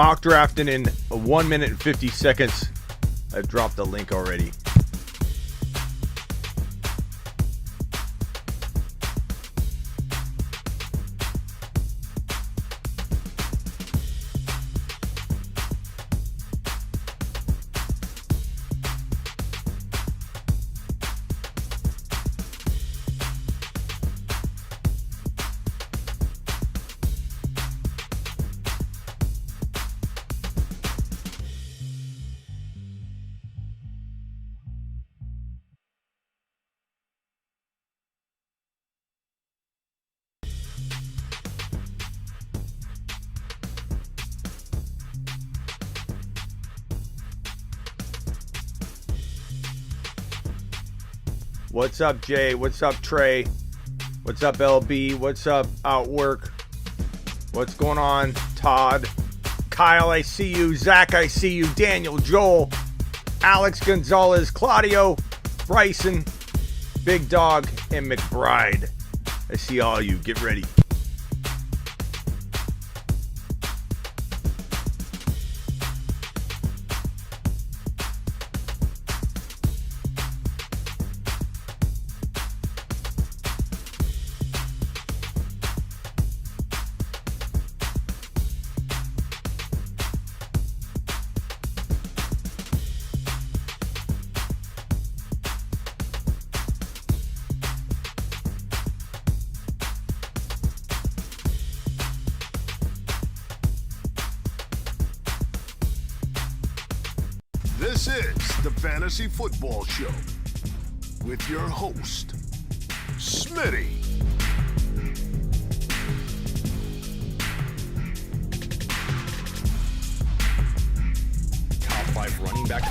Mock drafting in 1 minute and 50 seconds. I dropped the link already. What's up, Jay? What's up, Trey? What's up, LB? What's up, Outwork? What's going on, Todd? Kyle, I see you. Zach, I see you. Daniel, Joel, Alex Gonzalez, Claudio, Bryson, Big Dog, and McBride. I see all you. Get ready. This is the Fantasy Football Show with your host, Smitty. Top 5 running back.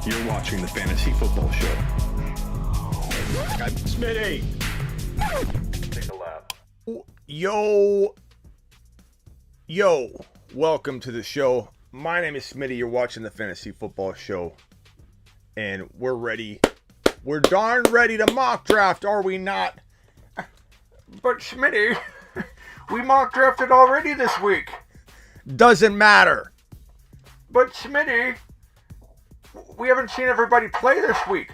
You're watching the Fantasy Football Show. I'm Smitty. Take a lap. Yo, welcome to the show. My name is Smitty. You're watching the Fantasy Football Show. And we're ready. We're darn ready to mock draft, are we not? But Smitty, we mock drafted already this week. Doesn't matter. But Smitty, we haven't seen everybody play this week.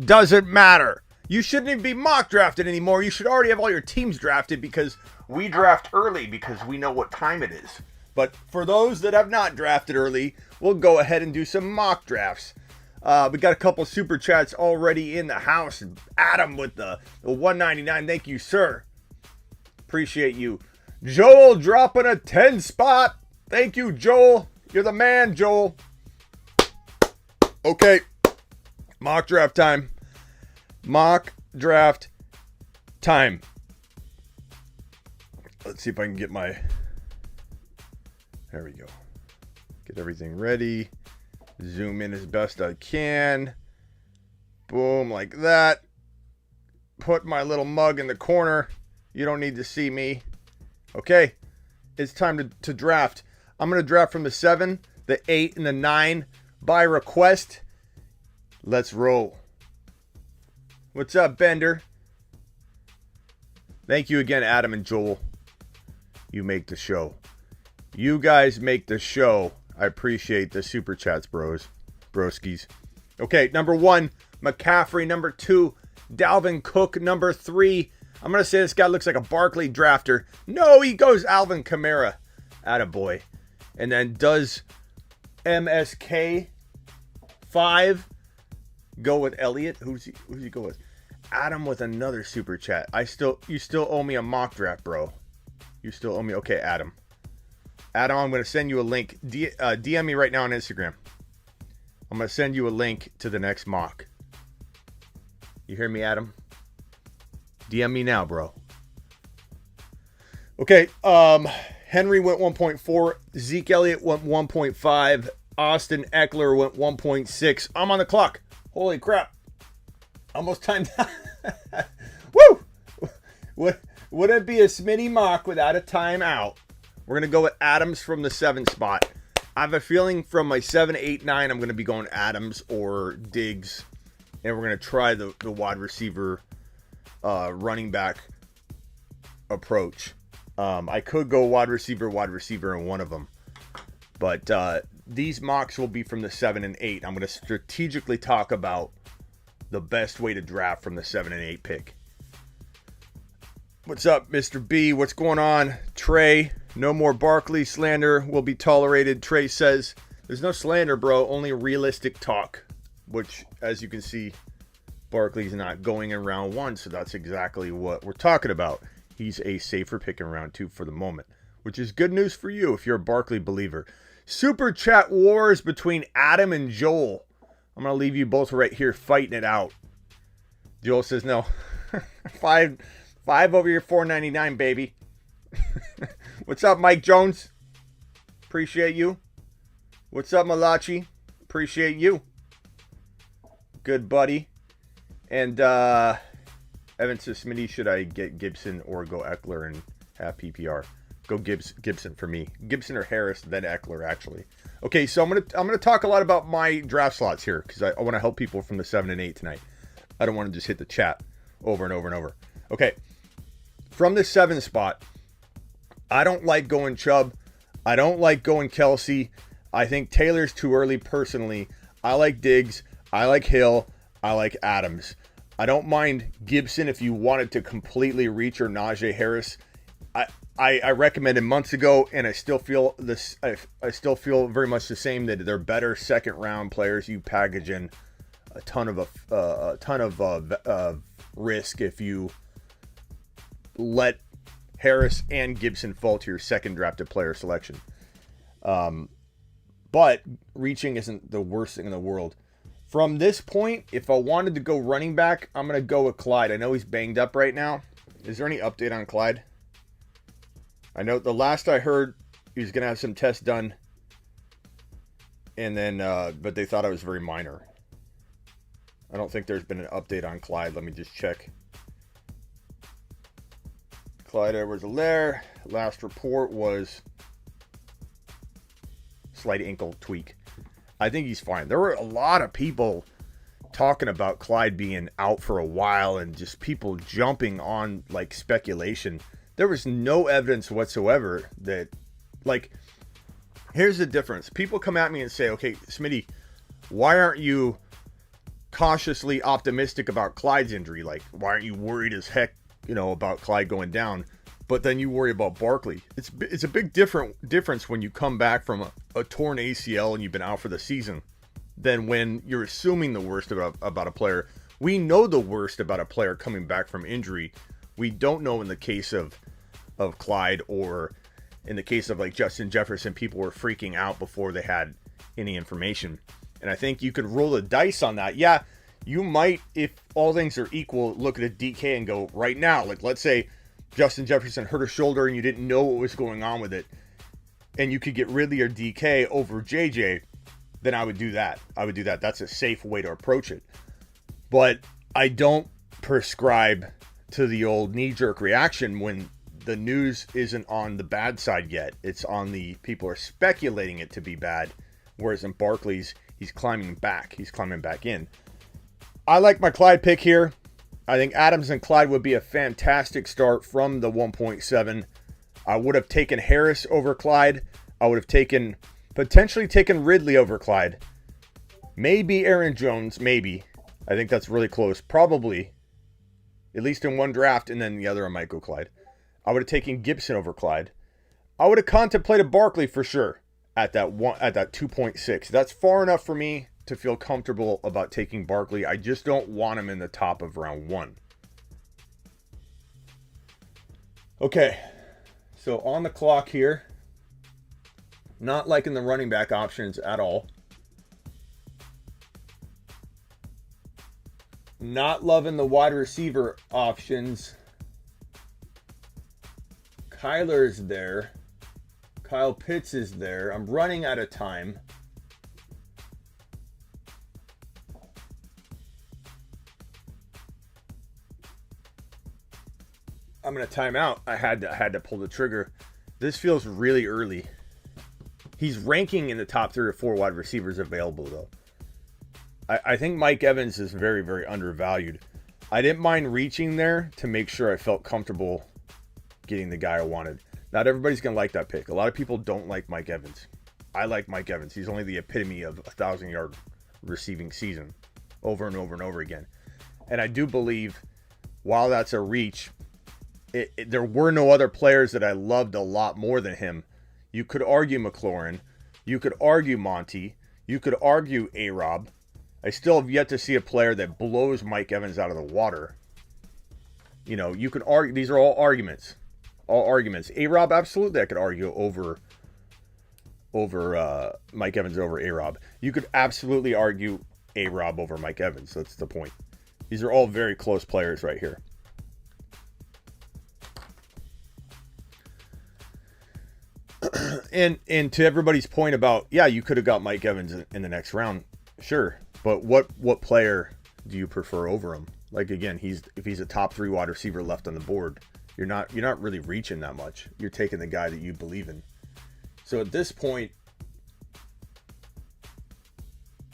Doesn't matter. You shouldn't even be mock drafted anymore. You should already have all your teams drafted because we draft early because we know what time it is. But for those that have not drafted early, we'll go ahead and do some mock drafts. We got a couple super chats already in the house. Adam with the $1.99. Thank you, sir. Appreciate you. Joel dropping a 10 spot. Thank you, Joel. You're the man, Joel. Okay. Mock draft time. Mock draft time. Let's see if I can get my... There we go. Get everything ready. Zoom in as best I can. Boom, like that. Put my little mug in the corner. You don't need to see me. Okay. It's time to draft. I'm going to draft from the 7, the 8, and the 9 by request. Let's roll. What's up, Bender? Thank you again, Adam and Joel. You make the show. You guys make the show. I appreciate the super chats, broskies. Okay, number 1, McCaffrey. Number 2, Dalvin Cook. Number 3, I'm going to say this guy looks like a Barkley drafter. No, he goes Alvin Kamara. Attaboy. And then does MSK 5 go with Elliott? Who's he go with? Adam with another super chat. You still owe me a mock draft, bro. You still owe me. Okay, Adam. Adam, I'm going to send you a link. DM me right now on Instagram. I'm going to send you a link to the next mock. You hear me, Adam? DM me now, bro. Okay, Henry went 1.4. Zeke Elliott went 1.5. Austin Eckler went 1.6. I'm on the clock. Holy crap. Almost time. Woo! Would it be a Smitty mock without a timeout? We're going to go with Adams from the 7 spot. I have a feeling from my 7, 8, 9, I'm going to be going Adams or Diggs. And we're going to try the wide receiver running back approach. I could go wide receiver, in one of them. But these mocks will be from the 7 and 8. I'm going to strategically talk about the best way to draft from the 7 and 8 pick. What's up, Mr. B? What's going on? Trey, no more Barkley slander will be tolerated. Trey says, there's no slander, bro, only realistic talk. Which, as you can see, Barkley's not going in round 1, so that's exactly what we're talking about. He's a safer pick in round 2 for the moment, which is good news for you if you're a Barkley believer. Super chat wars between Adam and Joel. I'm going to leave you both right here fighting it out. Joel says, no. Five over your $4.99, baby. What's up, Mike Jones? Appreciate you. What's up, Malachi? Appreciate you. Good buddy. And Evan says, Smitty, should I get Gibson or go Eckler and have PPR? Go Gibson for me. Gibson or Harris, then Eckler, actually. Okay, so I'm gonna talk a lot about my draft slots here because I want to help people from the 7 and 8 tonight. I don't want to just hit the chat over and over and over. Okay, from the 7 spot, I don't like going Chubb. I don't like going Kelsey. I think Taylor's too early personally. I like Diggs. I like Hill. I like Adams. I don't mind Gibson if you wanted to completely reach, or Najee Harris. I recommended months ago, and I still feel this. I still feel very much the same, that they're better second round players. You package in a ton of risk if you let Harris and Gibson fall to your second drafted player selection. But reaching isn't the worst thing in the world. From this point, if I wanted to go running back, I'm going to go with Clyde. I know he's banged up right now. Is there any update on Clyde? I know the last I heard, he was going to have some tests done. And then, but they thought it was very minor. I don't think there's been an update on Clyde. Let me just check. Clyde Edwards-Helaire. Last report was slight ankle tweak. I think he's fine. There were a lot of people talking about Clyde being out for a while and just people jumping on like speculation. There was no evidence whatsoever that, like, here's the difference. People come at me and say, okay, Smitty, why aren't you cautiously optimistic about Clyde's injury? Like, why aren't you worried as heck, about Clyde going down? But then you worry about Barkley. It's a big difference when you come back from a torn ACL and you've been out for the season than when you're assuming the worst about a player. We know the worst about a player coming back from injury. We don't know in the case of Clyde, or in the case of like Justin Jefferson, people were freaking out before they had any information. And I think you could roll the dice on that. Yeah, you might, if all things are equal, look at a DK and go right now. Like, let's say Justin Jefferson hurt a shoulder and you didn't know what was going on with it, and you could get Ridley or DK over JJ, then I would do that. That's a safe way to approach it. But I don't prescribe to the old knee-jerk reaction when the news isn't on the bad side yet. It's on the people are speculating it to be bad, whereas in Barkley's, he's climbing back. He's climbing back in. I like my Clyde pick here. I think Adams and Clyde would be a fantastic start from the 1.7. I would have taken Harris over Clyde. I would have potentially taken Ridley over Clyde. Maybe Aaron Jones, maybe. I think that's really close. Probably, at least in one draft, and then the other I might go Clyde. I would have taken Gibson over Clyde. I would have contemplated Barkley for sure at that 2.6. That's far enough for me to feel comfortable about taking Barkley. I just don't want him in the top of round 1. Okay, so on the clock here. Not liking the running back options at all. Not loving the wide receiver options. Kyler's there. Kyle Pitts is there. I'm running out of time. I'm going to time out. I had to pull the trigger. This feels really early. He's ranking in the top 3 or 4 wide receivers available, though. I think Mike Evans is very, very undervalued. I didn't mind reaching there to make sure I felt comfortable getting the guy I wanted. Not everybody's going to like that pick. A lot of people don't like Mike Evans. I like Mike Evans. He's only the epitome of 1,000-yard receiving season over and over and over again. And I do believe, while that's a reach, there were no other players that I loved a lot more than him. You could argue McLaurin. You could argue Monty. You could argue A-Rob. I still have yet to see a player that blows Mike Evans out of the water. You know, you can argue. These are all arguments. All arguments. A-Rob, absolutely, I could argue over Mike Evans over A-Rob. You could absolutely argue A-Rob over Mike Evans. That's the point. These are all very close players right here. And to everybody's point about, yeah, you could have got Mike Evans in the next round. Sure. But what player do you prefer over him? Like, again, if he's a top 3 wide receiver left on the board, you're not really reaching that much. You're taking the guy that you believe in. So at this point,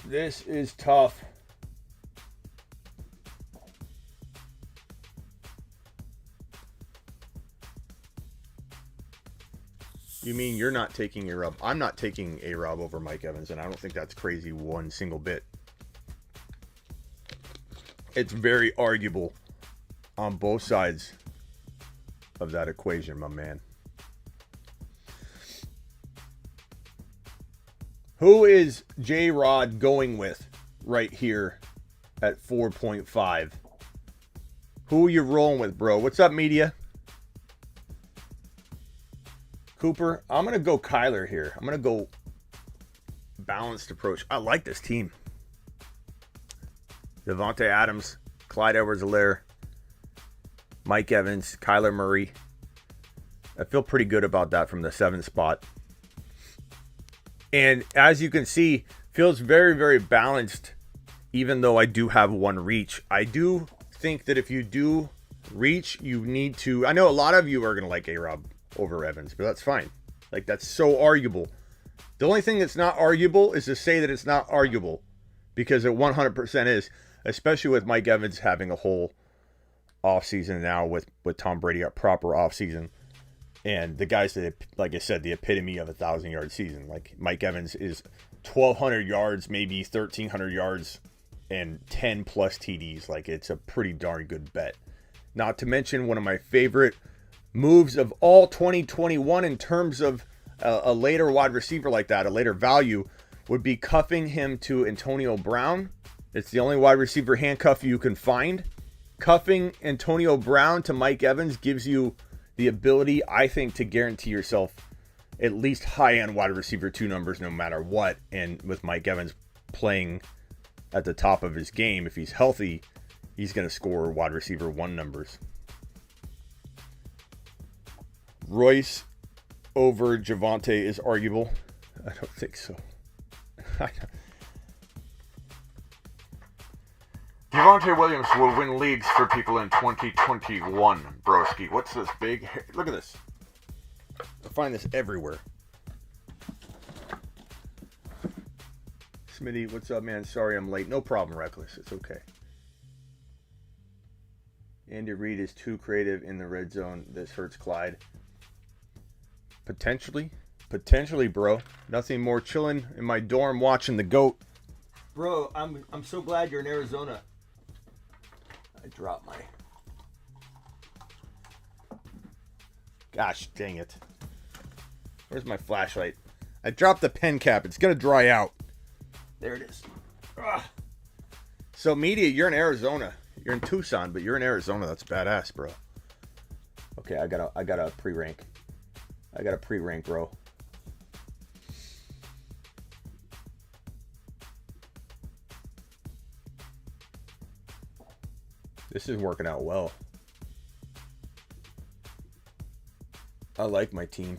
this is tough. You mean you're not taking A-Rob? I'm not taking A-Rob over Mike Evans, and I don't think that's crazy one single bit. It's very arguable on both sides of that equation, my man. Who is J-Rod going with right here at 4.5? Who are you rolling with, bro? What's up, media? Cooper, I'm going to go Kyler here. I'm going to go balanced approach. I like this team. Devontae Adams, Clyde Edwards-Helaire, Mike Evans, Kyler Murray. I feel pretty good about that from the 7th spot. And as you can see, feels very, very balanced, even though I do have one reach. I do think that if you do reach, you need to... I know a lot of you are going to like A-Rob over Evans, but that's fine. Like, that's so arguable. The only thing that's not arguable is to say that it's not arguable, because it 100% is, especially with Mike Evans having a whole offseason now with Tom Brady, a proper offseason. And the guys that, like I said, the epitome of a 1,000-yard season. Like, Mike Evans is 1,200 yards, maybe 1,300 yards, and 10-plus TDs. Like, it's a pretty darn good bet. Not to mention one of my favorite moves of all 2021 in terms of a later wide receiver like that, a later value, would be cuffing him to Antonio Brown. It's the only wide receiver handcuff you can find. Cuffing Antonio Brown to Mike Evans gives you the ability, I think, to guarantee yourself at least high-end wide receiver 2 numbers no matter what. And with Mike Evans playing at the top of his game, if he's healthy, he's going to score wide receiver 1 numbers. Royce over Javonte is arguable. I don't think so. Javonte Williams will win leagues for people in 2021, broski. What's this big? Look at this. I find this everywhere. Smitty, what's up, man? Sorry I'm late. No problem, Reckless. It's okay. Andy Reid is too creative in the red zone. This hurts Clyde. Potentially, bro. Nothing more chilling in my dorm watching the GOAT. Bro, I'm so glad you're in Arizona. I dropped my... Gosh, dang it. Where's my flashlight? I dropped the pen cap. It's going to dry out. There it is. Ugh. So, media, you're in Arizona. You're in Tucson, but you're in Arizona. That's badass, bro. Okay, I got a pre-rank. I got a pre-rank, bro. This is working out well. I like my team.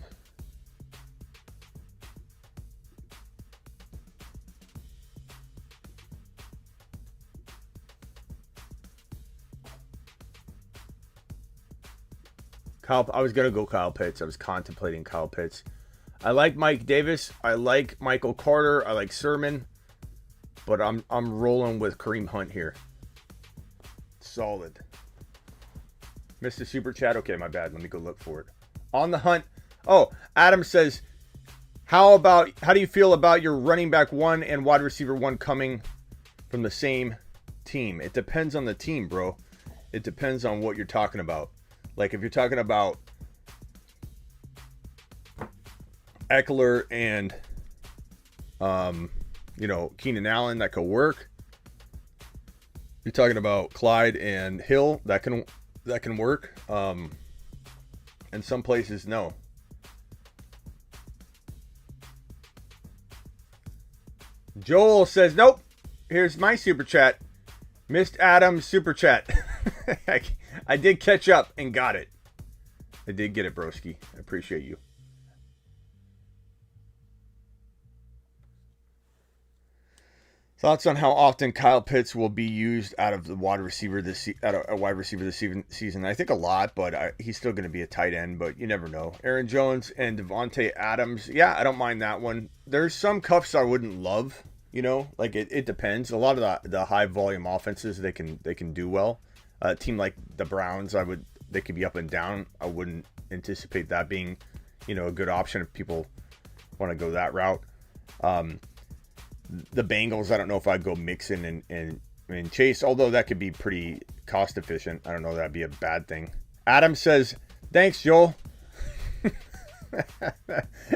I was going to go Kyle Pitts. I was contemplating Kyle Pitts. I like Mike Davis. I like Michael Carter. I like Sermon. But I'm rolling with Kareem Hunt here. Solid. Missed a super chat. Okay, my bad. Let me go look for it. On the hunt Oh, Adam says, how do you feel about your running back 1 and wide receiver 1 coming from the same team? It depends on the team, bro. It depends on what you're talking about. Like if you're talking about Eckler and Keenan Allen, that could work. You're talking about Clyde and Hill, that can work. And some places, no. Joel says, nope. Here's my super chat. Missed Adam's super chat. I did catch up and got it. I did get it, broski. I appreciate you. Thoughts on how often Kyle Pitts will be used out of a wide receiver this season? I think a lot, but he's still going to be a tight end, but you never know. Aaron Jones and Devontae Adams. Yeah, I don't mind that one. There's some cuffs I wouldn't love, like it depends. A lot of the high volume offenses, they can do well. A team like the Browns, they could be up and down. I wouldn't anticipate that being, a good option if people want to go that route. The Bengals, I don't know if I'd go Mixon and Chase, although that could be pretty cost efficient. I don't know, that'd be a bad thing. Adam says, thanks, Joel.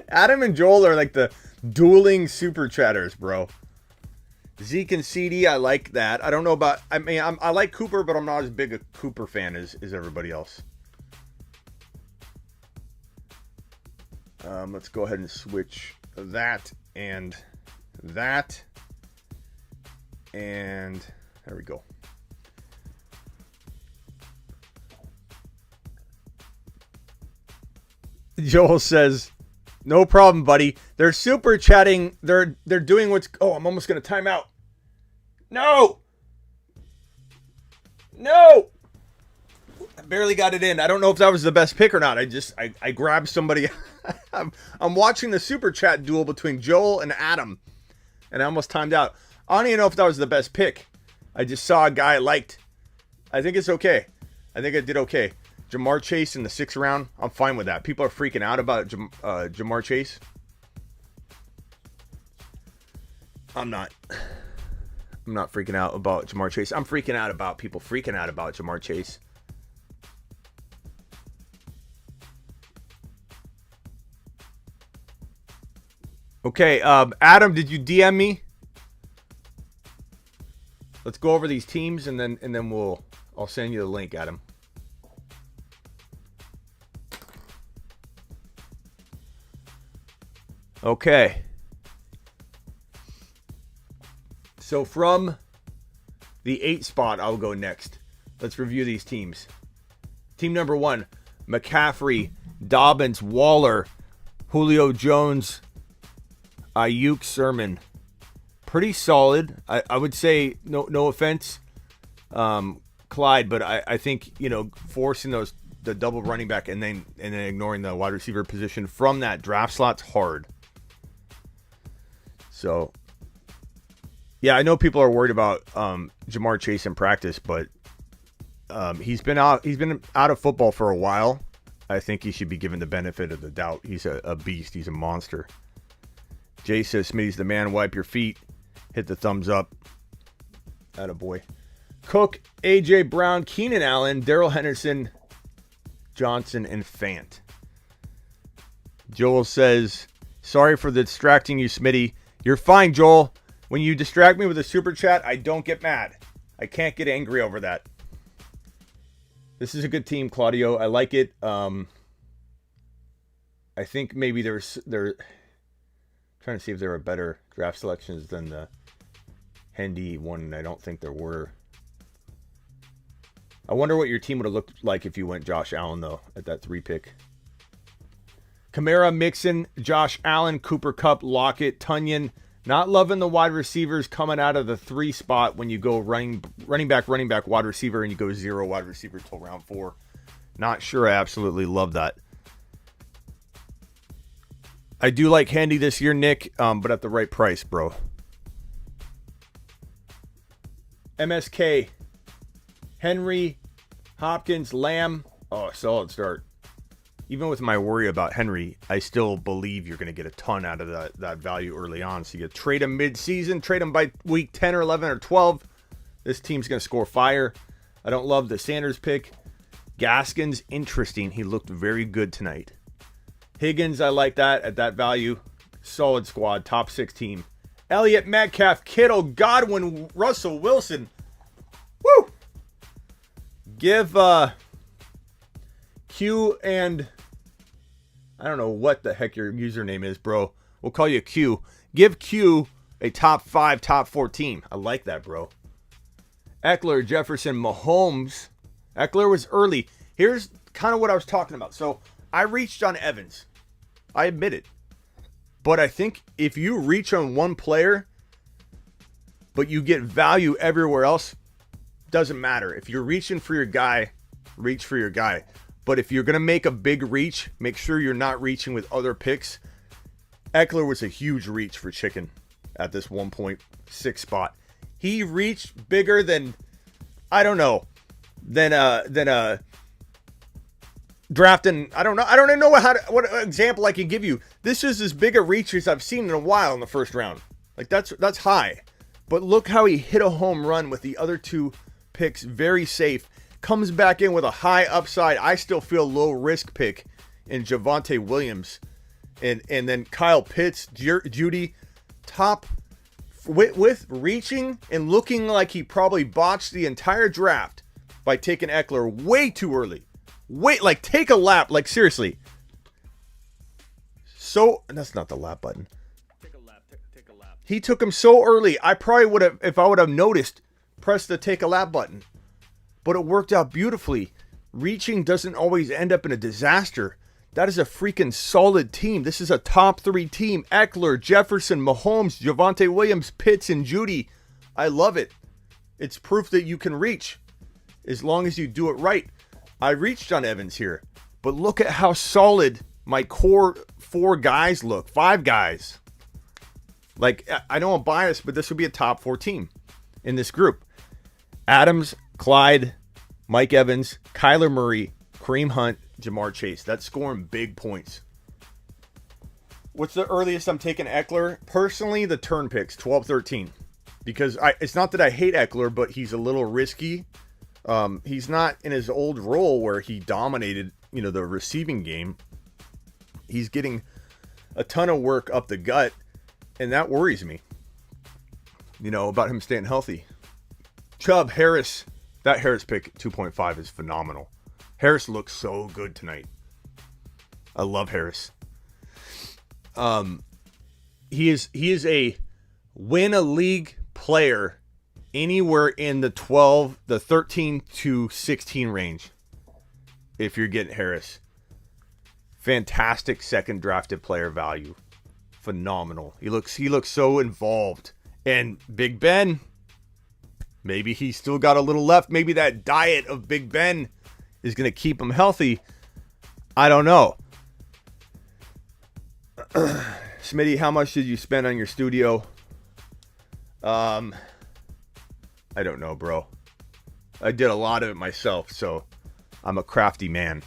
Adam and Joel are like the dueling super chatters, bro. Zeke and CD, I like that. I don't know about, I like Cooper, but I'm not as big a Cooper fan as everybody else. Let's go ahead and switch that and that, and there we go. Joel says, no problem, buddy. They're super chatting. They're doing I'm almost going to time out. No. I barely got it in. I don't know if that was the best pick or not. I grabbed somebody. I'm watching the super chat duel between Joel and Adam, and I almost timed out. I don't even know if that was the best pick. I just saw a guy I liked. I think it's okay. I think I did okay. Jamar Chase in the 6th round. I'm fine with that. People are freaking out about Jamar Chase. I'm not freaking out about Jamar Chase. I'm freaking out about people freaking out about Jamar Chase. Okay, Adam, did you DM me? Let's go over these teams and then I'll send you the link, Adam. Okay. So from the 8 spot, I'll go next. Let's review these teams. Team number 1, McCaffrey, Dobbins, Waller, Julio Jones, Ayuk, Sermon. Pretty solid. I would say, no offense, Clyde, but I think, forcing the double running back and then ignoring the wide receiver position from that draft slot's hard. So, yeah, I know people are worried about Jamar Chase in practice, but he's been out of football for a while. I think he should be given the benefit of the doubt. He's a beast. He's a monster. Jay says, Smitty's the man. Wipe your feet. Hit the thumbs up. Attaboy. Cook, A.J. Brown, Keenan Allen, Darrell Henderson, Johnson, and Fant. Joel says, sorry for the distracting you, Smitty. You're fine, Joel. When you distract me with a super chat, I don't get mad. I can't get angry over that. This is a good team, Claudio. I like it. I think maybe they're trying to see if there are better draft selections than the Hendy one, and I don't think there were. I wonder what your team would have looked like if you went Josh Allen, though, at that 3 pick. Kamara, Mixon, Josh Allen, Cooper Kupp, Lockett, Tunyon. Not loving the wide receivers coming out of the 3 spot when you go running back, wide receiver, and you go 0 wide receiver till round 4. Not sure I absolutely love that. I do like Handy this year, Nick, but at the right price, bro. MSK, Henry, Hopkins, Lamb. Oh, solid start. even with my worry about Henry, I still believe you're going to get a ton out of that value early on. So you trade him mid-season, trade him by week 10 or 11 or 12. This team's going to score fire. I don't love the Sanders pick. Gaskins, interesting. He looked very good tonight. Higgins, I like that at that value. Solid squad, top 6 team. Elliott, Metcalf, Kittle, Godwin, Russell Wilson. Woo! Give Q and... I don't know what the heck your username is, bro. We'll call you Q. Give Q a top 5, top 4 team. I like that, bro. Eckler, Jefferson, Mahomes. Eckler was early. Here's kind of what I was talking about. So I reached on Evans. I admit it. But I think if you reach on one player, but you get value everywhere else, doesn't matter. If you're reaching for your guy, reach for your guy. But if you're going to make a big reach, make sure you're not reaching with other picks. Eckler was a huge reach for Chicken at this 1.6 spot. He reached bigger than, I don't know, than drafting. I don't know. I don't even know what example I can give you. This is as big a reach as I've seen in a while in the first round. Like that's high. But look how he hit a home run with the other 2 picks, very safe. Comes back in with a high upside. I still feel low risk pick in Javonte Williams. And then Kyle Pitts, Judy, top with reaching and looking like he probably botched the entire draft by taking Eckler way too early. Like take a lap, like seriously. So that's not the lap button. Take a lap. Take a lap. He took him so early. I probably would have, if I would have noticed, pressed the take a lap button. But it worked out beautifully. Reaching doesn't always end up in a disaster. That is a freaking solid team. This is a top 3 team. Eckler, Jefferson, Mahomes, Javonte Williams, Pitts, and Judy. I love it. It's proof that you can reach as long as you do it right. I reached on Evans here. But look at how solid my core 4 guys look. 5 guys. Like, I know I'm biased, but this would be a top 4 team in this group. Adams, Clyde, Mike Evans, Kyler Murray, Kareem Hunt, Jamar Chase. That's scoring big points. What's the earliest I'm taking Eckler? Personally, the turn picks, 12-13. Because it's not that I hate Eckler, but he's a little risky. He's not in his old role where he dominated, the receiving game. He's getting a ton of work up the gut, and that worries me. About him staying healthy. Chubb, Harris. That Harris pick, 2.5, is phenomenal. Harris looks so good tonight. I love Harris. He is a win a league player anywhere in the 13 to 16 range. If you're getting Harris. Fantastic second drafted player value. Phenomenal. He looks so involved. And Big Ben, maybe he's still got a little left. Maybe that diet of Big Ben is going to keep him healthy. I don't know. Smitty, how much did you spend on your studio? I don't know, bro. I did a lot of it myself, so I'm a crafty man.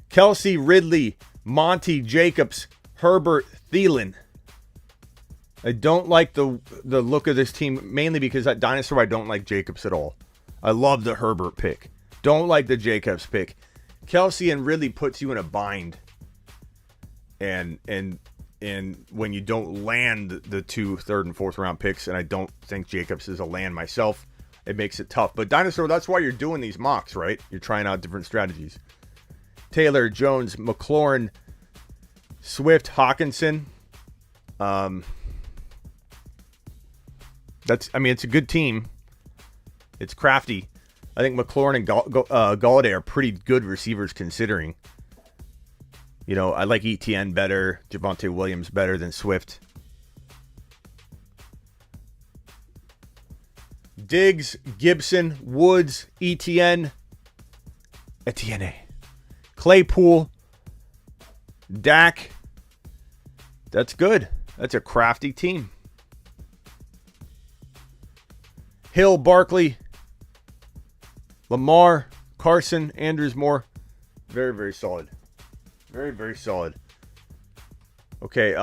Kelsey, Ridley, Monty, Jacobs, Herbert, Thielen. I don't like the look of this team, mainly because at Dinosaur, I don't like Jacobs at all. I love the Herbert pick. Don't like the Jacobs pick. Kelsey and Ridley puts you in a bind. And when you don't land the 2 third and fourth round picks, and I don't think Jacobs is a land myself, it makes it tough. But Dinosaur, that's why you're doing these mocks, right? You're trying out different strategies. Taylor, Jones, McLaurin, Swift, Hawkinson. It's a good team. It's crafty. I think McLaurin and Galladay are pretty good receivers considering. I like ETN better, Javonte Williams better than Swift. Diggs, Gibson, Woods, Etienne, Claypool, Dak. That's good. That's a crafty team. Hill, Barkley, Lamar, Carson, Andrews, Moore. Very, very solid. Very, very solid. Okay,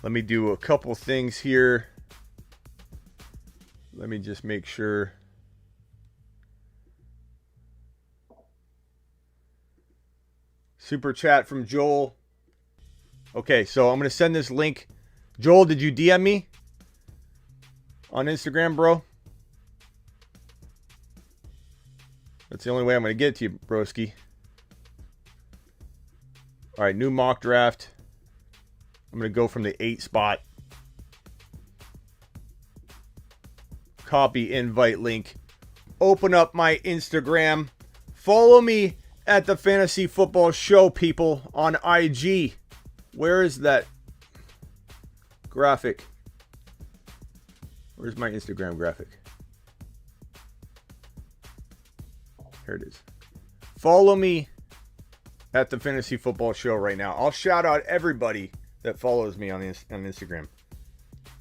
let me do a couple things here. Let me just make sure. Super chat from Joel. Okay, so I'm going to send this link. Joel, did you DM me on Instagram, bro? That's the only way I'm going to get to you, broski. All right, new mock draft. I'm going to go from the 8 spot. Copy invite link. Open up my Instagram. Follow me at the Fantasy Football Show, people, on IG. Where is that graphic? Where's my Instagram graphic? Here it is. Follow me at the Fantasy Football Show right now. I'll shout out everybody that follows me on Instagram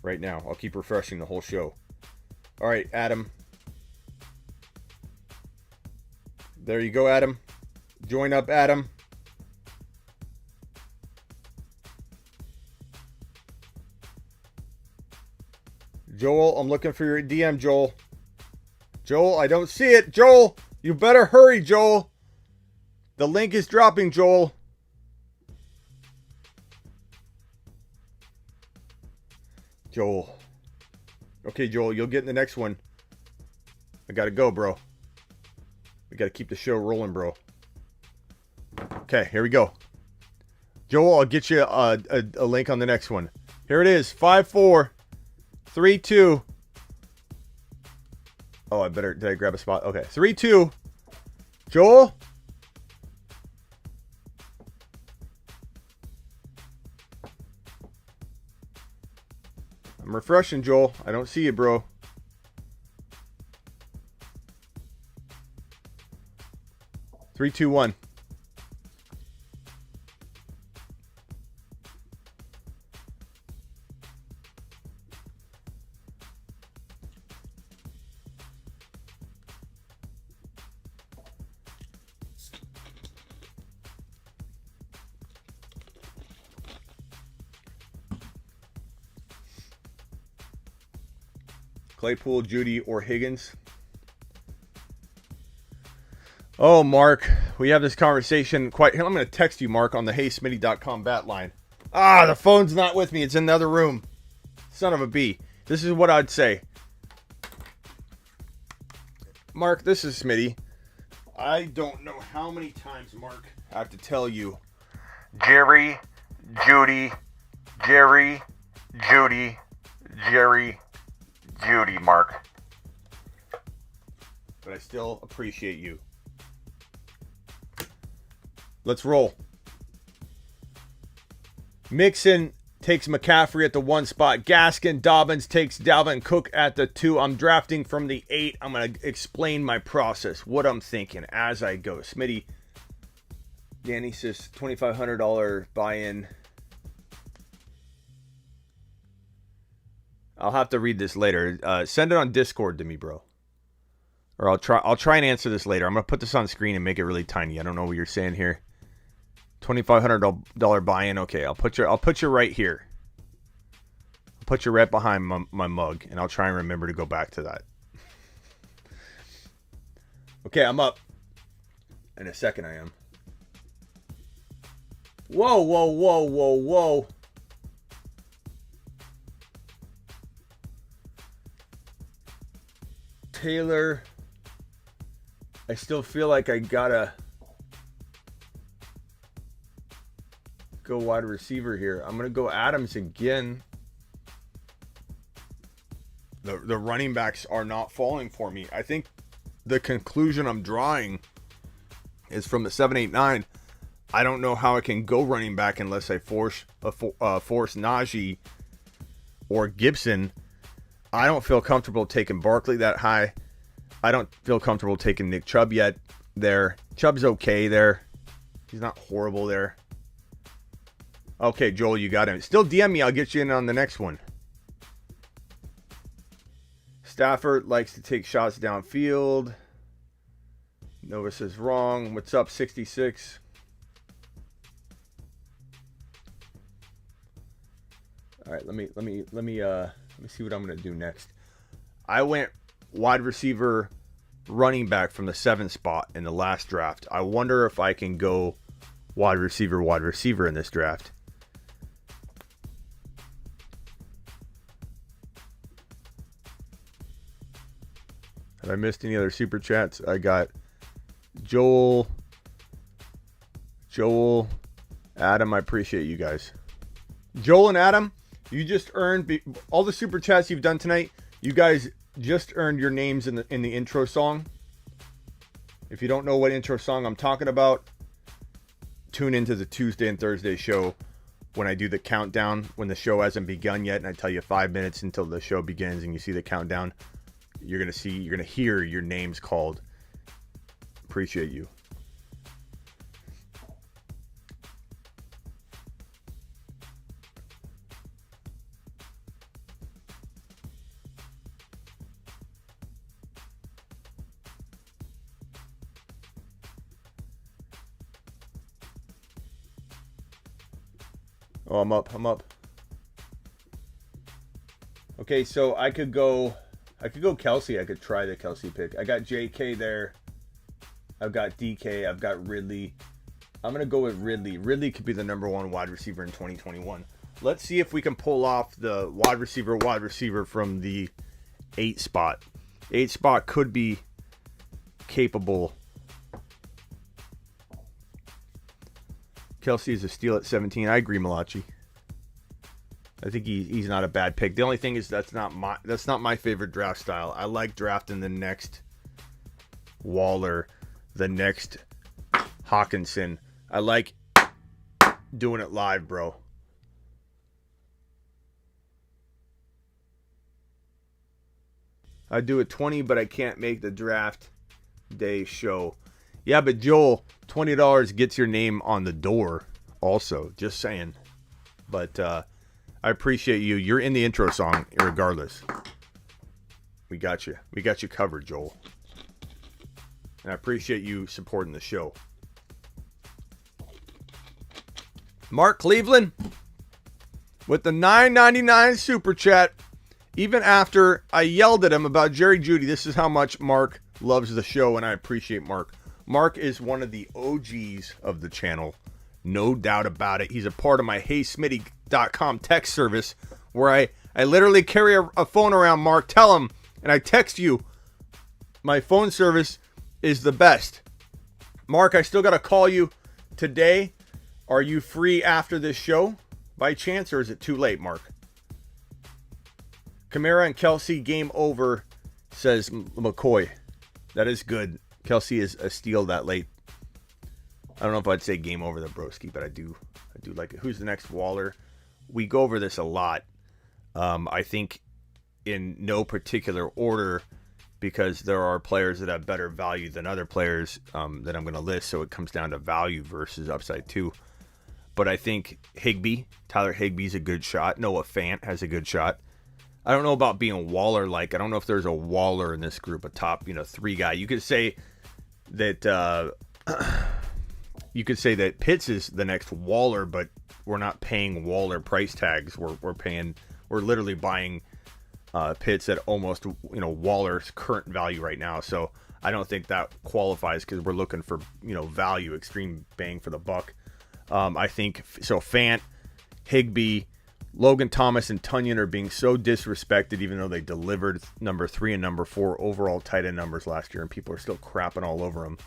right now. I'll keep refreshing the whole show. All right, Adam. There you go, Adam. Join up, Adam. Joel, I'm looking for your DM, Joel. Joel, I don't see it. Joel, you better hurry, Joel. The link is dropping, Joel. Joel. Okay, Joel, you'll get in the next one. I gotta go, bro. We gotta keep the show rolling, bro. Okay, here we go. Joel, I'll get you a link on the next one. Here it is. 5, 4, 3, 2. Oh, did I grab a spot? Okay. 3, 2. Joel? I'm refreshing, Joel. I don't see you, bro. Three, two, one. Claypool, Judy, or Higgins? Oh, Mark, we have this conversation quite... Here, I'm going to text you, Mark, on the HeySmitty.com bat line. Ah, the phone's not with me. It's in the other room. Son of a bee. This is what I'd say. Mark, this is Smitty. I don't know how many times, Mark, I have to tell you. Jerry, Judy, Jerry, Judy, Jerry, Judy, Mark. But I still appreciate you. Let's roll. Mixon takes McCaffrey at the 1 spot. Gaskin, Dobbins takes Dalvin Cook at the 2. I'm drafting from the 8. I'm going to explain my process, what I'm thinking as I go. Smitty, Danny says $2,500 buy-in. I'll have to read this later. Send it on Discord to me, bro. Or I'll try and answer this later. I'm going to put this on screen and make it really tiny. I don't know what you're saying here. $2,500 buy-in. Okay, I'll put you right here. I'll put you right behind my mug, and I'll try and remember to go back to that. Okay, I'm up. In a second, I am. Whoa, whoa, whoa, whoa, whoa. Taylor. I still feel like I gotta go wide receiver here. I'm gonna go Adams again. The running backs are not falling for me. I think the conclusion I'm drawing is from the 7, 8, 9. I don't know how I can go running back unless I force Najee or Gibson. I don't feel comfortable taking Barkley that high. I don't feel comfortable taking Nick Chubb yet there. Chubb's okay there. He's not horrible there. Okay, Joel, you got him. Still DM me. I'll get you in on the next one. Stafford likes to take shots downfield. Nova says wrong. What's up, 66? All right, let me see what I'm gonna do next. I went wide receiver, running back from the 7th spot in the last draft. I wonder if I can go wide receiver in this draft. Have I missed any other super chats? I got Joel, Adam. I appreciate you guys. Joel and Adam, you just earned all the super chats you've done tonight. You guys just earned your names in the intro song. If you don't know what intro song I'm talking about, tune into the Tuesday and Thursday show when I do the countdown, when the show hasn't begun yet, and I tell you 5 minutes until the show begins and you see the countdown. You're going to hear your names called. Appreciate you. Oh, I'm up. Okay, so I could go Kelsey. I could try the Kelsey pick. I got JK there. I've got DK. I've got Ridley. I'm going to go with Ridley. Ridley could be the number 1 wide receiver in 2021. Let's see if we can pull off the wide receiver from the 8 spot. 8 spot could be capable. Kelsey is a steal at 17. I agree, Malachi. I think he's not a bad pick. The only thing is that's not my favorite draft style. I like drafting the next Waller, the next Hawkinson. I like doing it live, bro. I do a 20, but I can't make the draft day show. Yeah, but Joel, $20 gets your name on the door also. Just saying. But I appreciate you. You're in the intro song regardless. We got you. We got you covered, Joel. And I appreciate you supporting the show. Mark Cleveland with the $9.99 super chat. Even after I yelled at him about Jerry Jeudy, this is how much Mark loves the show, and I appreciate Mark. Mark is one of the OGs of the channel. No doubt about it. He's a part of my HeySmitty.com text service where I literally carry a phone around, Mark. Tell him, and I text you. My phone service is the best. Mark, I still got to call you today. Are you free after this show by chance, or is it too late, Mark? Kamara and Kelsey, game over, says McCoy. That is good. Kelsey is a steal that late. I don't know if I'd say game over the broski, but I do like it. Who's the next Waller? We go over this a lot. I think in no particular order, because there are players that have better value than other players that I'm going to list. So it comes down to value versus upside too. But I think Tyler Higbee's a good shot. Noah Fant has a good shot. I don't know about being Waller-like. I don't know if there's a Waller in this group, a top, 3 guy. You could say that Pitts is the next Waller, but we're not paying Waller price tags. We're literally buying Pitts at almost Waller's current value right now. So I don't think that qualifies because we're looking for value, extreme bang for the buck. I think so. Fant, Higbee, Logan Thomas, and Tunyon are being so disrespected, even though they delivered number 3 and number 4 overall tight end numbers last year, and people are still crapping all over them.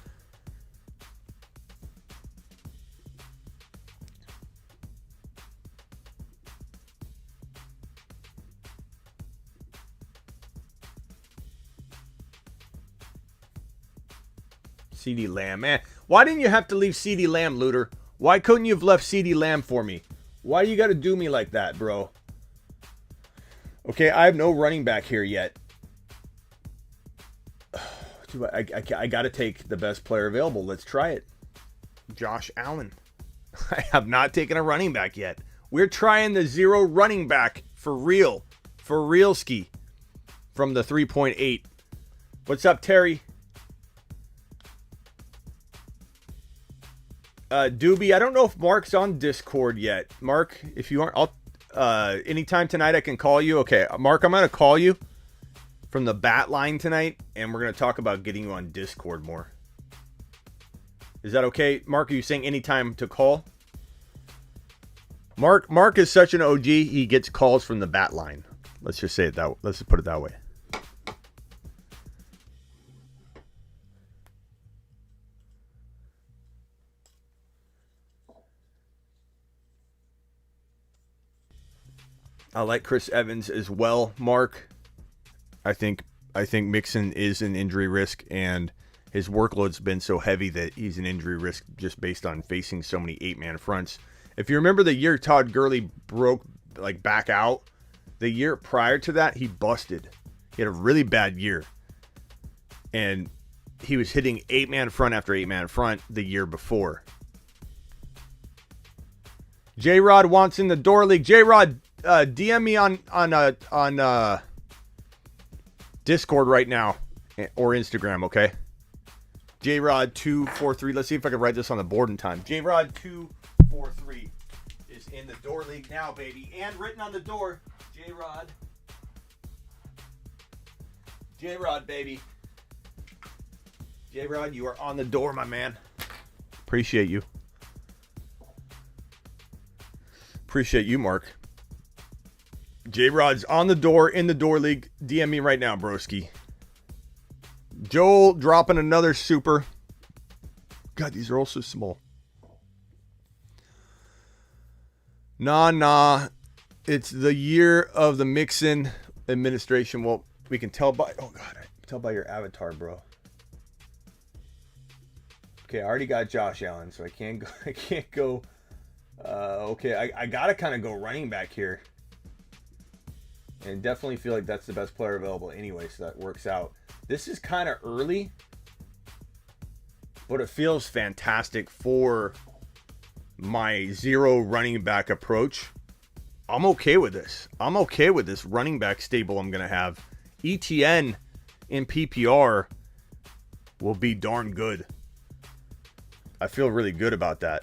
CeeDee Lamb, man. Why didn't you have to leave CeeDee Lamb, Looter? Why couldn't you have left CeeDee Lamb for me? Why you got to do me like that, bro? Okay, I have no running back here yet. I got to take the best player available. Let's try it. Josh Allen. I have not taken a running back yet. We're trying the 0 running back for real. For real ski. From the 3.8. What's up, Terry? Doobie, I don't know if Mark's on Discord yet. Mark, if you aren't, anytime tonight I can call you. Okay, Mark, I'm going to call you from the bat line tonight, and we're going to talk about getting you on Discord more. Is that okay? Mark, are you saying anytime to call? Mark is such an OG, he gets calls from the bat line. Let's just say it that. Let's just put it that way. I like Chris Evans as well, Mark. I think Mixon is an injury risk, and his workload's been so heavy that he's an injury risk just based on facing so many 8-man fronts. If you remember the year Todd Gurley broke back out, the year prior to that, he busted. He had a really bad year. And he was hitting 8-man front after 8-man front the year before. J-Rod wants in the door league. J-Rod, DM me on Discord right now or Instagram, okay? J-Rod243. Let's see if I can write this on the board in time. J-Rod243 is in the door league now, baby. And written on the door, J-Rod. J-Rod, baby. J-Rod, you are on the door, my man. Appreciate you. Appreciate you, Mark. J-Rod's on the door, in the door league. DM me right now, broski. Joel dropping another super. God, these are all so small. Nah. It's the year of the Mixon administration. Well, we can tell by... Oh, God. I can tell by your avatar, bro. Okay, I already got Josh Allen, so I can't go... Okay, I got to kind of go running back here. And definitely feel like that's the best player available anyway, so that works out. This is kind of early, but it feels fantastic for my zero running back approach. I'm okay with this. I'm okay with this running back stable I'm going to have. ETN in PPR will be darn good. I feel really good about that.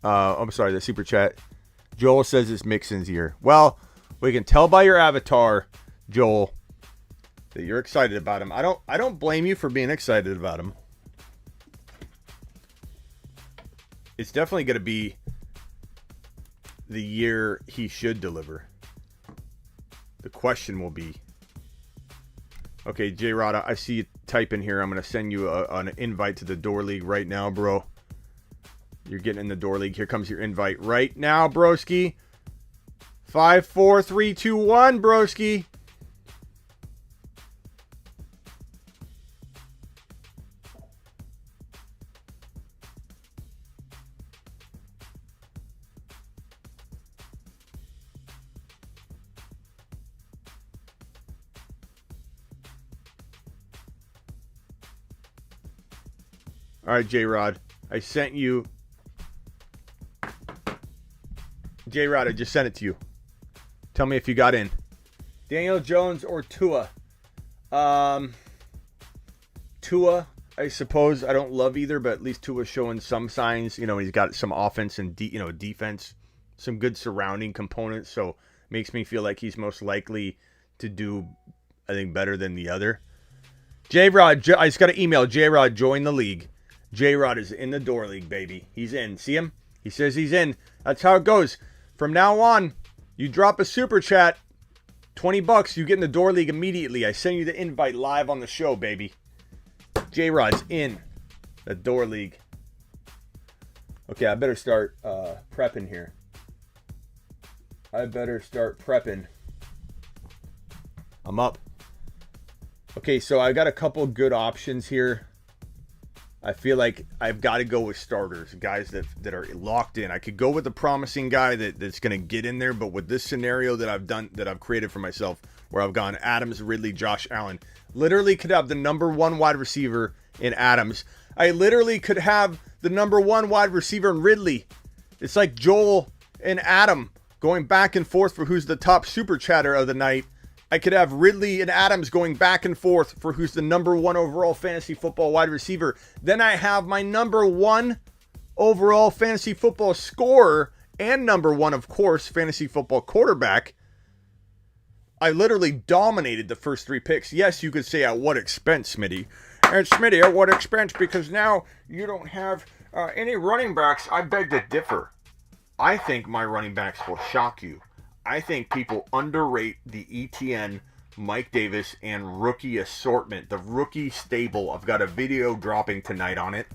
I'm sorry, the super chat. Joel says it's Mixon's year. Well, we can tell by your avatar, Joel, that you're excited about him. I don't blame you for being excited about him. It's definitely going to be the year he should deliver. The question will be... Okay, J-Rod, I see you typing here. I'm going to send you an invite to the door league right now, bro. You're getting in the door league. Here comes your invite right now, broski. 5, 4, 3, 2, 1, broski. All right, J-Rod. I sent you... J-Rod, I just sent it to you. Tell me if you got in. Daniel Jones or Tua? Tua, I suppose. I don't love either, but at least Tua's showing some signs. You know, he's got some offense and defense, some good surrounding components. So makes me feel like he's most likely to do, I think, better than the other. J-Rod, I just got an email. J-Rod, join the league. J-Rod is in the door league, baby. He's in. See him? He says he's in. That's how it goes. From now on, you drop a super chat, $20, you get in the door league immediately. I send you the invite live on the show, baby. J-Rod's in the door league. Okay, I better start prepping here. I'm up. Okay, so I've got a couple good options here. I feel like I've got to go with starters, guys that are locked in. I could go with a promising guy that's going to get in there, but with this scenario that I've created for myself, where I've gone Adams, Ridley, Josh Allen, literally could have the number one wide receiver in Adams. I literally could have the number one wide receiver in Ridley. It's like Joel and Adam going back and forth for who's the top super chatter of the night. I could have Ridley and Adams going back and forth for who's the number 1 overall fantasy football wide receiver. Then I have my number 1 overall fantasy football scorer and number 1, of course, fantasy football quarterback. I literally dominated the first 3 picks. Yes, you could say at what expense, Smitty? And Smitty, at what expense? Because now you don't have any running backs. I beg to differ. I think my running backs will shock you. I think people underrate the ETN, Mike Davis, and rookie assortment. The rookie stable. I've got a video dropping tonight on it.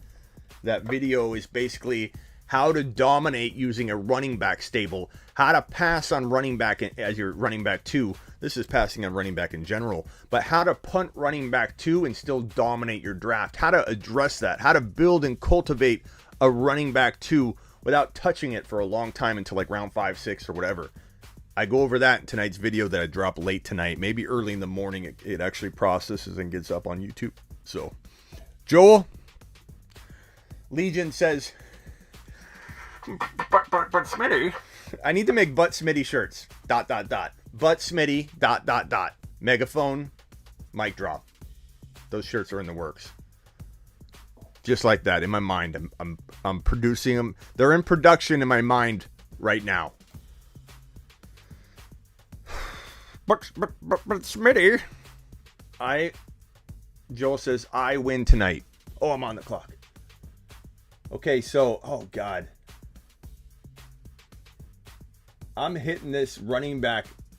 That video is basically how to dominate using a running back stable. How to pass on running back as your running back 2. This is passing on running back in general. But how to punt running back 2 and still dominate your draft. How to address that. How to build and cultivate a running back 2 without touching it for a long time until like round 5, 6 or whatever. I go over that in tonight's video that I drop late tonight. Maybe early in the morning it actually processes and gets up on YouTube. So, Joel Legion says, but Smitty, I need to make But Smitty shirts. ... But Smitty ... Megaphone, mic drop. Those shirts are in the works. Just like that in my mind. I'm producing them. They're in production in my mind right now. But Smitty, Joel says, I win tonight. Oh, I'm on the clock. Okay, so, oh God. I'm hitting this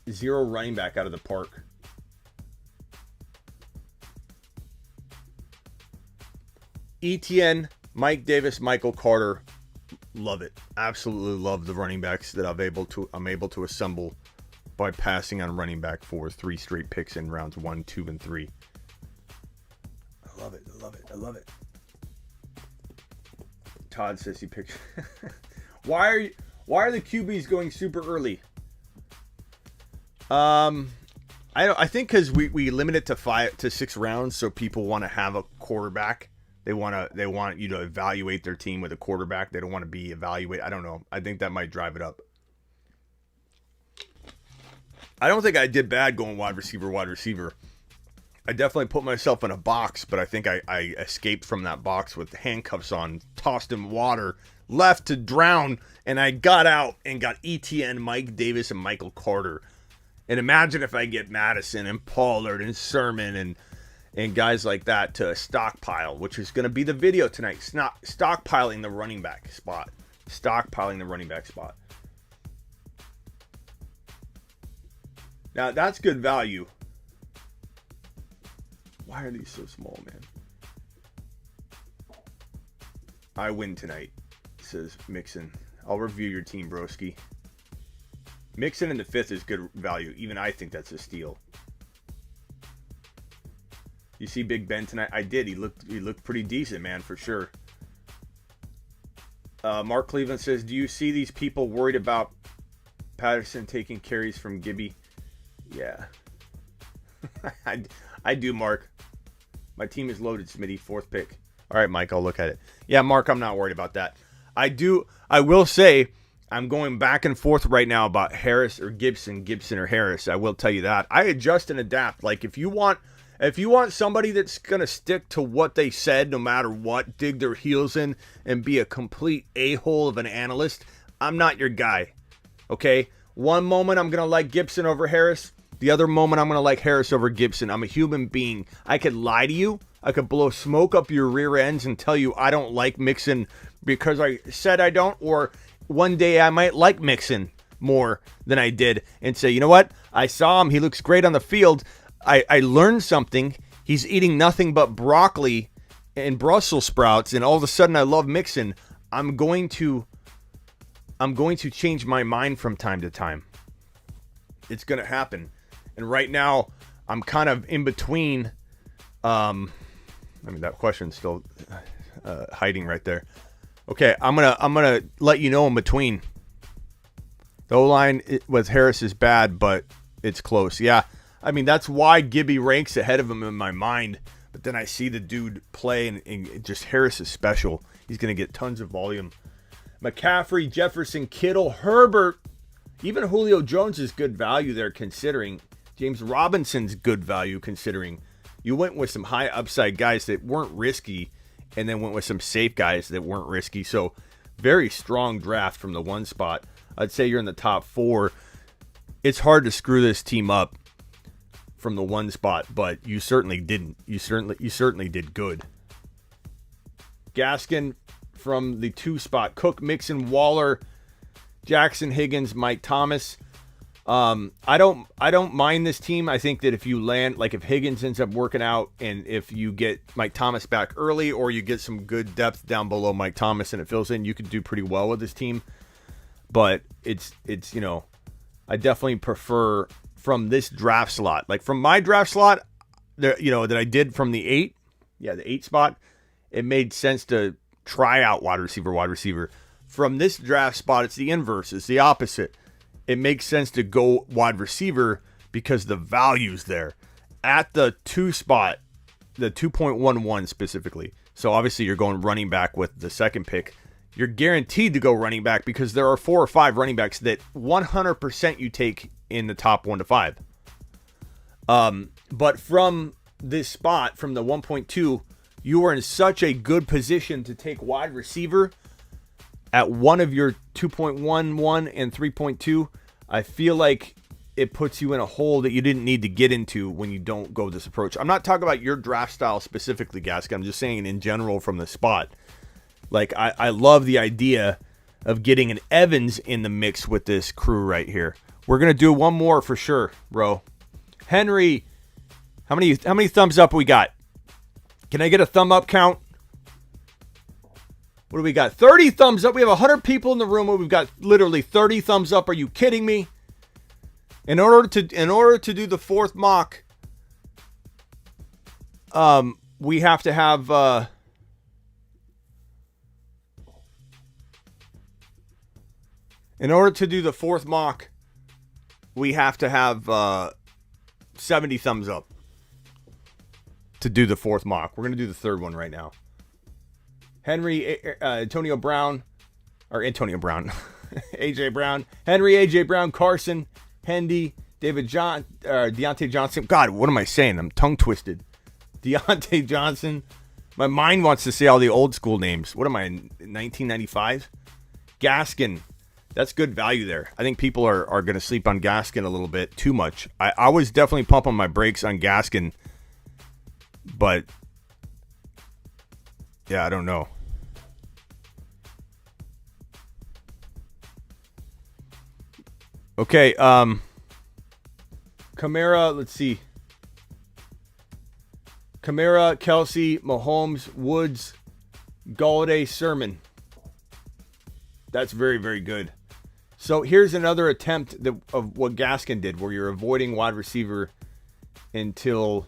zero running back out of the park. ETN, Mike Davis, Michael Carter. Love it. Absolutely love the running backs that I'm able to assemble by passing on running back for 3 straight picks in rounds 1, 2, and 3. I love it. I love it. Todd says he picked. Why are the QBs going super early? I think because we limit it to 5 to 6 rounds, so people want to have a quarterback. They want you to evaluate their team with a quarterback. They don't want to be evaluated. I don't know. I think that might drive it up. I don't think I did bad going wide receiver. I definitely put myself in a box, but I think I escaped from that box with handcuffs on, tossed in water, left to drown, and I got out and got ETN, Mike Davis, and Michael Carter. And imagine if I get Madison and Pollard and Sermon and guys like that to a stockpile, which is going to be the video tonight. Stockpiling the running back spot. Now, that's good value. Why are these so small, man? I win tonight, says Mixon. I'll review your team, broski. Mixon in the 5th is good value. Even I think that's a steal. You see Big Ben tonight? I did. He looked pretty decent, man, for sure. Mark Cleveland says, do you see these people worried about Patterson taking carries from Gibby? Yeah. I do, Mark. My team is loaded, Smitty. 4th pick. All right, Mike, I'll look at it. Yeah, Mark, I'm not worried about that. I will say I'm going back and forth right now about Harris or Gibson or Harris. I will tell you that. I adjust and adapt. Like, if you want somebody that's going to stick to what they said no matter what, dig their heels in and be a complete a-hole of an analyst, I'm not your guy. Okay? One moment I'm going to like Gibson over Harris. The other moment I'm going to like Harris over Gibson. I'm a human being. I could lie to you. I could blow smoke up your rear ends and tell you I don't like Mixon because I said I don't. Or one day I might like Mixon more than I did and say, you know what? I saw him. He looks great on the field. I learned something. He's eating nothing but broccoli and Brussels sprouts, and all of a sudden I love Mixon. I'm going to change my mind from time to time. It's going to happen. And right now, I'm kind of in between. That question's still hiding right there. Okay, I'm gonna let you know in between. The O-line with Harris is bad, but it's close. Yeah, I mean that's why Gibby ranks ahead of him in my mind. But then I see the dude play, and just Harris is special. He's gonna get tons of volume. McCaffrey, Jefferson, Kittle, Herbert, even Julio Jones is good value there considering. James Robinson's good value considering you went with some high upside guys that weren't risky and then went with some safe guys that weren't risky. So very strong draft from the 1 spot. I'd say you're in the top 4. It's hard to screw this team up from the 1 spot, but you certainly didn't. You certainly did good. Gaskin from the 2 spot. Cook, Mixon, Waller, Jackson, Higgins, Mike Thomas. I don't mind this team. I think that if you land, like if Higgins ends up working out and if you get Mike Thomas back early or you get some good depth down below Mike Thomas and it fills in, you could do pretty well with this team. But it's I definitely prefer from this draft slot. Like from my draft slot that I did from the 8, the 8 spot, it made sense to try out wide receiver. From this draft spot, it's the inverse. It's the opposite. It makes sense to go wide receiver because the value's there. At the 2 spot, the 2.11 specifically. So obviously you're going running back with the 2nd pick. You're guaranteed to go running back because there are 4 or 5 running backs that 100% you take in the top 1 to 5. But from this spot, from the 1.2, you are in such a good position to take wide receiver at one of your 2.11 and 3.2. I feel like it puts you in a hole that you didn't need to get into when you don't go this approach. I'm not talking about your draft style specifically, Gaskin. I'm just saying in general from the spot. Like, I love the idea of getting an Evans in the mix with this crew right here. We're going to do one more for sure, bro. Henry, how many thumbs up we got? Can I get a thumb up count? What do we got? 30 thumbs up. We have 100 people in the room. We've got literally 30 thumbs up. Are you kidding me? In order to do the 4th mock, we have to have in order to do the 4th mock, we have to have 70 thumbs up to do the 4th mock. We're going to do the 3rd one right now. Henry, Antonio Brown, AJ Brown, Henry, AJ Brown, Carson, Hendy, Deontay Johnson. God, what am I saying? I'm tongue twisted. Deontay Johnson. My mind wants to say all the old school names. What am I, in 1995? Gaskin. That's good value there. I think people are going to sleep on Gaskin a little bit too much. I was definitely pumping my brakes on Gaskin, but yeah, I don't know. Okay, Kamara, let's see. Kamara, Kelsey, Mahomes, Woods, Galladay, Sermon. That's very, very good. So here's another attempt of what Gaskin did, where you're avoiding wide receiver until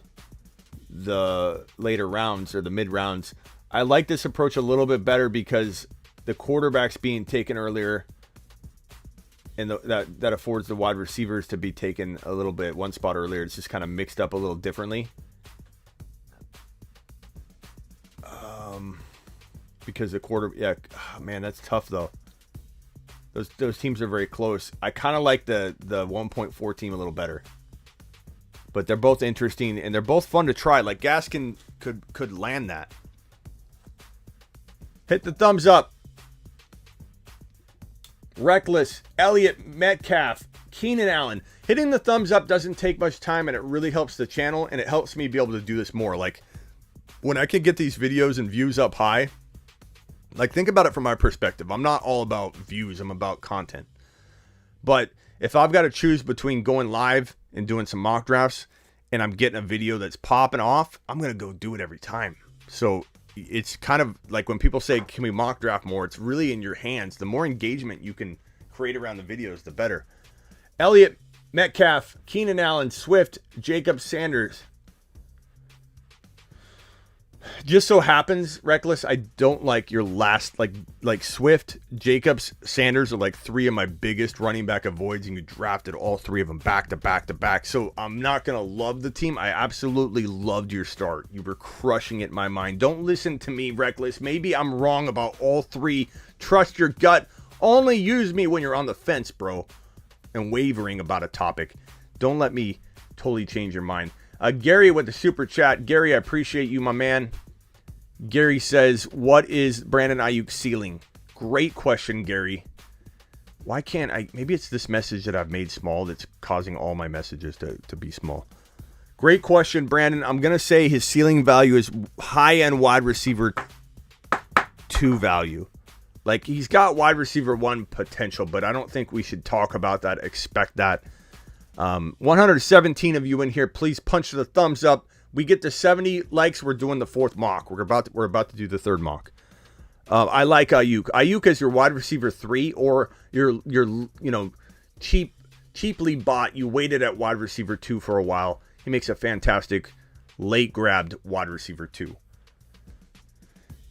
the later rounds or the mid rounds. I like this approach a little bit better because the quarterback's being taken earlier, and that affords the wide receivers to be taken a little bit 1 spot earlier. It's just kind of mixed up a little differently. Because the man, that's tough though. Those teams are very close. I kind of like the 1.4 team a little better. But they're both interesting and they're both fun to try. Like Gaskin could land that. Hit the thumbs up. Reckless, Elliott, Metcalf, Keenan Allen. Hitting the thumbs up doesn't take much time and it really helps the channel and it helps me be able to do this more. Like when I can get these videos and views up high, like think about it from my perspective. I'm not all about views, I'm about content. But if I've got to choose between going live and doing some mock drafts and I'm getting a video that's popping off, I'm going to go do it every time. So it's kind of like when people say, can we mock draft more? It's really in your hands. The more engagement you can create around the videos, the better. Elliott, Metcalf, Keenan Allen, Swift, Jacob Sanders. Just so happens, Reckless, I don't like your last, like Swift, Jacobs, Sanders are like 3 of my biggest running back avoids, and you drafted all 3 of them back to back to back. So I'm not going to love the team. I absolutely loved your start. You were crushing it in my mind. Don't listen to me, Reckless. Maybe I'm wrong about all 3. Trust your gut. Only use me when you're on the fence, bro, and wavering about a topic. Don't let me totally change your mind. Gary with the super chat. Gary, I appreciate you, my man. Gary says, what is Brandon Ayuk's ceiling? Great question, Gary. Why can't I? Maybe it's this message that I've made small that's causing all my messages to be small. Great question, Brandon. I'm going to say his ceiling value is high-end wide receiver 2 value. Like, he's got wide receiver 1 potential, but I don't think we should talk about that, expect that. 117 of you in here, please punch the thumbs up. We get to 70 likes, we're doing the 4th mock. We're about to do the 3rd mock. I like Ayuk. Ayuk is your wide receiver 3, or your cheaply bought. You waited at wide receiver 2 for a while. He makes a fantastic late grabbed wide receiver 2.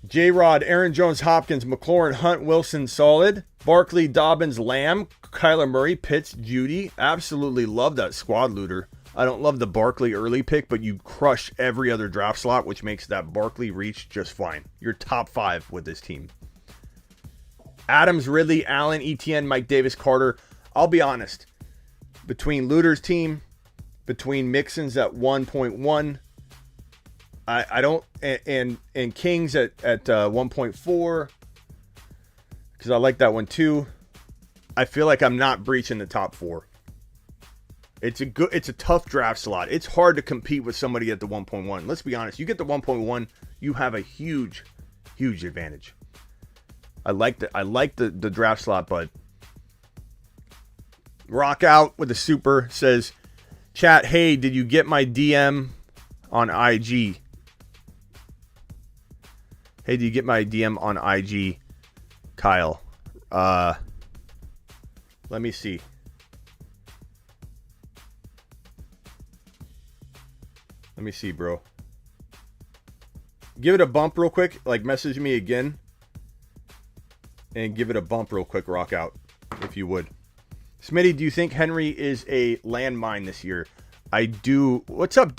J-Rod, Aaron Jones, Hopkins, McLaurin, Hunt, Wilson, solid. Barkley, Dobbins, Lamb, Kyler Murray, Pitts, Judy. Absolutely love that squad looter. I don't love the Barkley early pick, but you crush every other draft slot, which makes that Barkley reach just fine. You're top 5 with this team. Adams, Ridley, Allen, Etienne, Mike Davis, Carter. I'll be honest. Between Luter's team, between Mixon's at 1.1, I don't, and King's at 1.4, because I like that one too. I feel like I'm not breaching the top 4. It's a tough draft slot. It's hard to compete with somebody at the 1.1. Let's be honest. You get the 1.1, you have a huge advantage. I like the draft slot, but Rock Out with the super says, chat, hey, did you get my DM on IG? Hey, did you get my DM on IG, Kyle? Let me see. Let me see, bro. Give it a bump real quick. Like, message me again. And give it a bump real quick, Rock Out, if you would. Smitty, do you think Henry is a landmine this year? I do. What's up,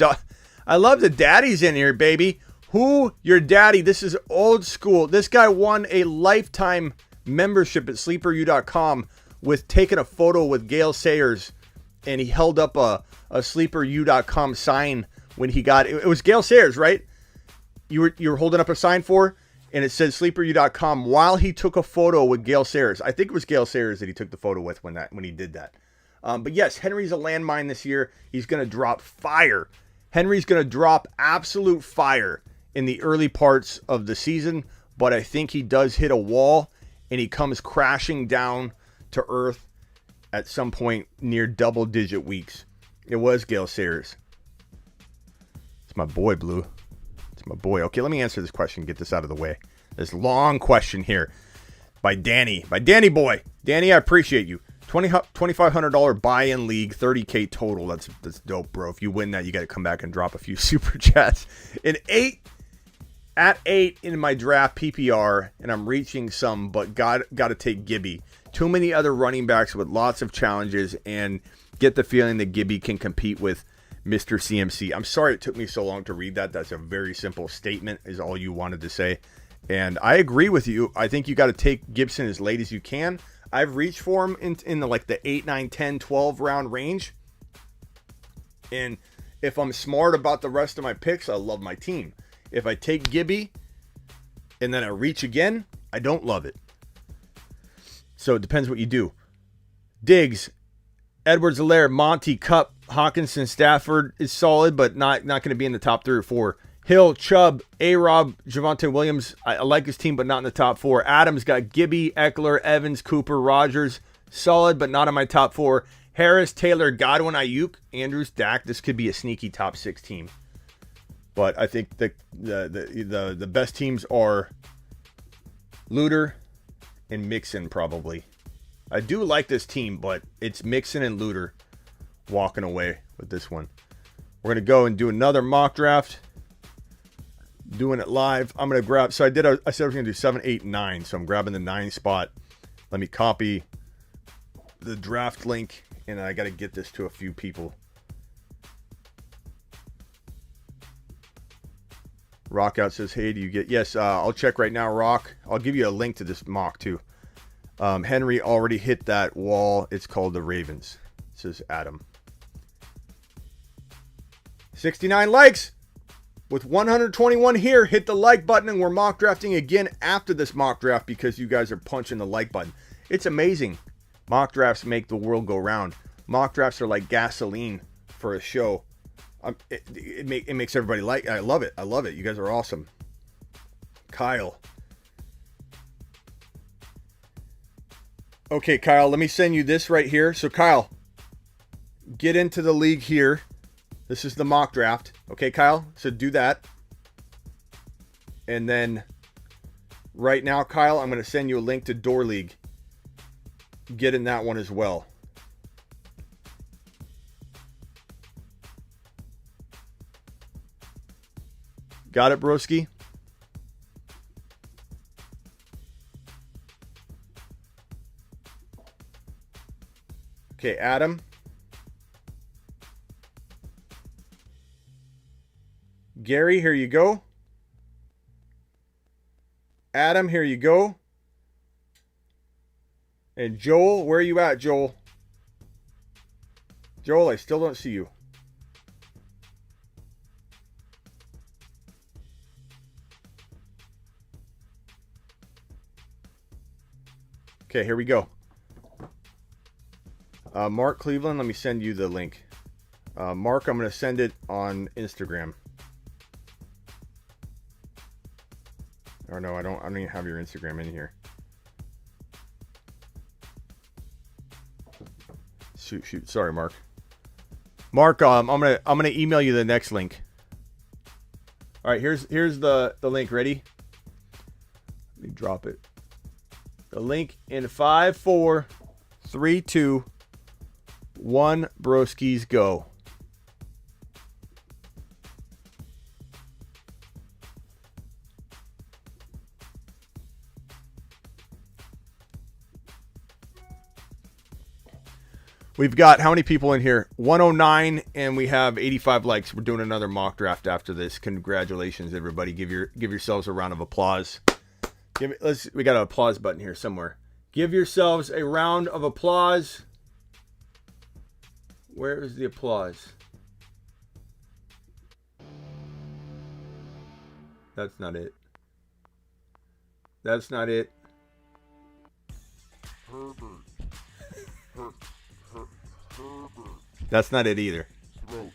I love the daddies in here, baby. Who? Your daddy. This is old school. This guy won a lifetime membership at sleeperu.com with taking a photo with Gale Sayers. And he held up a sleeperu.com sign when he got it. It was Gale Sayers, right? You were holding up a sign for, and it said sleeperu.com while he took a photo with Gale Sayers. I think it was Gale Sayers that he took the photo with when he did that. But yes, Henry's a landmine this year. He's going to drop fire. Henry's going to drop absolute fire in the early parts of the season, but I think he does hit a wall, and he comes crashing down to earth at some point near double-digit weeks. It was Gale Sayers. It's my boy, Blue. It's my boy. Okay, let me answer this question. Get this out of the way. This long question here by Danny. By Danny Boy. Danny, I appreciate you. $2,500 buy-in league, $30K total. That's dope, bro. If you win that, you got to come back and drop a few super chats. At 8 in my draft PPR, and I'm reaching some, but got to take Gibby. Too many other running backs with lots of challenges, and get the feeling that Gibby can compete with Mr. CMC. I'm sorry it took me so long to read that. That's a very simple statement, is all you wanted to say. And I agree with you. I think you got to take Gibson as late as you can. I've reached for him in the 8, 9, 10, 12 round range. And if I'm smart about the rest of my picks, I love my team. If I take Gibby and then I reach again, I don't love it. So it depends what you do. Diggs, Edwards-Helaire, Monty, Cup, Hawkinson, Stafford is solid, but not going to be in the top 3 or 4. Hill, Chubb, A-Rob, Javonte Williams. I like his team, but not in the top 4. Adams got Gibby, Eckler, Evans, Cooper, Rodgers. Solid, but not in my top 4. Harris, Taylor, Godwin, Ayuk, Andrews, Dak. This could be a sneaky top 6 team. But I think the best teams are Luter and Mixon, probably. I do like this team, but it's Mixon and Luter walking away with this one. We're going to go and do another mock draft. Doing it live. I'm going to grab... So I said I was going to do 7, 8, 9. So I'm grabbing the 9 spot. Let me copy the draft link. And I got to get this to a few people. Rock Out says, hey, do you get... Yes, I'll check right now, Rock. I'll give you a link to this mock, too. Henry already hit that wall. It's called the Ravens. Says Adam. 69 likes. With 121 here, hit the like button, and we're mock drafting again after this mock draft because you guys are punching the like button. It's amazing. Mock drafts make the world go round. Mock drafts are like gasoline for a show. It makes everybody like. I love it. I love it. You guys are awesome. Kyle. Okay, Kyle, let me send you this right here. So, Kyle, get into the league here. This is the mock draft. Okay, Kyle? So do that. And then right now, Kyle, I'm going to send you a link to Door League. Get in that one as well. Got it, broski? Okay, Adam. Gary, here you go. Adam, here you go. And Joel, where are you at, Joel? Joel, I still don't see you. Okay, here we go. Mark Cleveland, let me send you the link. Mark, I'm going to send it on Instagram. Or no, I don't even have your Instagram in here. Shoot. Sorry, Mark. Mark, I'm gonna email you the next link. All right, here's the link. Ready? Let me drop it. The link in 5, 4, 3, 2, 1. Broskies, go. We've got how many people in here? 109, and we have 85 likes. We're doing another mock draft after this. Congratulations, everybody! Give yourselves a round of applause. We got an applause button here somewhere. Give yourselves a round of applause. Where is the applause? That's not it. That's not it. That's not it either. Throat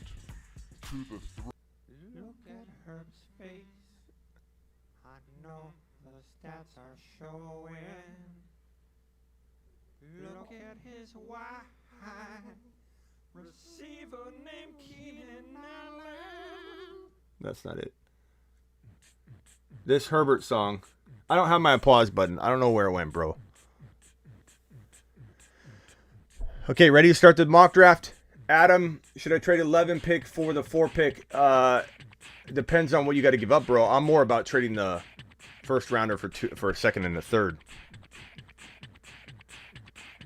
to the throat. Look at Herb's face. I know the stats are showing. Look at his wide receiver named Keenan Allen. That's not it. This Herbert song. I don't have my applause button. I don't know where it went, bro. Okay, ready to start the mock draft? Adam, should I trade 11 pick for the 4 pick? Depends on what you got to give up, bro. I'm more about trading the first rounder for a second and a third.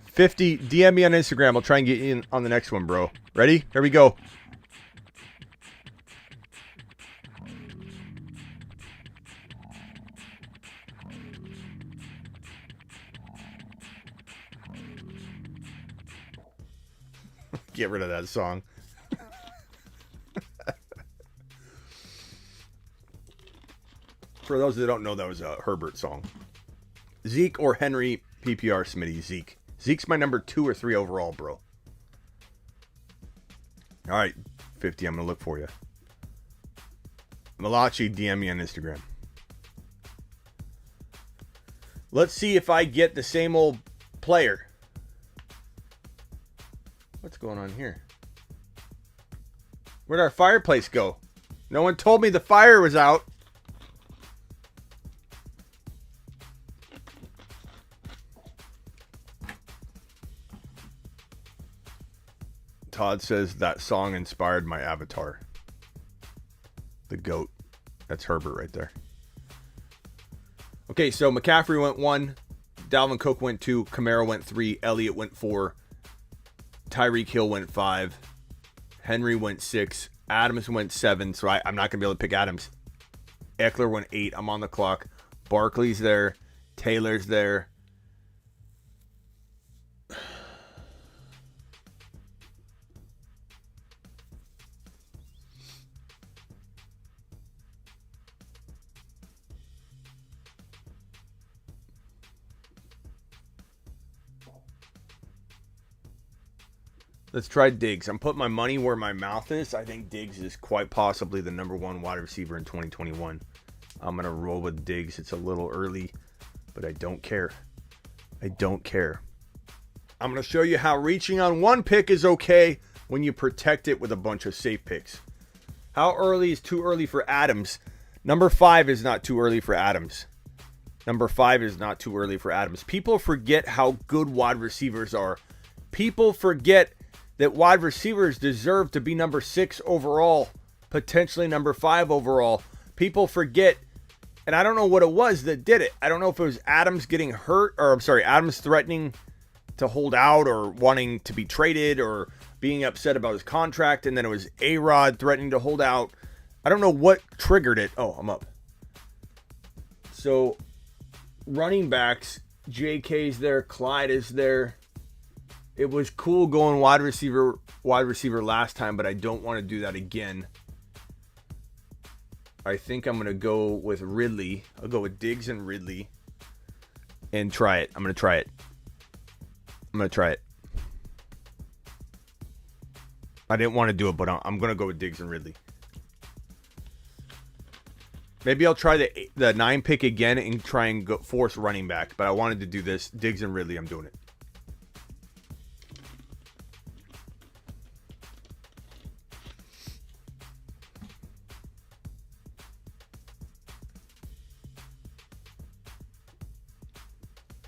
50, DM me on Instagram. I'll try and get you in on the next one, bro. Ready? Here we go. Get rid of that song. For those that don't know, that was a Herbert song. Zeke or Henry, PPR, Smitty, Zeke. Zeke's my number 2 or 3 overall, bro. All right, 50, I'm going to look for you. Malachi, DM me on Instagram. Let's see if I get the same old player. What's going on here? Where'd our fireplace go? No one told me the fire was out. Todd says that song inspired my avatar. The GOAT. That's Herbert right there. Okay, so McCaffrey went 1. Dalvin Cook went 2. Kamara went 3. Elliott went 4. Tyreek Hill went 5. Henry went 6. Adams went 7. So I'm not going to be able to pick Adams. Eckler went 8. I'm on the clock. Barkley's there. Taylor's there. Let's try Diggs. I'm putting my money where my mouth is. I think Diggs is quite possibly the number one wide receiver in 2021. I'm going to roll with Diggs. It's a little early, but I don't care. I don't care. I'm going to show you how reaching on one pick is okay when you protect it with a bunch of safe picks. How early is too early for Adams? Number 5 is not too early for Adams. Number 5 is not too early for Adams. People forget how good wide receivers are. People forget that wide receivers deserve to be number 6 overall, potentially number 5 overall. People forget, and I don't know what it was that did it. I don't know if it was Adams getting hurt, or Adams threatening to hold out or wanting to be traded or being upset about his contract, and then it was A-Rod threatening to hold out. I don't know what triggered it. Oh, I'm up. So, running backs, JK's there, Clyde is there. It was cool going wide receiver last time, but I don't want to do that again. I think I'm going to go with Ridley. I'll go with Diggs and Ridley and try it. I'm going to try it. I didn't want to do it, but I'm going to go with Diggs and Ridley. Maybe I'll try the 9 pick again and try and force running back, but I wanted to do this. Diggs and Ridley, I'm doing it.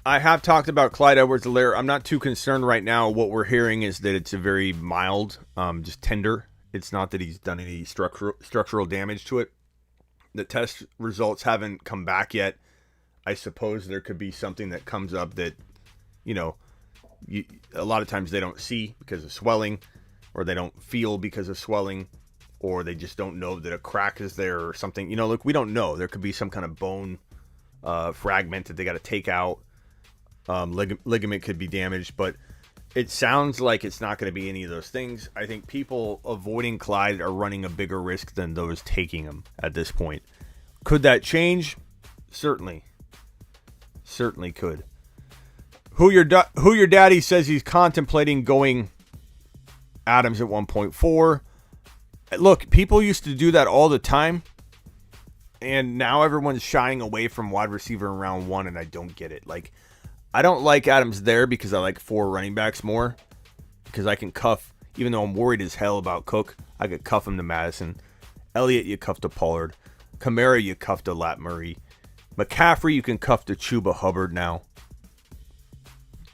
I have talked about Clyde Edwards-Helaire. I'm not too concerned right now. What we're hearing is that it's a very mild, just tender. It's not that he's done any structural damage to it. The test results haven't come back yet. I suppose there could be something that comes up that, a lot of times they don't see because of swelling, or they don't feel because of swelling, or they just don't know that a crack is there or something. Look, we don't know. There could be some kind of bone fragment that they got to take out. Ligament could be damaged, but it sounds like it's not going to be any of those things. I think people avoiding Clyde are running a bigger risk than those taking him at this point. Could that change? Certainly could. Who your daddy says he's contemplating going Adams at 1.4. Look, people used to do that all the time, and now everyone's shying away from wide receiver in round 1, and I don't get it. Like, I don't like Adams there because I like 4 running backs more. Because I can cuff, even though I'm worried as hell about Cook, I could cuff him to Madison. Elliott, you cuff to Pollard. Kamara, you cuff to Lat Murray. McCaffrey, you can cuff to Chuba Hubbard now.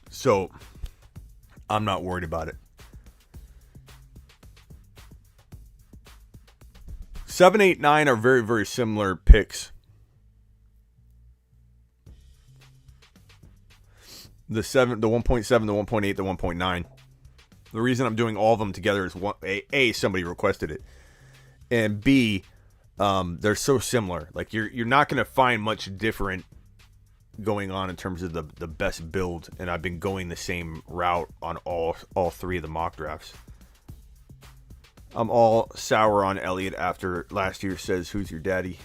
So, I'm not worried about it. 7, 8, 9 are very, very similar picks. The 1.7, the 1.8, the 1.9. The reason I'm doing all of them together is A, somebody requested it, and B, they're so similar. Like you're not going to find much different going on in terms of the best build, and I've been going the same route on all 3 of the mock drafts. I'm all sour on Elliott after last year says, "Who's your daddy?"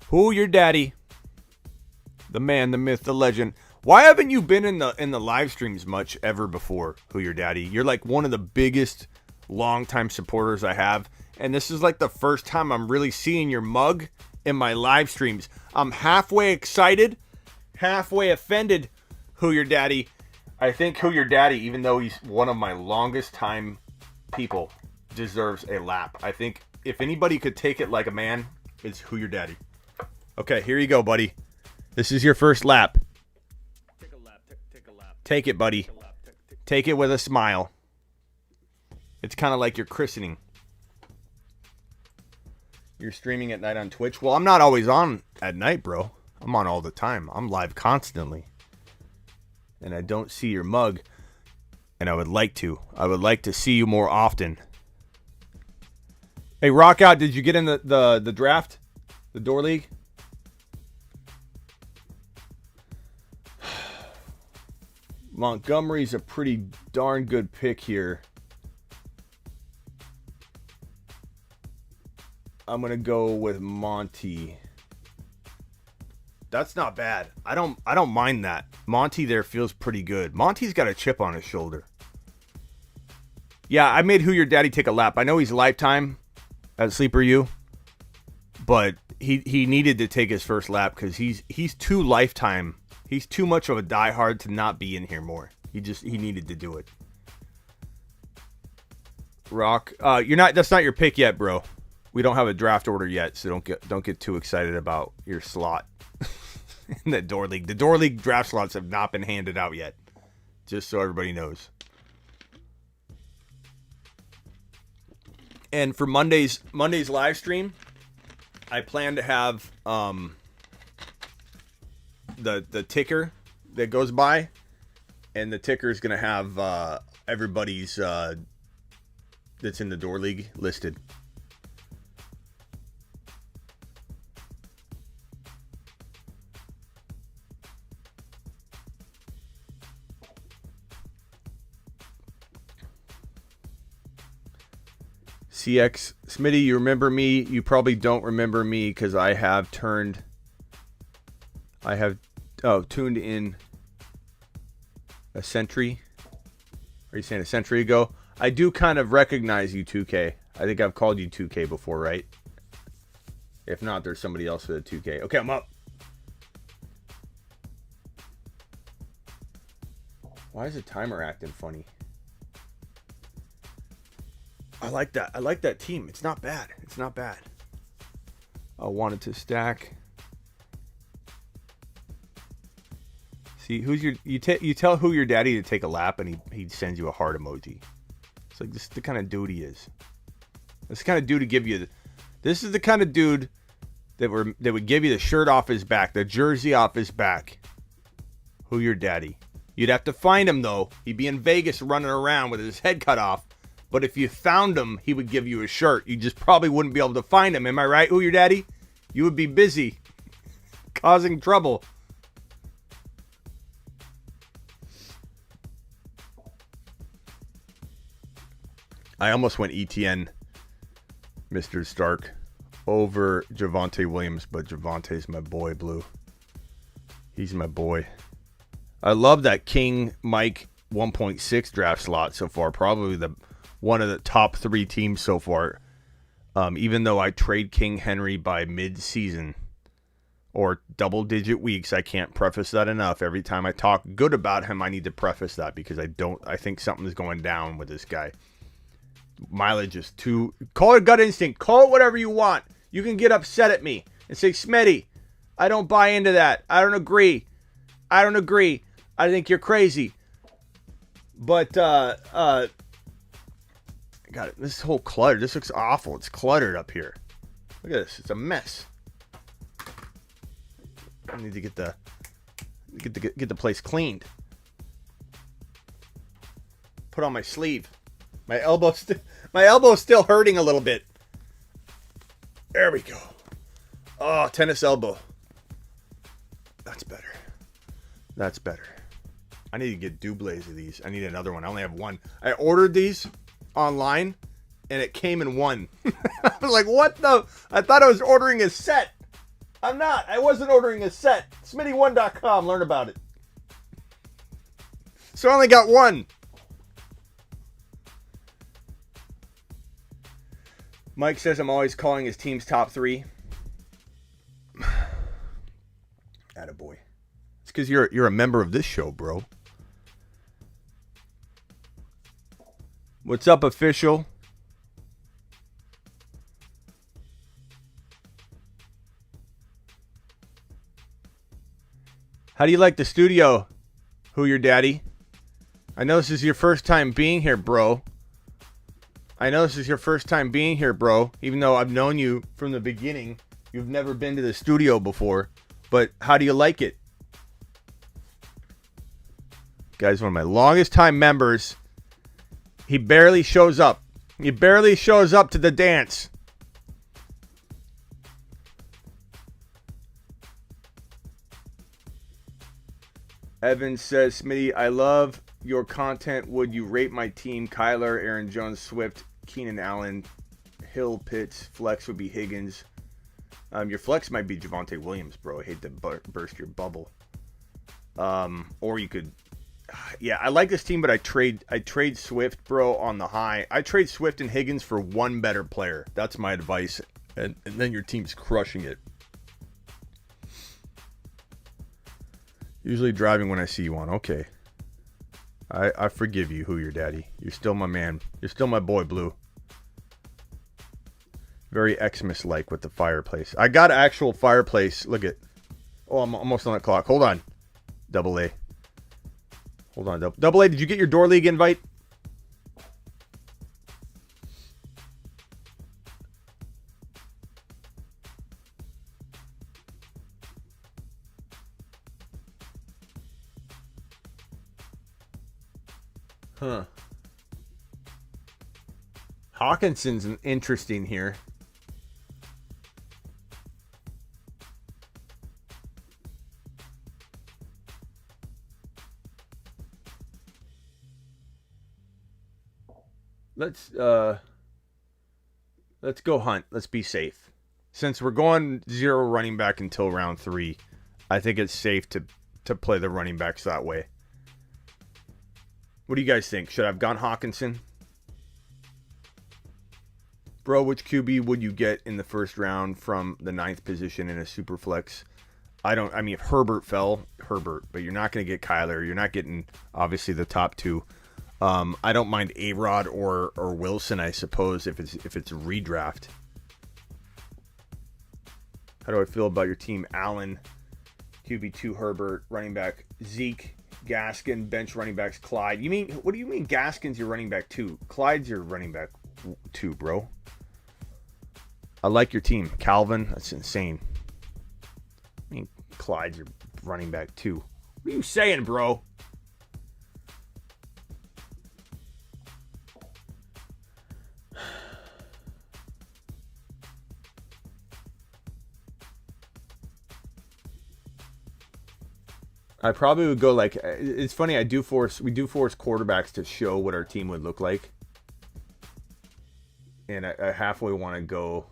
Who your daddy? The man, the myth, the legend. Why haven't you been in the live streams much ever before, Who Your Daddy? You're like one of the biggest longtime supporters I have. And this is like the first time I'm really seeing your mug in my live streams. I'm halfway excited, halfway offended, Who Your Daddy. I think Who Your Daddy, even though he's one of my longest time people, deserves a lap. I think if anybody could take it like a man, it's Who Your Daddy. Okay, here you go, buddy. This is your first lap. Take a lap. Take a lap. Take it, buddy. Take a lap. Take it with a smile. It's kind of like your christening. You're streaming at night on Twitch. Well, I'm not always on at night, bro. I'm on all the time. I'm live constantly. And I don't see your mug. And I would like to. I would like to see you more often. Hey, Rock Out, did you get in the draft? The door league? Montgomery's a pretty darn good pick here. I'm going to go with Monty. That's not bad. I don't mind that. Monty there feels pretty good. Monty's got a chip on his shoulder. Yeah, I made Who Your Daddy take a lap. I know he's lifetime at Sleeper U, but he needed to take his first lap because he's too lifetime. He's too much of a diehard to not be in here more. He needed to do it. Rock, that's not your pick yet, bro. We don't have a draft order yet, so don't get too excited about your slot in the door league. The door league draft slots have not been handed out yet, just so everybody knows. And for Monday's live stream, I plan to have the ticker that goes by, and the ticker is gonna have everybody's that's in the door league listed. CX Smitty, you remember me? You probably don't remember me because I have tuned in a century. Are you saying a century ago? I do kind of recognize you, 2K. I think I've called you 2K before, right? If not, there's somebody else with a 2K. Okay, I'm up. Why is the timer acting funny? I like that. I like that team. It's not bad. It's not bad. I wanted to stack. See, you tell Who Your Daddy to take a lap, and he sends you a heart emoji. It's like, this is the kind of dude he is. This kind of dude to give you. This is the kind of dude that would give you the shirt off his back, the jersey off his back. Who Your Daddy? You'd have to find him though. He'd be in Vegas running around with his head cut off. But if you found him, he would give you a shirt. You just probably wouldn't be able to find him. Am I right, Who Your Daddy? You would be busy causing trouble. I almost went ETN, Mr. Stark, over Javonte Williams, but Javante's my boy, Blue. He's my boy. I love that King Mike 1.6 draft slot so far. Probably one of the top 3 teams so far. Even though I trade King Henry by mid-season or double-digit weeks, I can't preface that enough. Every time I talk good about him, I need to preface that because I think something's going down with this guy. Mileage is too... Call it gut instinct. Call it whatever you want. You can get upset at me and say, Smitty, I don't buy into that. I don't agree. I think you're crazy. But, God, this whole clutter. This looks awful. It's cluttered up here. Look at this. It's a mess. I need to get the place cleaned. Put on my sleeve. My elbow's still hurting a little bit. There we go. Oh, tennis elbow. That's better. That's better. I need to get doubles of these. I need another one. I only have one. I ordered these online, and it came in one. I was like, what the? I thought I was ordering a set. I'm not. I wasn't ordering a set. Smitty1.com. Learn about it. So I only got one. Mike says I'm always calling his team's top 3. Attaboy. It's because you're a member of this show, bro. What's up, official? How do you like the studio, Who Your Daddy? I know this is your first time being here, bro. Even though I've known you from the beginning. You've never been to the studio before. But how do you like it? Guy's one of my longest time members. He barely shows up. He barely shows up to the dance. Evan says, Smitty, I love your content. Would you rate my team? Kyler, Aaron Jones, Swift, Keenan Allen, Hill, Pitts. Flex would be Higgins. Your flex might be Javonte Williams, bro. I hate to burst your bubble. Or you could Yeah, I like this team, but I trade Swift, bro, on the high. I trade Swift and Higgins for one better player. That's my advice. And then your team's crushing it. Usually driving when I see you on. Okay. I forgive you, who your daddy. You're still my man. You're still my boy, Blue. Very Xmas-like with the fireplace. I got an actual fireplace. Look at. Oh, I'm almost on that clock. Hold on. Double A. Hold on. Double A, did you get your door league invite? Huh. Hawkinson's interesting here. Let's go hunt. Let's be safe. Since we're going 0 running back until round 3, I think it's safe to play the running backs that way. What do you guys think? Should I have gone Hawkinson? Bro, which QB would you get in the first round from the 9th position in a super flex? I mean, if Herbert fell, Herbert, but you're not going to get Kyler. You're not getting, obviously, the top 2. I don't mind A-Rod or Wilson, I suppose, if it's redraft. How do I feel about your team? Allen, QB2 Herbert, running back Zeke, Gaskin, bench running backs Clyde. What do you mean Gaskin's your running back 2? Clyde's your running back 2, bro. I like your team. Calvin, that's insane. I mean, Clyde's your running back 2. What are you saying, bro? I probably would go like, it's funny, we do force quarterbacks to show what our team would look like. And I halfway want to go.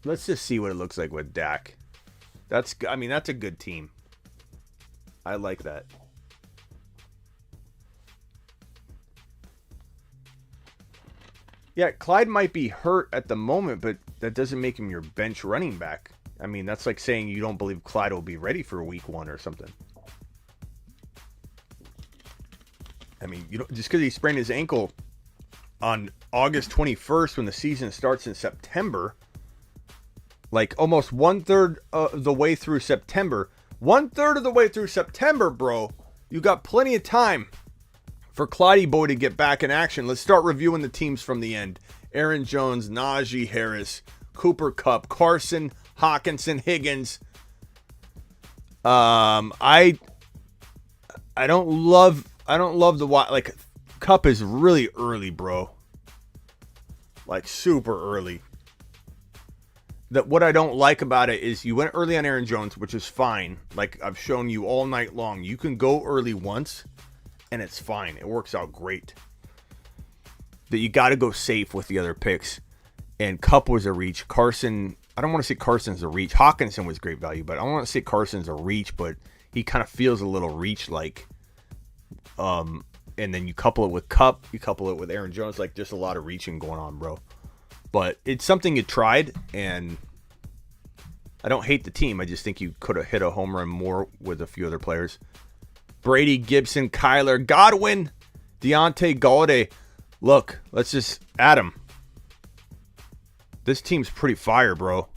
Let's just see what it looks like with Dak. That's a good team. I like that. Yeah, Clyde might be hurt at the moment, but that doesn't make him your bench running back. I mean, that's like saying you don't believe Clyde will be ready for week 1 or something. I mean, just because he sprained his ankle on August 21st when the season starts in September, like almost 1/3 of the way through September. 1/3 of the way through September, bro. You got plenty of time for Clydey Boy to get back in action. Let's start reviewing the teams from the end. Aaron Jones, Najee Harris, Cooper Kupp, Carson, Hawkinson, Higgins. I don't love the like Kupp is really early, bro. Like super early. What I don't like about it is you went early on Aaron Jones, which is fine. Like I've shown you all night long. You can go early once and it's fine. It works out great. That you got to go safe with the other picks. And Kupp was a reach. Carson, I don't want to say Carson's a reach. Hawkinson was great value, but I don't want to say Carson's a reach, but he kind of feels a little reach-like. And then you couple it with Kupp, you couple it with Aaron Jones, like just a lot of reaching going on, bro. But it's something you tried, and I don't hate the team. I just think you could have hit a home run more with a few other players. Brady, Gibson, Kyler, Godwin, Deontay, Galladay. Look, let's just add him. This team's pretty fire, bro.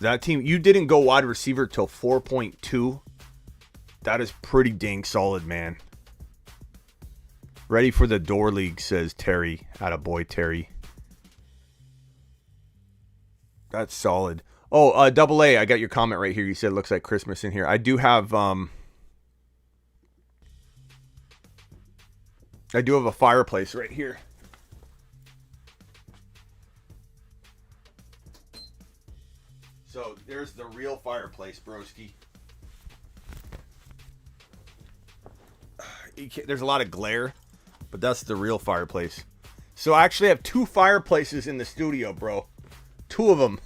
That team, you didn't go wide receiver till 4.2. That is pretty dang solid, man. Ready for the door league, says Terry. Attaboy, Terry. That's solid. Oh, Double A, I got your comment right here. You said it looks like Christmas in here. I do have a fireplace right here. So there's the real fireplace, broski. There's a lot of glare, but that's the real fireplace. So I actually have 2 fireplaces in the studio, bro. two of them.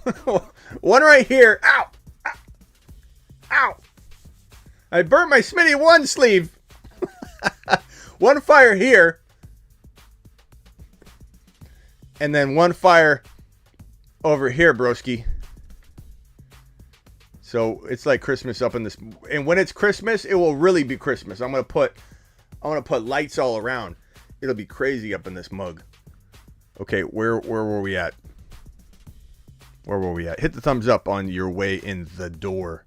One right here. Ow! Ow! Ow! I burnt my Smitty one sleeve. One fire here. And then one fire over here, broski. So it's like Christmas up in this. And when it's Christmas, it will really be Christmas. I'm gonna put lights all around. It'll be crazy up in this mug. Okay, where were we at? Where were we at? Hit the thumbs up on your way in the door.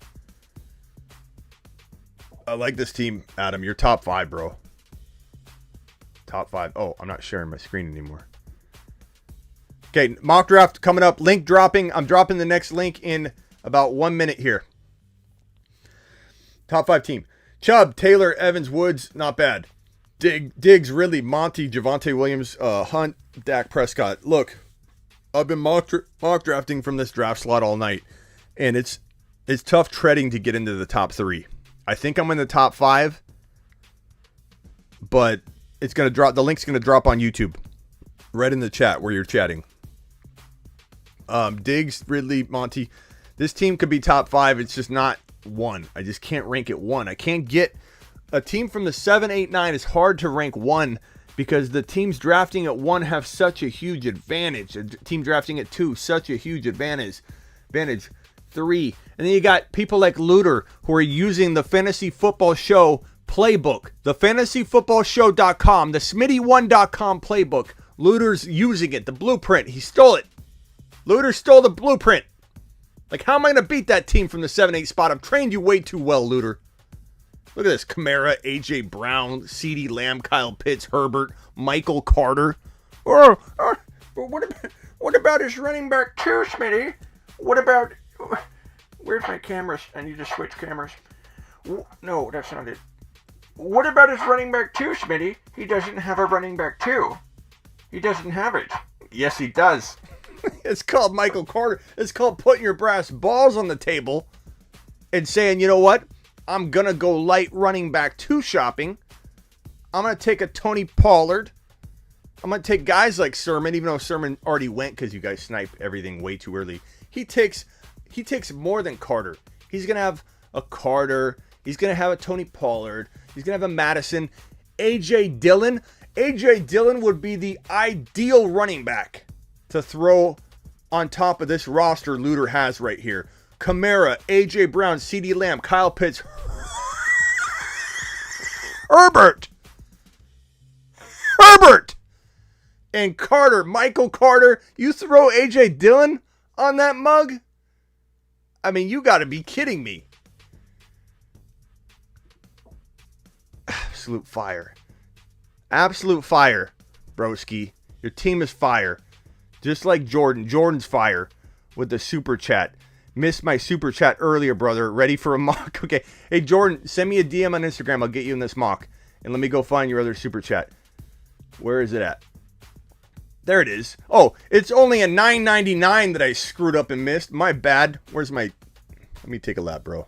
I like this team, Adam. You're top 5, bro. Top 5. Oh, I'm not sharing my screen anymore. Okay, mock draft coming up. Link dropping. I'm dropping the next link in about 1 minute here. Top 5 team. Chubb, Taylor, Evans, Woods, not bad. Diggs, Ridley, Monty, Javonte Williams, Hunt, Dak Prescott. Look, I've been mock drafting from this draft slot all night, and it's tough treading to get into the top 3. I think I'm in the top 5, but it's gonna drop. The link's gonna drop on YouTube, right in the chat where you're chatting. Diggs, Ridley, Monty. This team could be top 5. It's just not 1. I just can't rank it 1. I can't get a team from the 7, 8, 9 is hard to rank 1 because the teams drafting at 1 have such a huge advantage. A team drafting at 2, such a huge advantage. 3. And then you got people like Looter who are using the Fantasy Football Show playbook. The fantasyfootballshow.com, the smitty1.com playbook. Looter's using it, the blueprint. He stole it. Looter stole the blueprint. Like, how am I going to beat that team from the 7-8 spot? I've trained you way too well, Looter. Look at this. Kamara, A.J. Brown, CeeDee Lamb, Kyle Pitts, Herbert, Michael Carter. What about his running back too, Smitty? What about... Where's my cameras? I need to switch cameras. No, that's not it. What about his running back too, Smitty? He doesn't have a running back too. He doesn't have it. Yes, he does. It's called Michael Carter. It's called putting your brass balls on the table and saying, you know what? I'm going to go light running back 2 shopping. I'm going to take a Tony Pollard. I'm going to take guys like Sermon, even though Sermon already went because you guys sniped everything way too early. He takes more than Carter. He's going to have a Carter. He's going to have a Tony Pollard. He's going to have a Madison. A.J. Dillon. A.J. Dillon would be the ideal running back to throw on top of this roster Looter has right here. Kamara, A.J. Brown, CeeDee Lamb, Kyle Pitts, Herbert, and Carter, Michael Carter. You throw A.J. Dillon on that mug? I mean, you got to be kidding me. Absolute fire. Absolute fire, broski. Your team is fire. Just like Jordan. Jordan's fire with the super chat. Missed my super chat earlier, brother. Ready for a mock? Okay. Hey, Jordan, send me a DM on Instagram. I'll get you in this mock. And let me go find your other super chat. Where is it at? There it is. Oh, it's only a $9.99 that I screwed up and missed. My bad. Where's my... Let me take a lap, bro.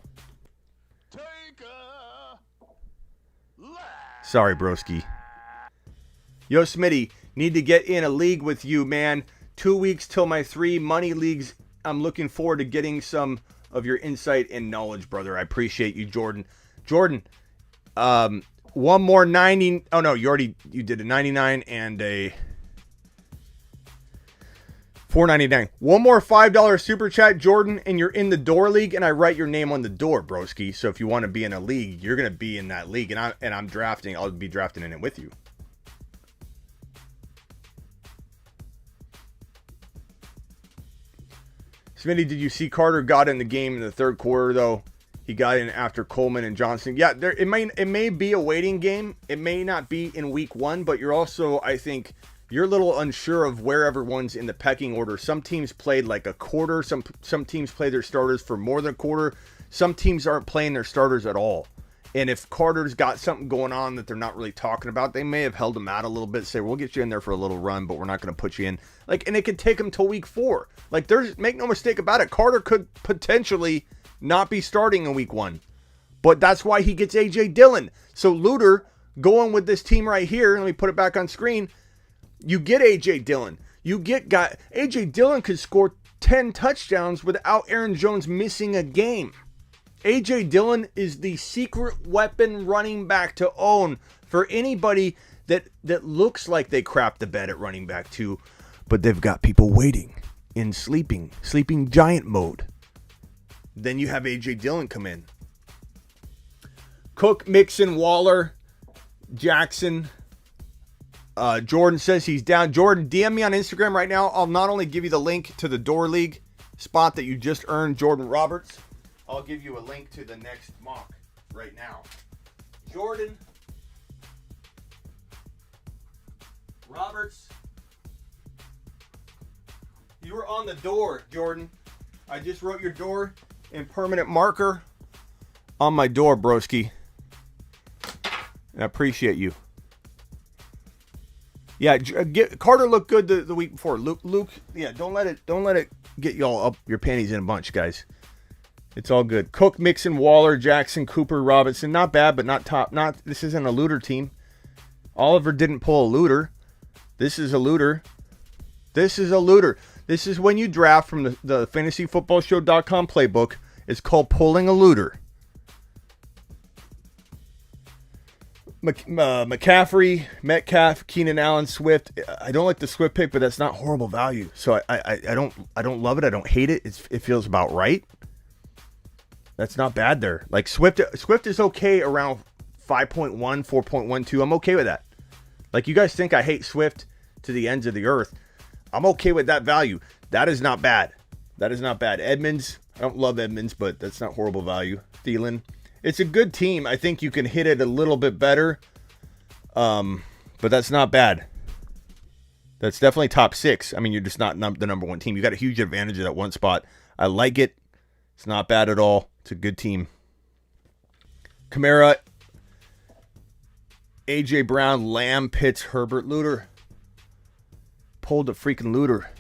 Take a lap. Sorry, broski. Yo, Smitty, need to get in a league with you, man. 2 weeks till my 3 money leagues. I'm looking forward to getting some of your insight and knowledge, brother. I appreciate you, Jordan. Jordan, one more 90. Oh, no, you did a 99 and a $4.99. One more $5 super chat, Jordan, and you're in the door league, and I write your name on the door, broski. So if you want to be in a league, you're going to be in that league, and I'm drafting. I'll be drafting in it with you. Smitty, did you see Carter got in the game in the third quarter, though? He got in after Coleman and Johnson. Yeah, it may be a waiting game. It may not be in week 1, but you're also, I think, you're a little unsure of where everyone's in the pecking order. Some teams played like a quarter. Some teams play their starters for more than a quarter. Some teams aren't playing their starters at all. And if Carter's got something going on that they're not really talking about, they may have held him out a little bit, say, we'll get you in there for a little run, but we're not going to put you in. Like, and it could take him till week 4. Like, make no mistake about it, Carter could potentially not be starting in week 1. But that's why he gets A.J. Dillon. So Looter, going with this team right here, let me put it back on screen, you get A.J. Dillon. You get A.J. Dillon could score 10 touchdowns without Aaron Jones missing a game. A.J. Dillon is the secret weapon running back to own for anybody that looks like they crapped the bed at running back too, but they've got people waiting in sleeping giant mode. Then you have A.J. Dillon come in. Cook, Mixon, Waller, Jackson. Jordan says he's down. Jordan, DM me on Instagram right now. I'll not only give you the link to the Door League spot that you just earned, Jordan Roberts, I'll give you a link to the next mock right now. Jordan Roberts, you were on the door, Jordan. I just wrote your door in permanent marker on my door, broski. And I appreciate you. Yeah, Carter looked good the week before. Luke, yeah, don't let it get y'all up your panties in a bunch, guys. It's all good. Cook, Mixon, Waller, Jackson, Cooper, Robinson, not bad, but not top. This isn't a looter team. Oliver didn't pull a looter. This is a looter. This is when you draft from the fantasyfootballshow.com playbook. It's called pulling a looter. McCaffrey, Metcalf, Keenan Allen, Swift. I don't like the Swift pick, but that's not horrible value. So I don't love it. I don't hate it. It feels about right. That's not bad there. Like Swift is okay around 5.1, 4.12. I'm okay with that. Like you guys think I hate Swift to the ends of the earth. I'm okay with that value. That is not bad. Edmonds, I don't love Edmonds, but that's not horrible value. Thielen. It's a good team. I think you can hit it a little bit better. But that's not bad. That's definitely top 6. I mean, you're just not the number one team. You got a huge advantage at that one spot. I like it. It's not bad at all. It's a good team. Kamara, A.J. Brown, Lamb, Pitts, Herbert, Looter. Pulled a freaking looter.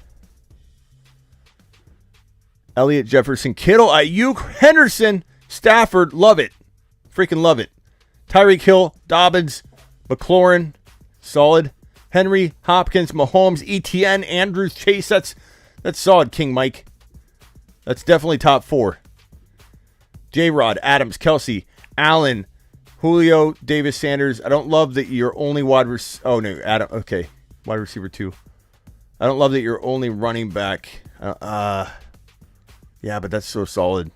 Elliott, Jefferson, Kittle, Ayuk, Henderson, Stafford, love it. Freaking love it. Tyreek Hill, Dobbins, McLaurin, solid. Henry, Hopkins, Mahomes, ETN, Andrews, Chase. That's solid, King Mike. That's definitely top 4. J-Rod, Adams, Kelsey, Allen, Julio, Davis, Sanders. I don't love that you're only wide receiver. Oh, no, Adam. Okay, wide receiver 2. I don't love that you're only running back. Yeah, but that's so solid.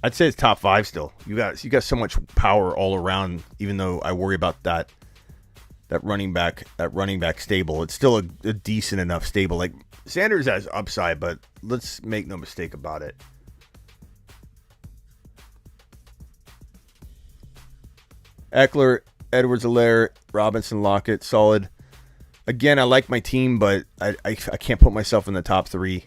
I'd say it's top 5 still. You got so much power all around. Even though I worry about that running back stable, it's still a decent enough stable. Like Sanders has upside, but let's make no mistake about it. Eckler, Edwards-Helaire, Robinson, Lockett, solid. Again, I like my team, but I can't put myself in the top 3.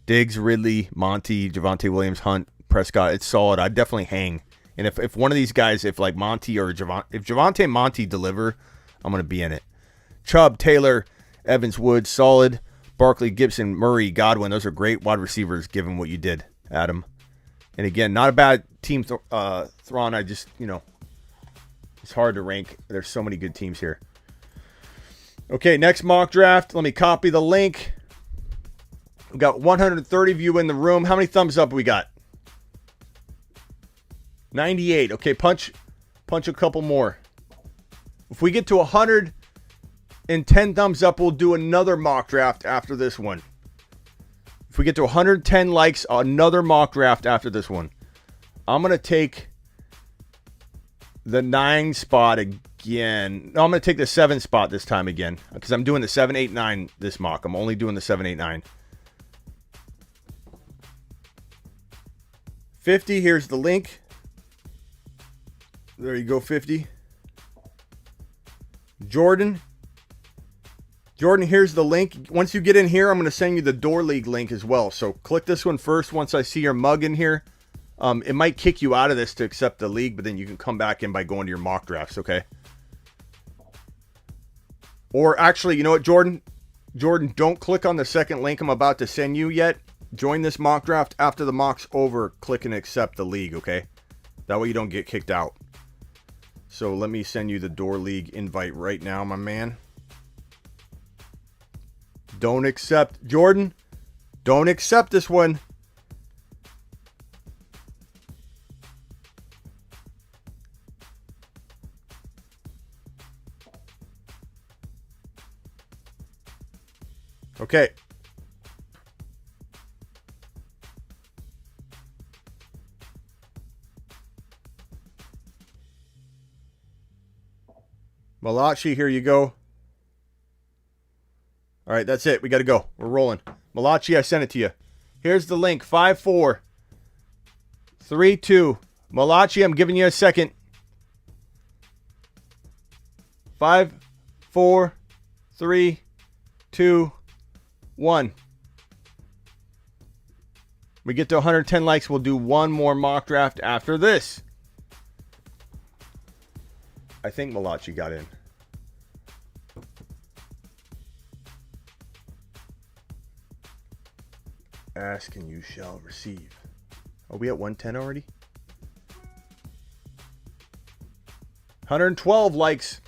Diggs, Ridley, Monty, Javonte Williams, Hunt, Prescott. It's solid. I'd definitely hang. And if one of these guys, if like Monty or if Javonte and Monty deliver, I'm going to be in it. Chubb, Taylor, Evans, Woods, solid. Barkley, Gibson, Murray, Godwin. Those are great wide receivers given what you did, Adam. And again, not a bad team, Thrawn. I just, it's hard to rank. There's so many good teams here. Okay, next mock draft. Let me copy the link. We got 130 of you in the room. How many thumbs up we got? 98. Okay, punch a couple more. If we get to 110 thumbs up, we'll do another mock draft after this one. If we get to 110 likes, another mock draft after this one. I'm going to take the 9 spot again. No, I'm going to take the 7 spot this time again because I'm doing the 7, 8, 9 this mock. I'm only doing the 7, 8, 9. 50, here's the link. There you go, 50. Jordan, here's the link. Once you get in here, I'm going to send you the Door League link as well. So click this one first once I see your mug in here. It might kick you out of this to accept the league, but then you can come back in by going to your mock drafts, okay? Or actually, you know what, Jordan? Jordan, don't click on the second link I'm about to send you yet. Join this mock draft after the mock's over. Click and accept the league, okay? That way you don't get kicked out. So let me send you the Door League invite right now, my man. Don't accept. Jordan, Don't accept this one. Okay. Malachi, here you go. All right, that's it. We got to go. We're rolling. Malachi, I sent it to you. Here's the link. 5, 4, 3, 2. Malachi, I'm giving you a second. 5, 4, 3, 2, 1. We get to 110 likes. We'll do one more mock draft after this. I think Malachi got in. Ask and you shall receive. Are we at 110 already? 112 likes.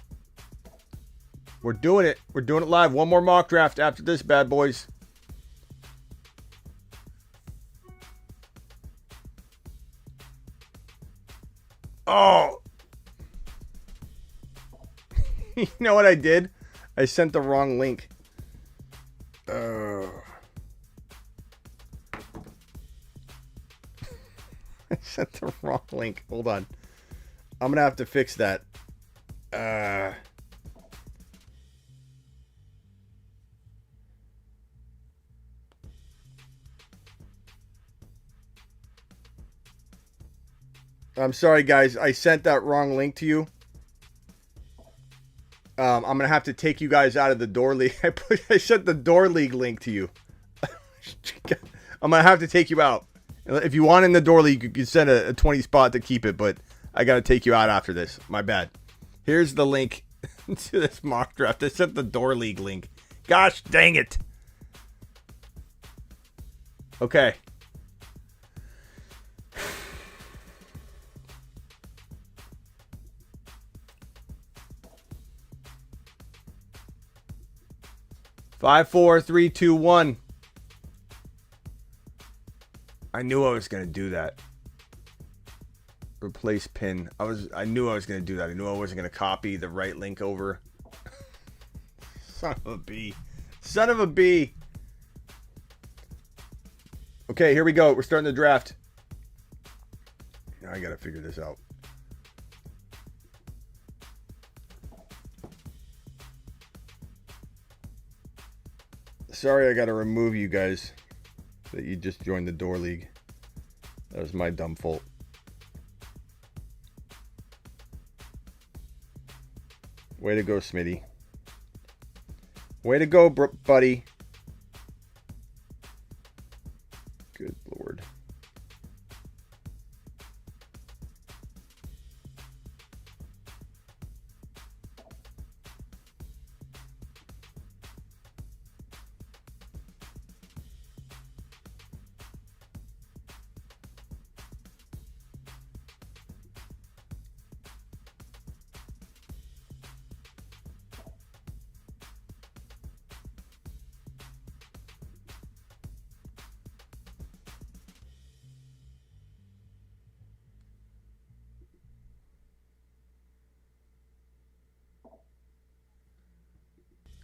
We're doing it. We're doing it live. One more mock draft after this, bad boys. Oh. You know what I did? I sent the wrong link. I sent the wrong link. Hold on. I'm going to have to fix that. I'm sorry, guys. I sent that wrong link to you. I'm going to have to take you guys out of the door league. I sent the door league link to you. I'm going to have to take you out. If you want in the door league, you can send a 20 spot to keep it, but I got to take you out after this. My bad. Here's the link to this mock draft. I sent the door league link. Gosh dang it. Okay. Five, 4, 3, 2, 1. I knew I was gonna do that. Replace pin. I knew I was gonna do that. I knew I wasn't gonna copy the right link over. Son of a B. Son of a B. Okay, here we go. We're starting the draft. Now I gotta figure this out. Sorry, I gotta remove you guys. That you just joined the door league. That was my dumb fault. Way to go, Smitty. Way to go, buddy. Good Lord.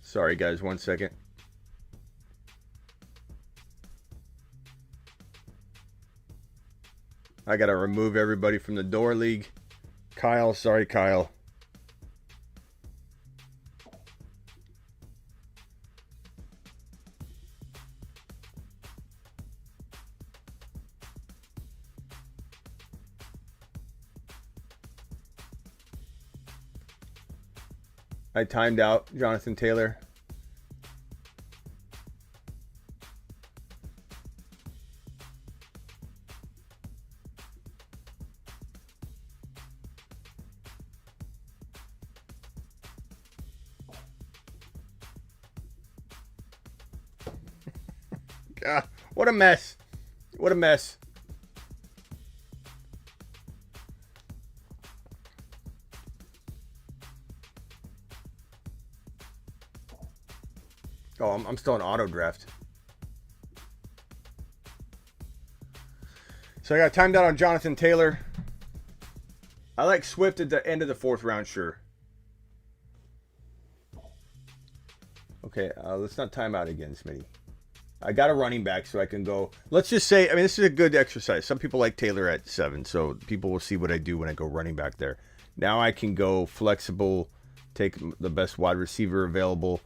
Sorry, guys. 1 second. I gotta remove everybody from the door league. Kyle, sorry, Kyle. I timed out Jonathan Taylor. God, what a mess. What a mess. Oh, I'm still in auto draft. So I got timed out on Jonathan Taylor. I like Swift at the end of the 4th round, sure. Okay, let's not time out again, Smitty. I got a running back, so I can go. Let's just say, I mean, this is a good exercise. Some people like Taylor at 7, so people will see what I do when I go running back there. Now I can go flexible, take the best wide receiver available.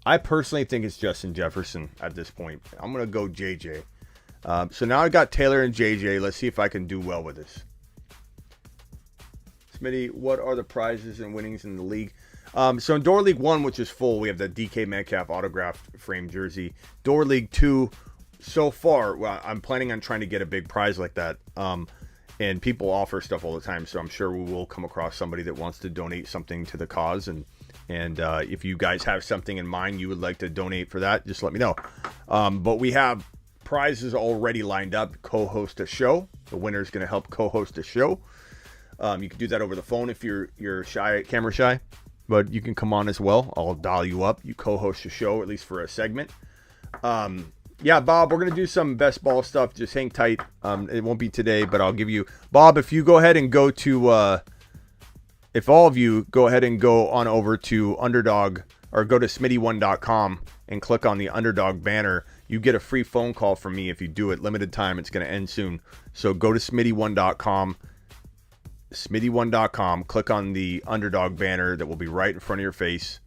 I personally think it's Justin Jefferson at this point. I'm going to go JJ. So now I got Taylor and JJ. Let's see if I can do well with this. Smitty, what are the prizes and winnings in the league? So in Door League 1, which is full, we have the DK Metcalf autographed frame jersey. Door League 2, so far, well, I'm planning on trying to get a big prize like that. And people offer stuff all the time, so I'm sure we will come across somebody that wants to donate something to the cause. And if you guys have something in mind you would like to donate for that, just let me know. But we have prizes already lined up. Co-host a show. The winner is going to help co-host a show. You can do that over the phone if you're shy, camera shy. But you can come on as well. I'll dial you up. You co-host a show, at least for a segment. Yeah, Bob, we're going to do some best ball stuff. Just hang tight. It won't be today, but I'll give you... Bob, if you go ahead and go to... if all of you go ahead and go on over to Underdog, or go to smitty1.com and click on the Underdog banner, you get a free phone call from me if you do it. Limited time. It's going to end soon. So go to smitty1.com. Smitty1.com, click on the Underdog banner that will be right in front of your face.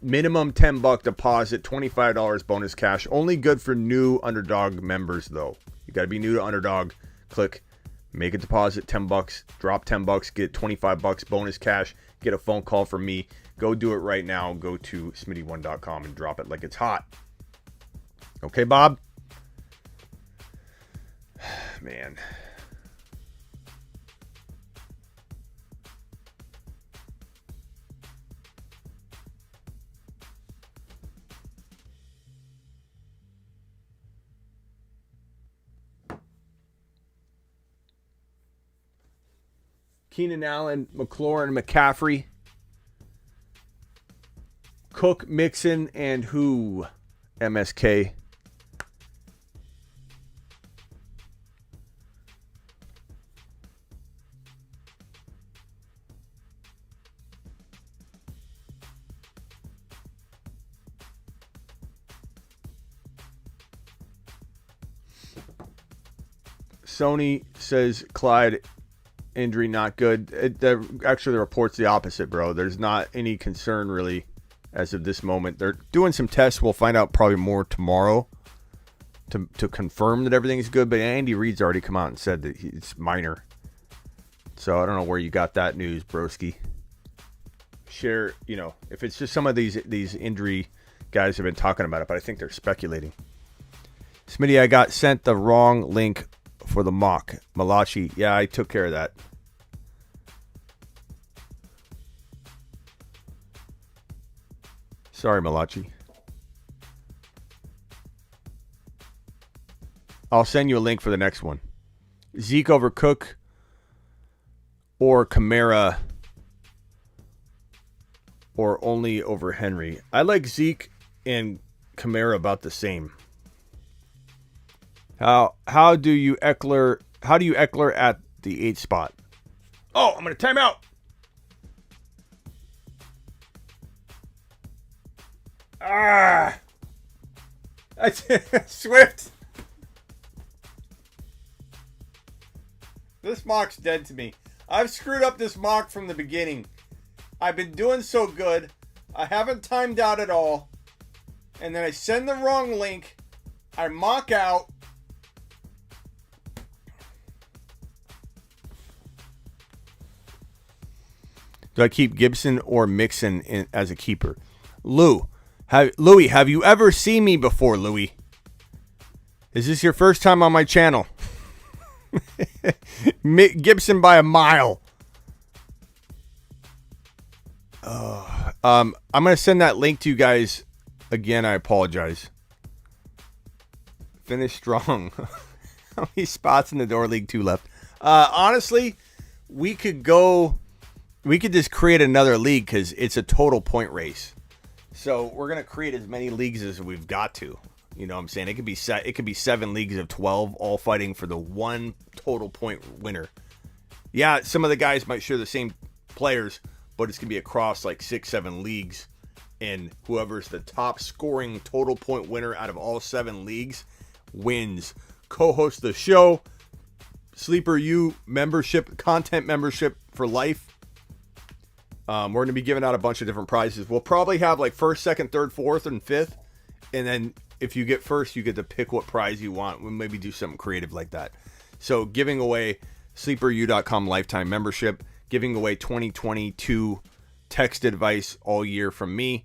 Minimum $10 deposit, $25 bonus cash. Only good for new Underdog members, though. You got to be new to Underdog. Click, make a deposit, $10, drop $10, get $25 bonus cash, get a phone call from me. Go do it right now. Go to smitty1.com and drop it like it's hot. Okay, Bob? Man. Keenan Allen, McLaurin, McCaffrey, Cook, Mixon, and who? MSK. Sony says Clyde injury not good. Actually, the report's the opposite, bro. There's not any concern really as of this moment. They're doing some tests. We'll find out probably more tomorrow to confirm that everything is good. But Andy Reid's already come out and said that it's minor. So I don't know where you got that news, broski. Share, if it's just some of these injury guys have been talking about it, but I think they're speculating. Smitty, I got sent the wrong link for the mock. Malachi, yeah, I took care of that. Sorry, Malachi. I'll send you a link for the next one. Zeke over Cook or Kamara or only over Henry. I like Zeke and Kamara about the same. How do you Eckler at the 8th spot? Oh, I'm going to time out. Swift. This mock's dead to me. I've screwed up this mock from the beginning. I've been doing so good. I haven't timed out at all. And then I send the wrong link. I mock out. Do I keep Gibson or Mixon as a keeper? Louis, have you ever seen me before, Louis? Is this your first time on my channel? Gibson by a mile. I'm going to send that link to you guys. Again, I apologize. Finish strong. How many spots in the Door League 2 left? Honestly, we could just create another league because it's a total point race. So we're going to create as many leagues as we've got to. You know what I'm saying? It could be 7 leagues of 12 all fighting for the one total point winner. Yeah, some of the guys might share the same players, but it's going to be across like 6-7 leagues, and whoever's the top scoring total point winner out of all 7 leagues wins. Co-host the show, Sleeper U membership, content membership for life. We're going to be giving out a bunch of different prizes. We'll probably have like first, second, third, fourth, and fifth. And then if you get first, you get to pick what prize you want. We'll maybe do something creative like that. So giving away sleeperu.com lifetime membership, giving away 2022 text advice all year from me,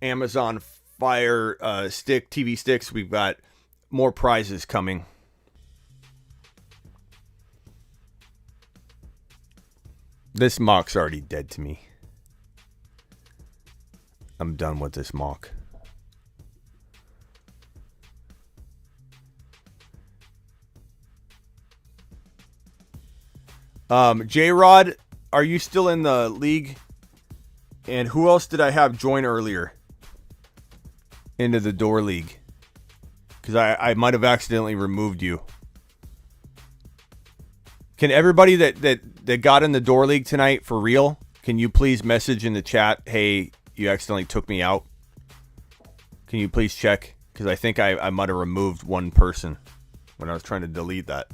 Amazon Fire Stick, TV sticks. We've got more prizes coming. This mock's already dead to me. I'm done with this mock. J-Rod, are you still in the league? And who else did I have join earlier into the door league? Because I might have accidentally removed you. Can everybody that got in the door league tonight for real, can you please message in the chat, hey, you accidentally took me out? Can you please check? Because I think I might have removed one person when I was trying to delete that.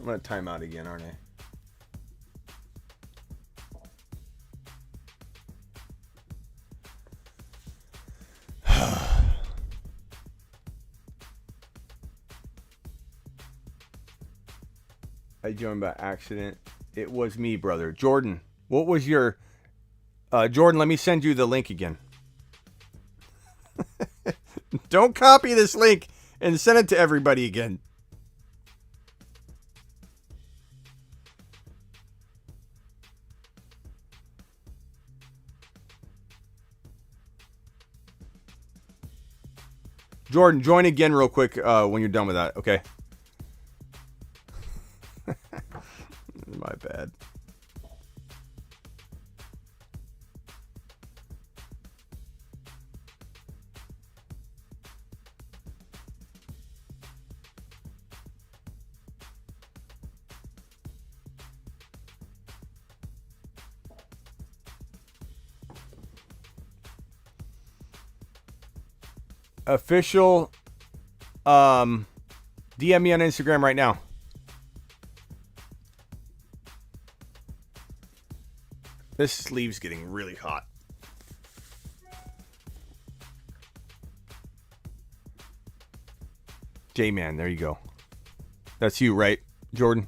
I'm going to time out again, aren't I? I joined by accident. It was me, brother. Jordan, what was your... Jordan, let me send you the link again. Don't copy this link and send it to everybody again. Jordan, join again real quick when you're done with that, okay? My bad. Official DM me on Instagram right now. This sleeve's getting really hot. J-Man, there you go. That's you, right, Jordan?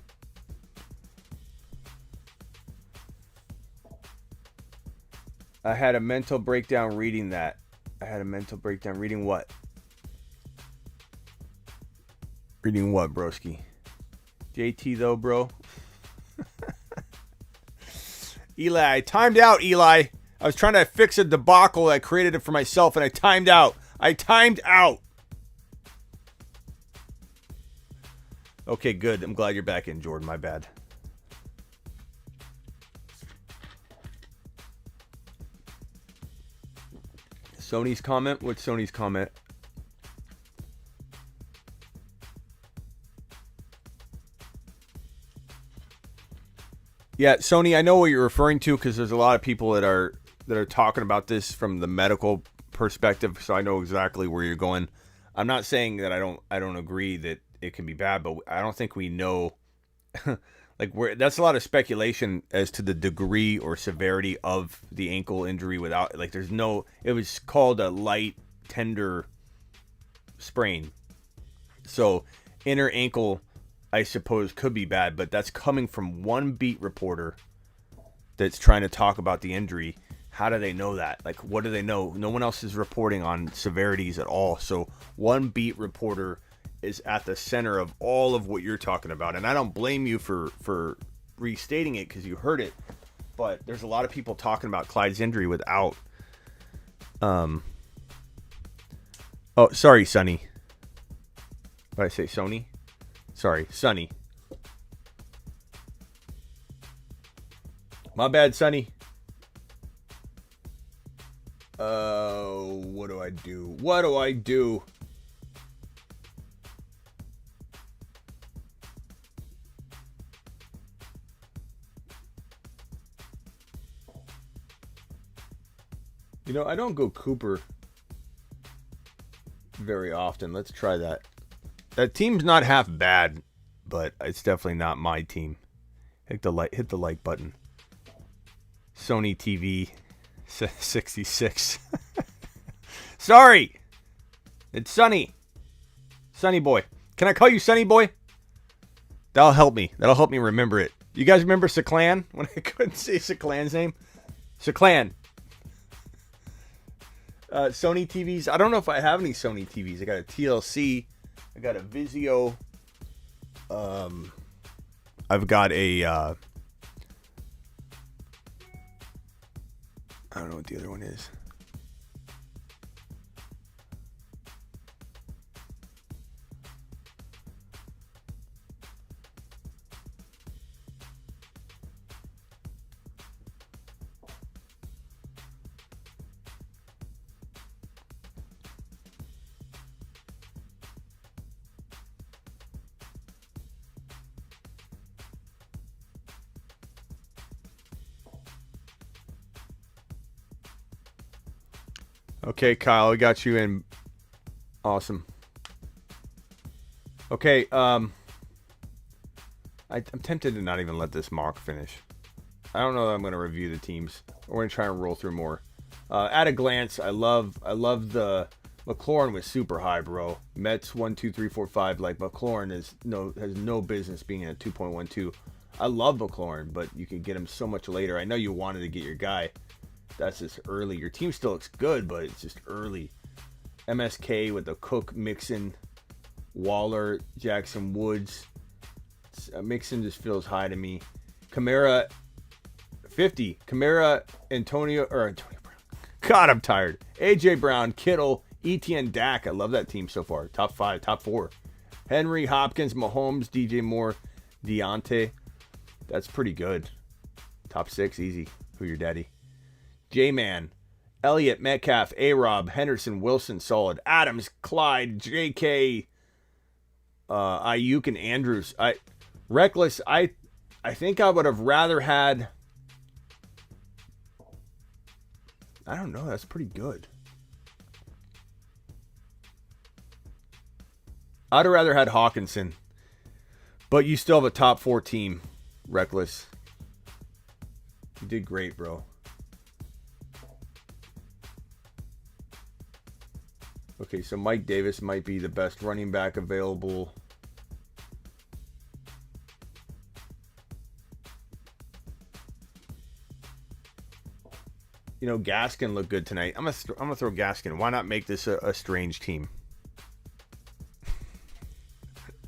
I had a mental breakdown reading that. I had a mental breakdown reading what? Reading what, broski? JT, though, bro. Eli, I timed out, Eli. I was trying to fix a debacle. I created it for myself, and I timed out. I timed out. Okay, good. I'm glad you're back in, Jordan. My bad. Sony's comment? What's Sony's comment? Yeah, Sony, I know what you're referring to because there's a lot of people that are talking about this from the medical perspective, so I know exactly where you're going. I'm not saying that I don't agree that it can be bad, but I don't think we know. Like, that's a lot of speculation as to the degree or severity of the ankle injury without, like, there's no, it was called a light, tender sprain. So, inner ankle, I suppose, could be bad, but that's coming from one beat reporter that's trying to talk about the injury. How do they know that? Like, what do they know? No one else is reporting on severities at all. So, one beat reporter is at the center of all of what you're talking about. And I don't blame you for restating it because you heard it. But there's a lot of people talking about Clyde's injury without... Oh, sorry, Sonny. What did I say, Sony? Sorry, Sonny. My bad, Sonny. I do? What do I do? You know, I don't go Cooper very often. Let's try that. That team's not half bad, but it's definitely not my team. Hit the like button. Sony TV 66. Sorry. It's Sunny. Sunny Boy. Can I call you Sunny Boy? That'll help me. That'll help me remember it. You guys remember Seclan? When I couldn't say Seclan's name? Seclan. Sony TVs. I don't know if I have any Sony TVs. I got a TLC. I got a Vizio. I've got a... I don't know what the other one is. Okay, Kyle, I got you in. Awesome. Okay, I'm tempted to not even let this mock finish. I don't know that I'm going to review the teams. We're going to try and roll through more. At a glance, I love the McLaurin was super high, bro. Mets 1, 2, 3, 4, 5. Like McLaurin has no business being at 2.12. I love McLaurin, but you can get him so much later. I know you wanted to get your guy. That's just early. Your team still looks good, but it's just early. MSK with the Cook, Mixon, Waller, Jackson, Woods. Mixon just feels high to me. Kamara, 50. Kamara, Antonio Brown. God, I'm tired. AJ Brown, Kittle, ETN, Dak. I love that team so far. Top 5, top 4. Henry, Hopkins, Mahomes, DJ Moore, Deontay. That's pretty good. Top 6, easy. Who your daddy? J-Man, Elliott, Metcalf, A-Rob, Henderson, Wilson, solid. Adams, Clyde, J.K., Ayuk, and Andrews. Reckless, I think I would have rather had... I don't know, that's pretty good. I'd have rather had Hawkinson. But you still have a top 4 team, Reckless. You did great, bro. Okay, so Mike Davis might be the best running back available. You know, Gaskin looked good tonight. I'm gonna throw Gaskin. Why not make this a strange team?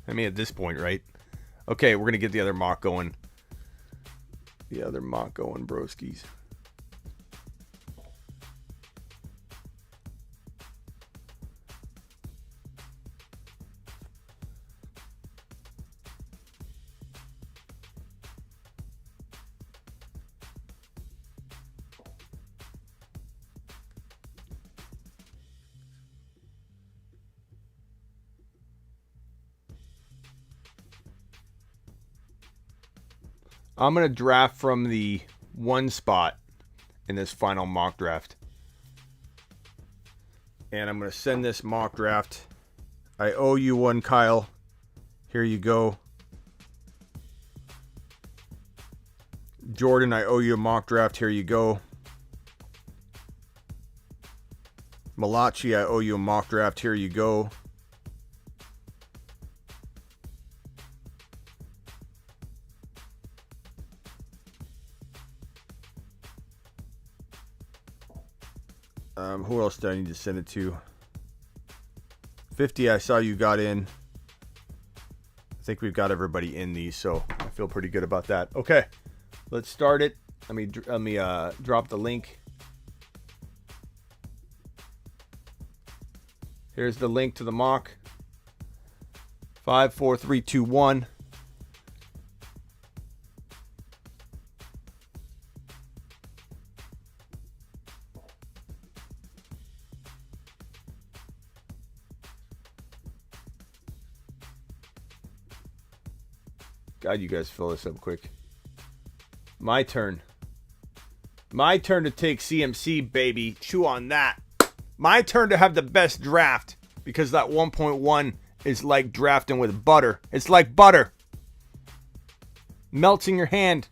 I mean, at this point, right? Okay, we're gonna get the other mock going. The other mock going, broskies. I'm going to draft from the 1 spot in this final mock draft. And I'm going to send this mock draft. I owe you one, Kyle. Here you go. Jordan, I owe you a mock draft. Here you go. Malachi, I owe you a mock draft. Here you go. Who else do I need to send it to? 50, I saw you got in. I think we've got everybody in these, so I feel pretty good about that. Okay, let's start it. Let me drop the link. Here's the link to the mock. 5, 4, 3, 2, 1. God, you guys fill this up quick. My turn. My turn to take CMC, baby. Chew on that. My turn to have the best draft because that 1.1 is like drafting with butter. It's like butter. Melts in your hand.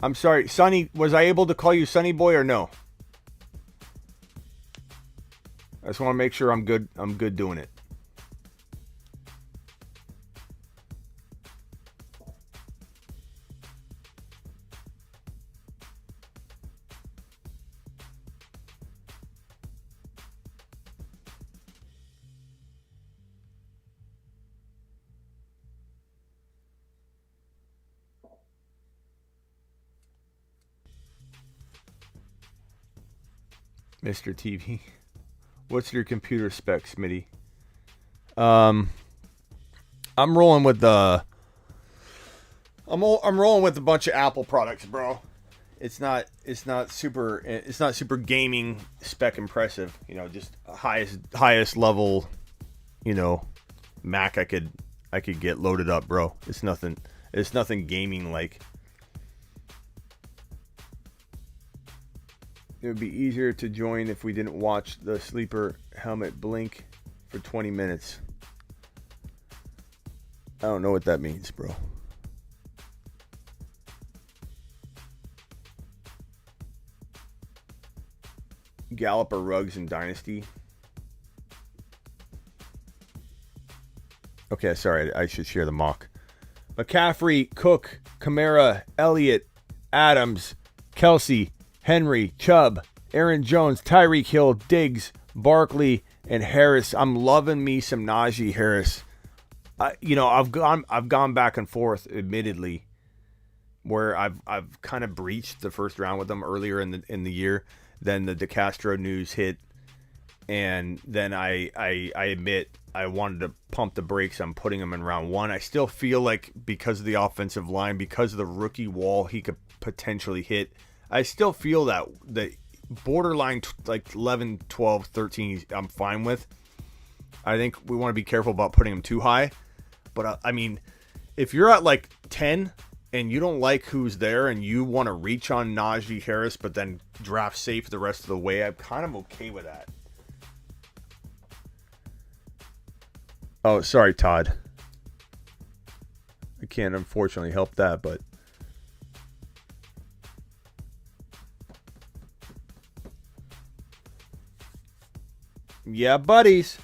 I'm sorry, Sonny, was I able to call you Sonny Boy or no? I just want to make sure I'm good doing it. Mr. TV. What's your computer specs, Smitty? I'm rolling with the I'm rolling with a bunch of Apple products, bro. It's not super gaming spec impressive, you know, just highest level, you know, Mac I could get loaded up, bro. It's nothing gaming like. It would be easier to join if we didn't watch the sleeper helmet blink for 20 minutes. I don't know what that means, bro. Galloper Ruggs in Dynasty. Okay, sorry, I should share the mock. McCaffrey, Cook, Kamara, Elliott, Adams, Kelsey, Henry, Chubb, Aaron Jones, Tyreek Hill, Diggs, Barkley, and Harris. I'm loving me some Najee Harris. You know, I've gone back and forth, admittedly, where I've kind of breached the first round with them earlier in the year. Then the DeCastro news hit, and then I admit I wanted to pump the brakes on putting him in round 1. I still feel like because of the offensive line, because of the rookie wall he could potentially hit, I still feel that the borderline like 11, 12, 13 I'm fine with. I think we want to be careful about putting him too high. But I mean, if you're at like 10 and you don't like who's there and you want to reach on Najee Harris but then draft safe the rest of the way, I'm kind of okay with that. Oh, sorry, Todd. I can't unfortunately help that, but yeah, buddies.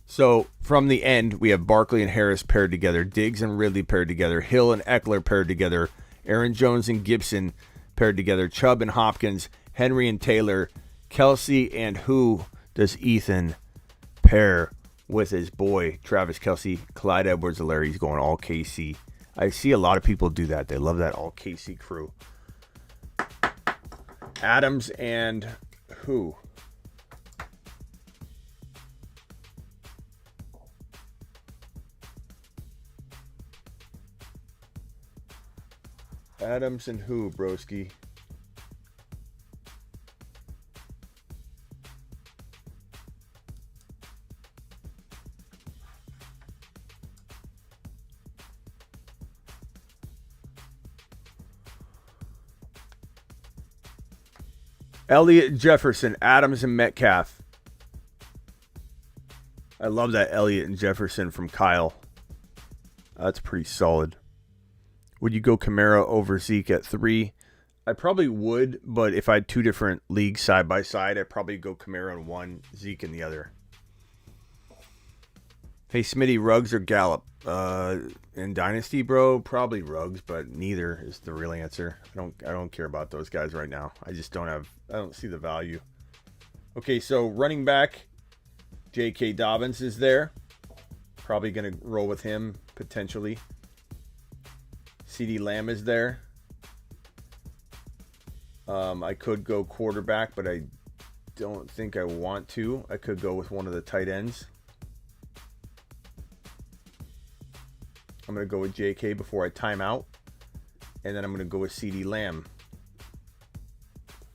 So, from the end, we have Barkley and Harris paired together, Diggs and Ridley paired together, Hill and Eckler paired together, Aaron Jones and Gibson paired together, Chubb and Hopkins, Henry and Taylor, Kelsey, and who does Ethan pair with his boy, Travis Kelsey? Clyde Edwards-Helaire. He's going all KC. I see a lot of people do that. They love that all KC crew. Adams and who? Adams and who, broski? Elliott, Jefferson, Adams, and Metcalf. I love that Elliott and Jefferson from Kyle. That's pretty solid. Would you go Kamara over Zeke at 3? I probably would, but if I had two different leagues side by side, I'd probably go Kamara in one, Zeke in the other. Hey, Smitty, Ruggs or Gallup? In Dynasty, bro, probably Ruggs, but neither is the real answer. I don't care about those guys right now. I don't see the value. Okay, so running back, J.K. Dobbins is there. Probably going to roll with him, potentially. CeeDee Lamb is there. I could go quarterback, but I don't think I want to. I could go with one of the tight ends. I'm going to go with JK before I time out. And then I'm going to go with CeeDee Lamb.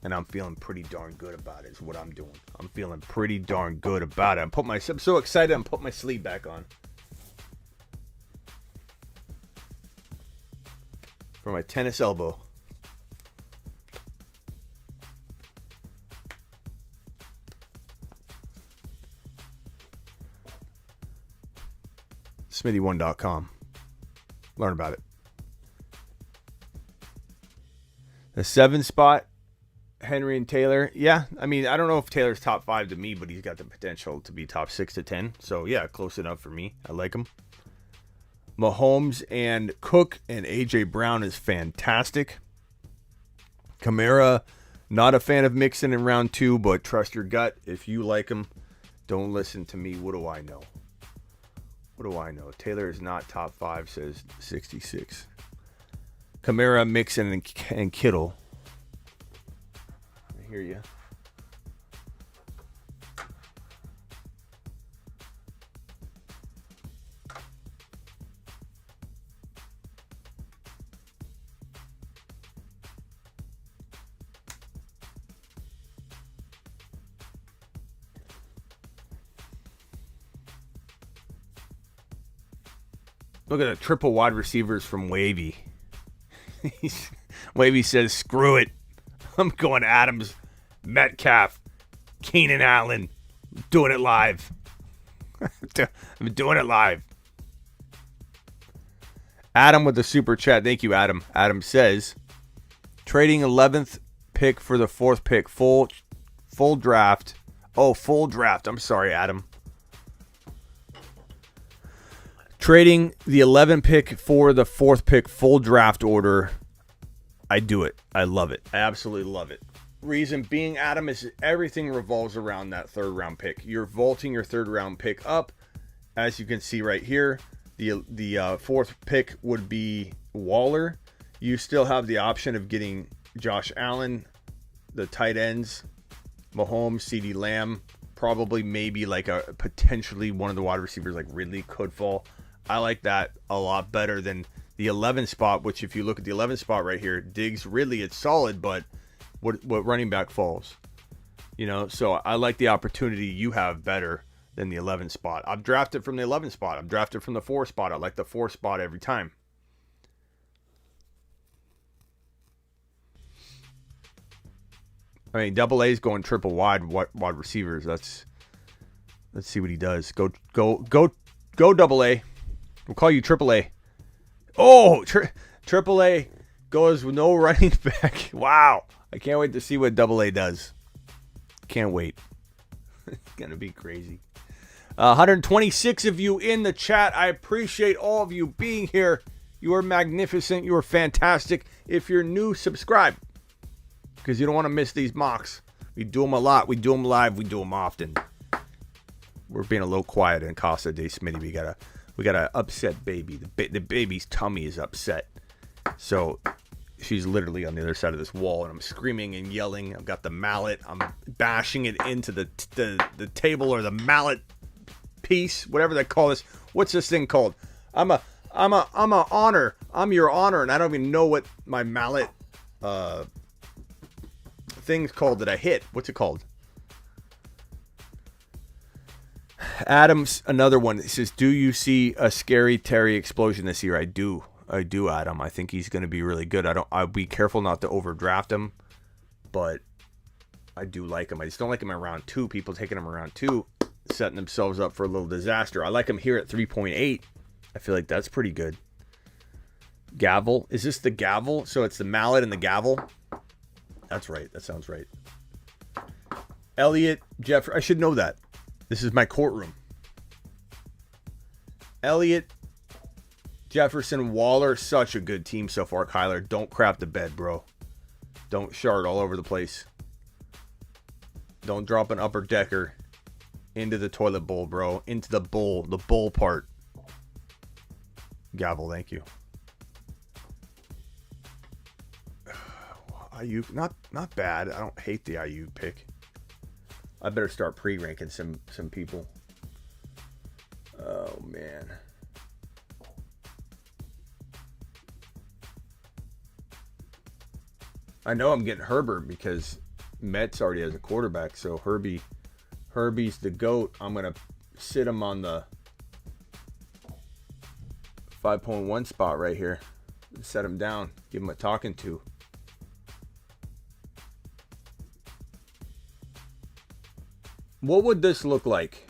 And I'm feeling pretty darn good about it is what I'm doing. I'm feeling pretty darn good about it. I'm so excited I'm putting my sleeve back on. For my tennis elbow. Smitty1.com. Learn about it. The 7 spot, Henry and Taylor. Yeah, I mean, I don't know if Taylor's top 5 to me, but he's got the potential to be top 6 to 10. So, yeah, close enough for me. I like him. Mahomes and Cook and A.J. Brown is fantastic. Kamara, not a fan of Mixon in round 2, but trust your gut. If you like him, don't listen to me. What do I know? What do I know? Taylor is not top 5, says 66. Kamara, Mixon, and Kittle. I hear you. Look at the triple wide receivers from Wavy. Wavy says, screw it. I'm going Adams, Metcalf, Keenan Allen. Doing it live. I'm doing it live. Adam with the super chat. Thank you, Adam. Adam says, trading 11th pick for the 4th pick. Full draft. Oh, full draft. I'm sorry, Adam. Trading the 11th pick for the 4th pick, full draft order. I do it. I love it. I absolutely love it. Reason being, Adam, is everything revolves around that 3rd round pick. You're vaulting your 3rd round pick up. As you can see right here, the 4th pick would be Waller. You still have the option of getting Josh Allen, the tight ends, Mahomes, CeeDee Lamb, probably maybe like a potentially one of the wide receivers like Ridley could fall. I like that a lot better than the 11th spot, which if you look at the 11th spot right here, Diggs, Ridley, it's solid, but what running back falls? You know, so I like the opportunity you have better than the 11th spot. I've drafted from the 11th spot. I've drafted from the 4th spot. I like the 4th spot every time. I mean, double A's going triple wide receivers. Let's see what he does. Go double A. We'll call you triple A. Oh, triple A goes with no running back. Wow. I can't wait to see what double A does. Can't wait. It's going to be crazy. 126 of you in the chat. I appreciate all of you being here. You are magnificent. You are fantastic. If you're new, subscribe, because you don't want to miss these mocks. We do them a lot. We do them live. We do them often. We're being a little quiet in Casa de Smitty. We got a upset baby. The baby's tummy is upset. So she's literally on the other side of this wall, and I'm screaming and yelling. I've got the mallet. I'm bashing it into the table, or the mallet piece, whatever they call this. What's this thing called? I'm a honor. I'm your honor, and I don't even know what my mallet thing's called that I hit. What's it called? Adam's another one. It says, do you see a scary Terry explosion this year? I do, Adam. I think he's going to be really good. I'll be careful not to overdraft him, but I do like him. I just don't like him in round 2. People taking him around 2, setting themselves up for a little disaster. I like him here at 3.8. I feel like that's pretty good. Gavel. Is this the gavel? So it's the mallet and the gavel? That's right. That sounds right. Elliott, Jeff. I should know that. This is my courtroom. Elliott, Jefferson, Waller. Such a good team so far, Kyler. Don't crap the bed, bro. Don't shard all over the place. Don't drop an upper decker into the toilet bowl, bro. Into the bowl part. Gavel, thank you. Ayuk, not bad. I don't hate the Ayuk pick. I better start pre-ranking some people. Oh, man. I know I'm getting Herbert because Mets already has a quarterback, so Herbie's the GOAT. I'm going to sit him on the 5.1 spot right here. Set him down. Give him a talking to. What would this look like?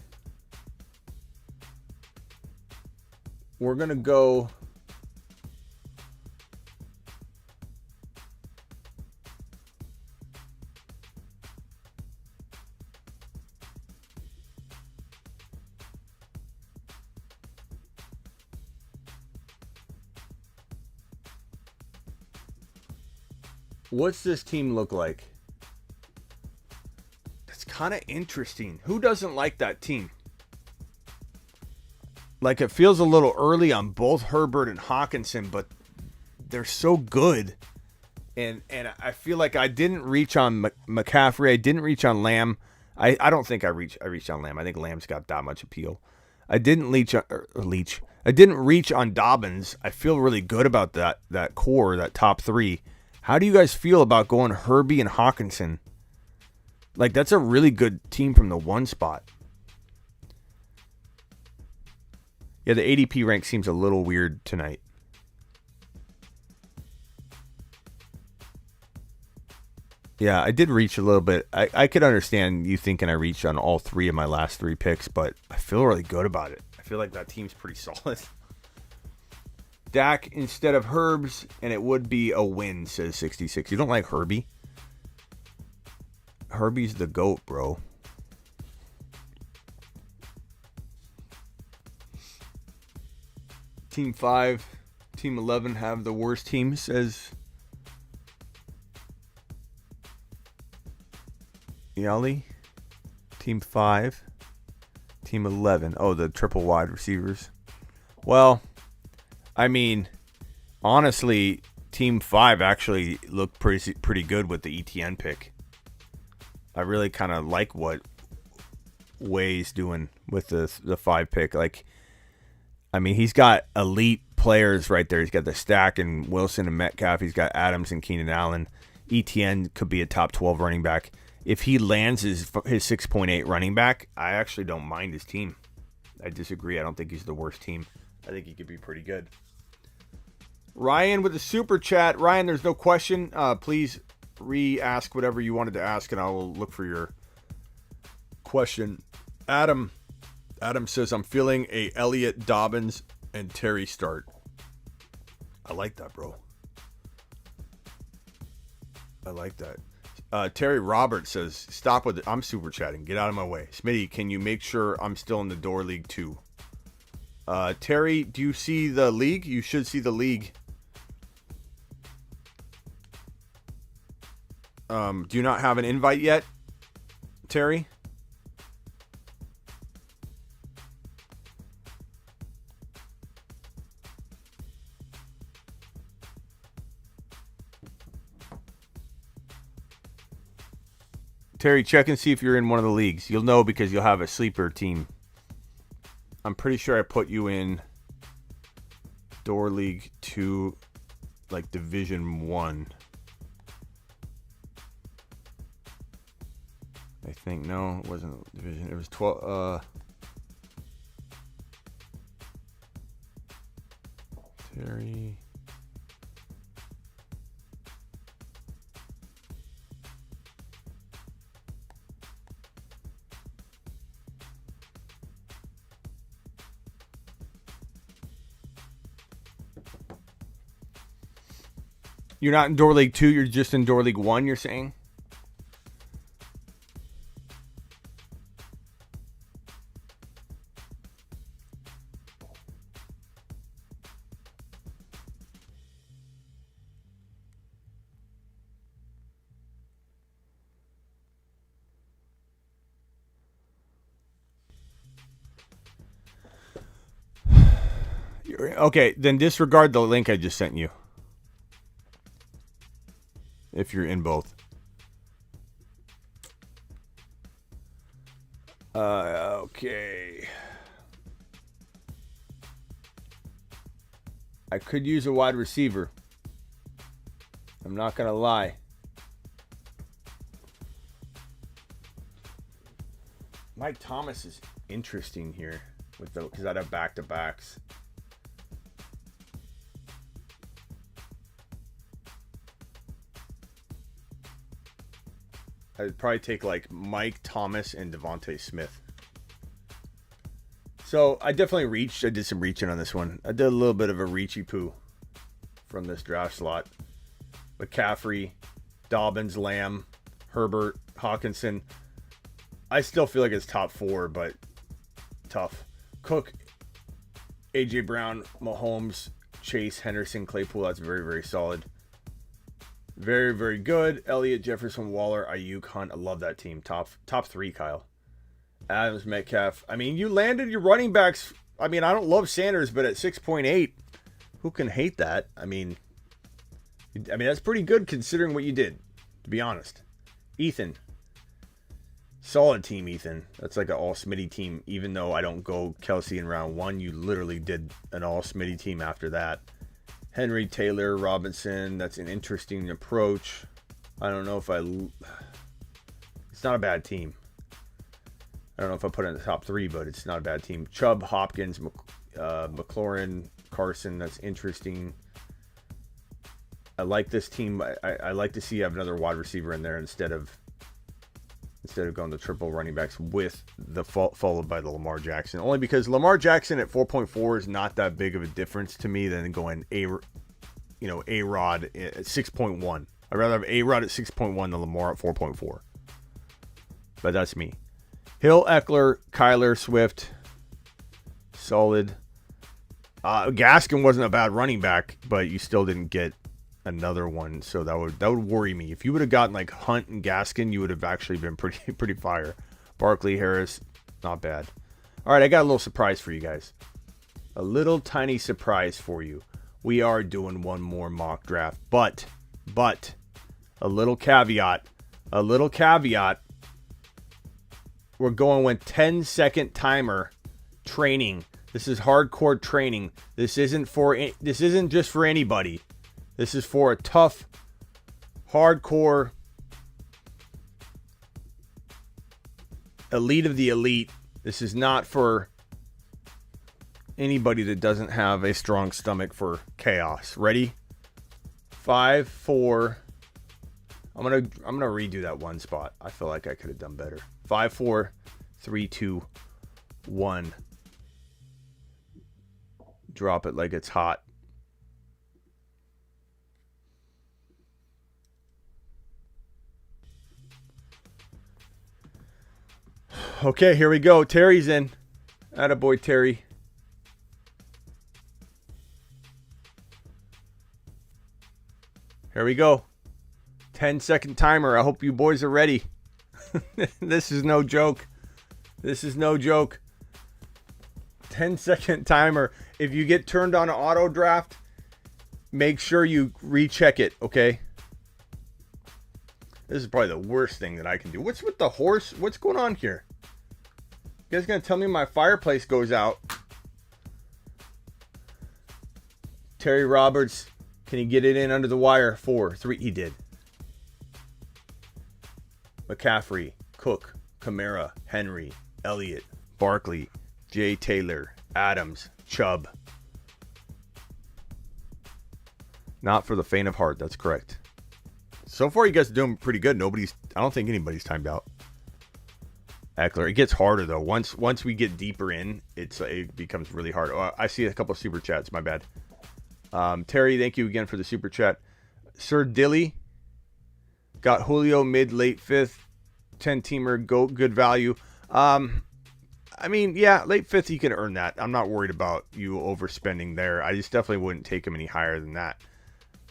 We're going to go... What's this team look like? That's kind of interesting. Who doesn't like that team? Like, it feels a little early on both Herbert and Hawkinson, but they're so good. And I feel like I didn't reach on McCaffrey. I didn't reach on Lamb. I don't think I reached on Lamb. I think Lamb's got that much appeal. I didn't I didn't reach on Dobbins. I feel really good about that core, that top three. How do you guys feel about going Herbie and Hawkinson? Like, that's a really good team from the 1 spot. Yeah, the ADP rank seems a little weird tonight. Yeah, I did reach a little bit. I could understand you thinking I reached on all 3 of my last 3 picks, but I feel really good about it. I feel like that team's pretty solid. Dak instead of Herbs, and it would be a win, says 66. You don't like Herbie? Herbie's the GOAT, bro. Team 5, Team 11 have the worst team, says Yali. Team 5, Team 11. Oh, the triple wide receivers. Well, I mean, honestly, Team 5 actually looked pretty good with the ETN pick. I really kind of like what Way's doing with the 5 pick. Like, I mean, he's got elite players right there. He's got the Stack and Wilson and Metcalf. He's got Adams and Keenan Allen. ETN could be a top 12 running back. If he lands his 6.8 running back, I actually don't mind his team. I disagree. I don't think he's the worst team. I think he could be pretty good. Ryan with the super chat. Ryan, there's no question. Please re-ask whatever you wanted to ask, and I will look for your question. Adam says, I'm feeling a Elliott, Dobbins, and Terry start. I like that, bro. I like that. Terry Roberts says, stop with it. I'm super chatting. Get out of my way. Smitty, can you make sure I'm still in the door league too? Terry, do you see the league? You should see the league. Do you not have an invite yet, Terry? Terry, check and see if you're in one of the leagues. You'll know because you'll have a sleeper team. I'm pretty sure I put you in Door League 2, like Division 1. I think, no, it wasn't Division. It was 12. Terry. You're not in Door League 2, you're just in Door League 1, you're saying? Okay, then disregard the link I just sent you. If you're in both. Okay. I could use a wide receiver. I'm not going to lie. Mike Thomas is interesting here with the because I'd have back-to-backs. I'd probably take like Mike Thomas and Devontae Smith. So I definitely reached. I did some reaching on this one. I did a little bit of a reachy poo from this draft slot. McCaffrey, Dobbins, Lamb, Herbert, Hawkinson. I still feel like it's top 4, but tough. Cook, AJ Brown, Mahomes, Chase, Henderson, Claypool. That's very, very solid. Very, very good. Elliott, Jefferson, Waller, Ayuk, Hunt. I love that team. Top 3, Kyle. Adams, Metcalf. I mean, you landed your running backs. I mean, I don't love Sanders, but at 6.8, who can hate that? I mean, that's pretty good considering what you did, to be honest. Ethan. Solid team, Ethan. That's like an all-Smitty team. Even though I don't go Kelsey in round 1, you literally did an all-Smitty team after that. Henry, Taylor, Robinson. That's an interesting approach. I don't know if it's not a bad team. I don't know if I put it in the top 3, but it's not a bad team. Chubb, Hopkins, McLaurin, Carson. That's interesting. I like this team. I like to see you have another wide receiver in there instead of going to triple running backs with the followed by the Lamar Jackson. Only because Lamar Jackson at 4.4 is not that big of a difference to me than going A-Rod at 6.1. I'd rather have A-Rod at 6.1 than Lamar at 4.4. But that's me. Hill, Eckler, Kyler, Swift. Solid. Gaskin wasn't a bad running back, but you still didn't get another one, so that would worry me. If you would have gotten like Hunt and Gaskin, you would have actually been pretty fire. Barkley, Harris, not bad. All right, I got a little surprise for you guys. A little tiny surprise for you. We are doing one more mock draft, but a little caveat. We're going with 10-second timer training. This is hardcore training. This isn't just for anybody. This is for a tough, hardcore, elite of the elite. This is not for anybody that doesn't have a strong stomach for chaos. Ready? 5, 4. I'm gonna redo that one spot. I feel like I could have done better. 5, 4, 3, 2, 1. Drop it like it's hot. Okay, here we go. Terry's in. Attaboy, Terry. Here we go. 10-second timer. I hope you boys are ready. This is no joke. 10-second timer. If you get turned on an auto draft, make sure you recheck it, okay? This is probably the worst thing that I can do. What's with the horse? What's going on here? You guys gonna tell me my fireplace goes out? Terry Roberts, can he get it in under the wire? 4, 3, he did. McCaffrey, Cook, Kamara, Henry, Elliott, Barkley, Jay Taylor, Adams, Chubb. Not for the faint of heart, that's correct. So far you guys are doing pretty good. I don't think anybody's timed out. Eckler. It gets harder though. Once we get deeper in, it becomes really hard. Oh, I see a couple of super chats. My bad. Terry, thank you again for the super chat. Sir Dilly got Julio late 5th, 10-teamer, good value. I mean, yeah, late 5th you can earn that. I'm not worried about you overspending there. I just definitely wouldn't take him any higher than that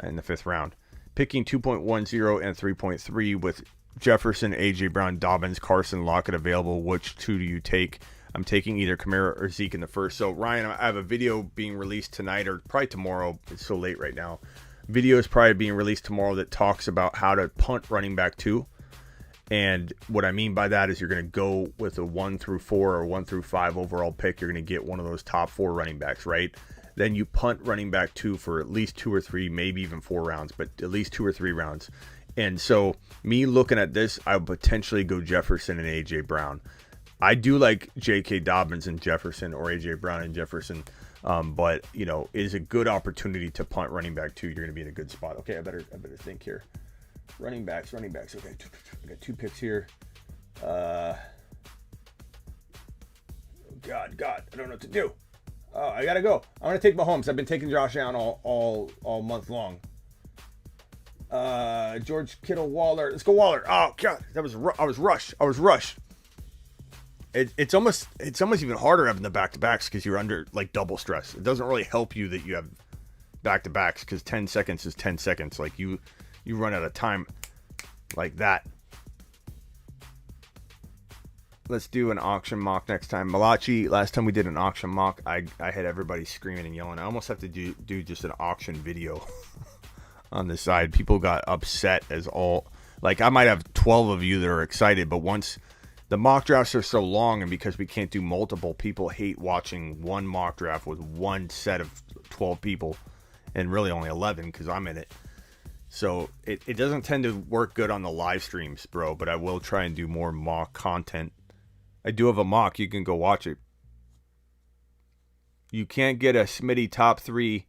in the 5th round. Picking 2.10 and 3.3 with Jefferson, AJ Brown, Dobbins, Carson, Lockett available. Which 2 do you take? I'm taking either Kamara or Zeke in the 1st. So, Ryan, I have a video being released tonight or probably tomorrow. It's so late right now. Video is probably being released tomorrow that talks about how to punt running back 2. And what I mean by that is you're going to go with a 1 through 4 or 1 through 5 overall pick. You're going to get one of those top 4 running backs, right? Then you punt running back 2 for at least 2 or 3, maybe even 4 rounds, but at least 2 or 3 rounds. And so me looking at this, I would potentially go Jefferson and AJ Brown. I do like J.K. Dobbins and Jefferson or A.J. Brown and Jefferson. But, you know, it is a good opportunity to punt running back too. You're going to be in a good spot. Okay, I better think here. Running backs. Okay, I got 2 picks here. God, I don't know what to do. Oh, I gotta go. I'm gonna take Mahomes. I've been taking Josh Allen all month long. George Kittle, Waller. Let's go Waller. Oh God, I was rushed. It's almost even harder having the back-to-backs because you're under like double stress. It doesn't really help you that you have back-to-backs because 10 seconds is 10 seconds. Like you run out of time like that. Let's do an auction mock next time. Malachi, last time we did an auction mock, I had everybody screaming and yelling. I almost have to do just an auction video on the side. People got upset as all. Like I might have 12 of you that are excited, but once the mock drafts are so long and because we can't do multiple, people hate watching one mock draft with one set of 12 people and really only 11 because I'm in it. So it doesn't tend to work good on the live streams, bro, but I will try and do more mock content. I do have a mock. You can go watch it. You can't get a Smitty top 3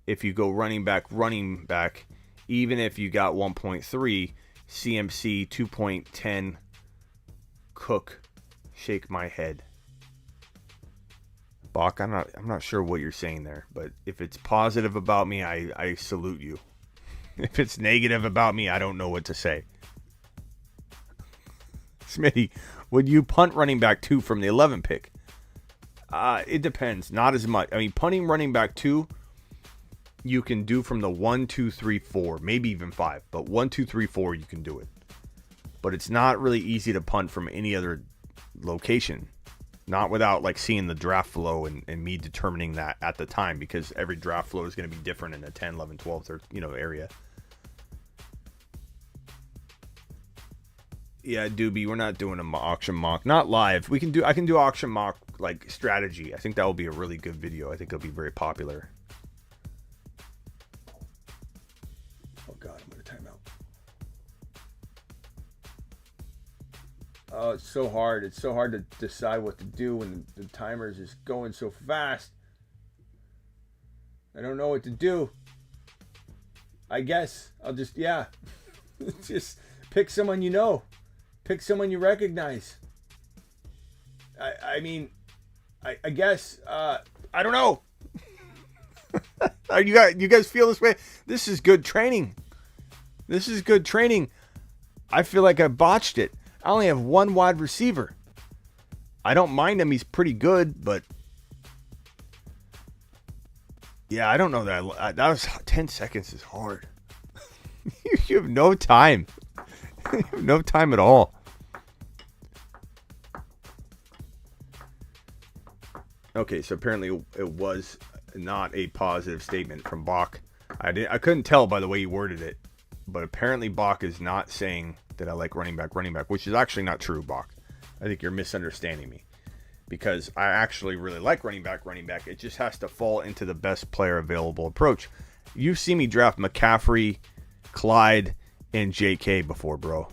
if you go running back, even if you got 1.3, CMC 2.10, Cook, shake my head. Bach, I'm not sure what you're saying there, but if it's positive about me, I salute you. If it's negative about me, I don't know what to say. Smitty, would you punt running back 2 from the 11 pick? It depends. Not as much. I mean, punting running back 2, you can do from the 1, 2, 3, 4, maybe even 5. But 1, 2, 3, 4, you can do it. But it's not really easy to punt from any other location. Not without like seeing the draft flow and me determining that at the time, because every draft flow is going to be different in the 10, 11, 12, 13, area. Yeah, Doobie, we're not doing an auction mock. Not live. I can do auction mock like strategy. I think that will be a really good video. I think it'll be very popular. Oh God, I'm going to time out. Oh, it's so hard. It's so hard to decide what to do when the timer is just going so fast. I don't know what to do. I guess I'll just, just pick someone you know. Pick someone you recognize. I mean, I guess, I don't know. You guys feel this way? This is good training. I feel like I botched it. I only have one wide receiver. I don't mind him. He's pretty good, but yeah, I don't know that that was 10 seconds is hard. You have no time. You have no time at all. Okay, so apparently it was not a positive statement from Bach. I couldn't tell by the way he worded it, but apparently Bach is not saying that I like running back, which is actually not true, Bach. I think you're misunderstanding me, because I actually really like running back. It just has to fall into the best player available approach. You've seen me draft McCaffrey, Clyde, and JK before, bro.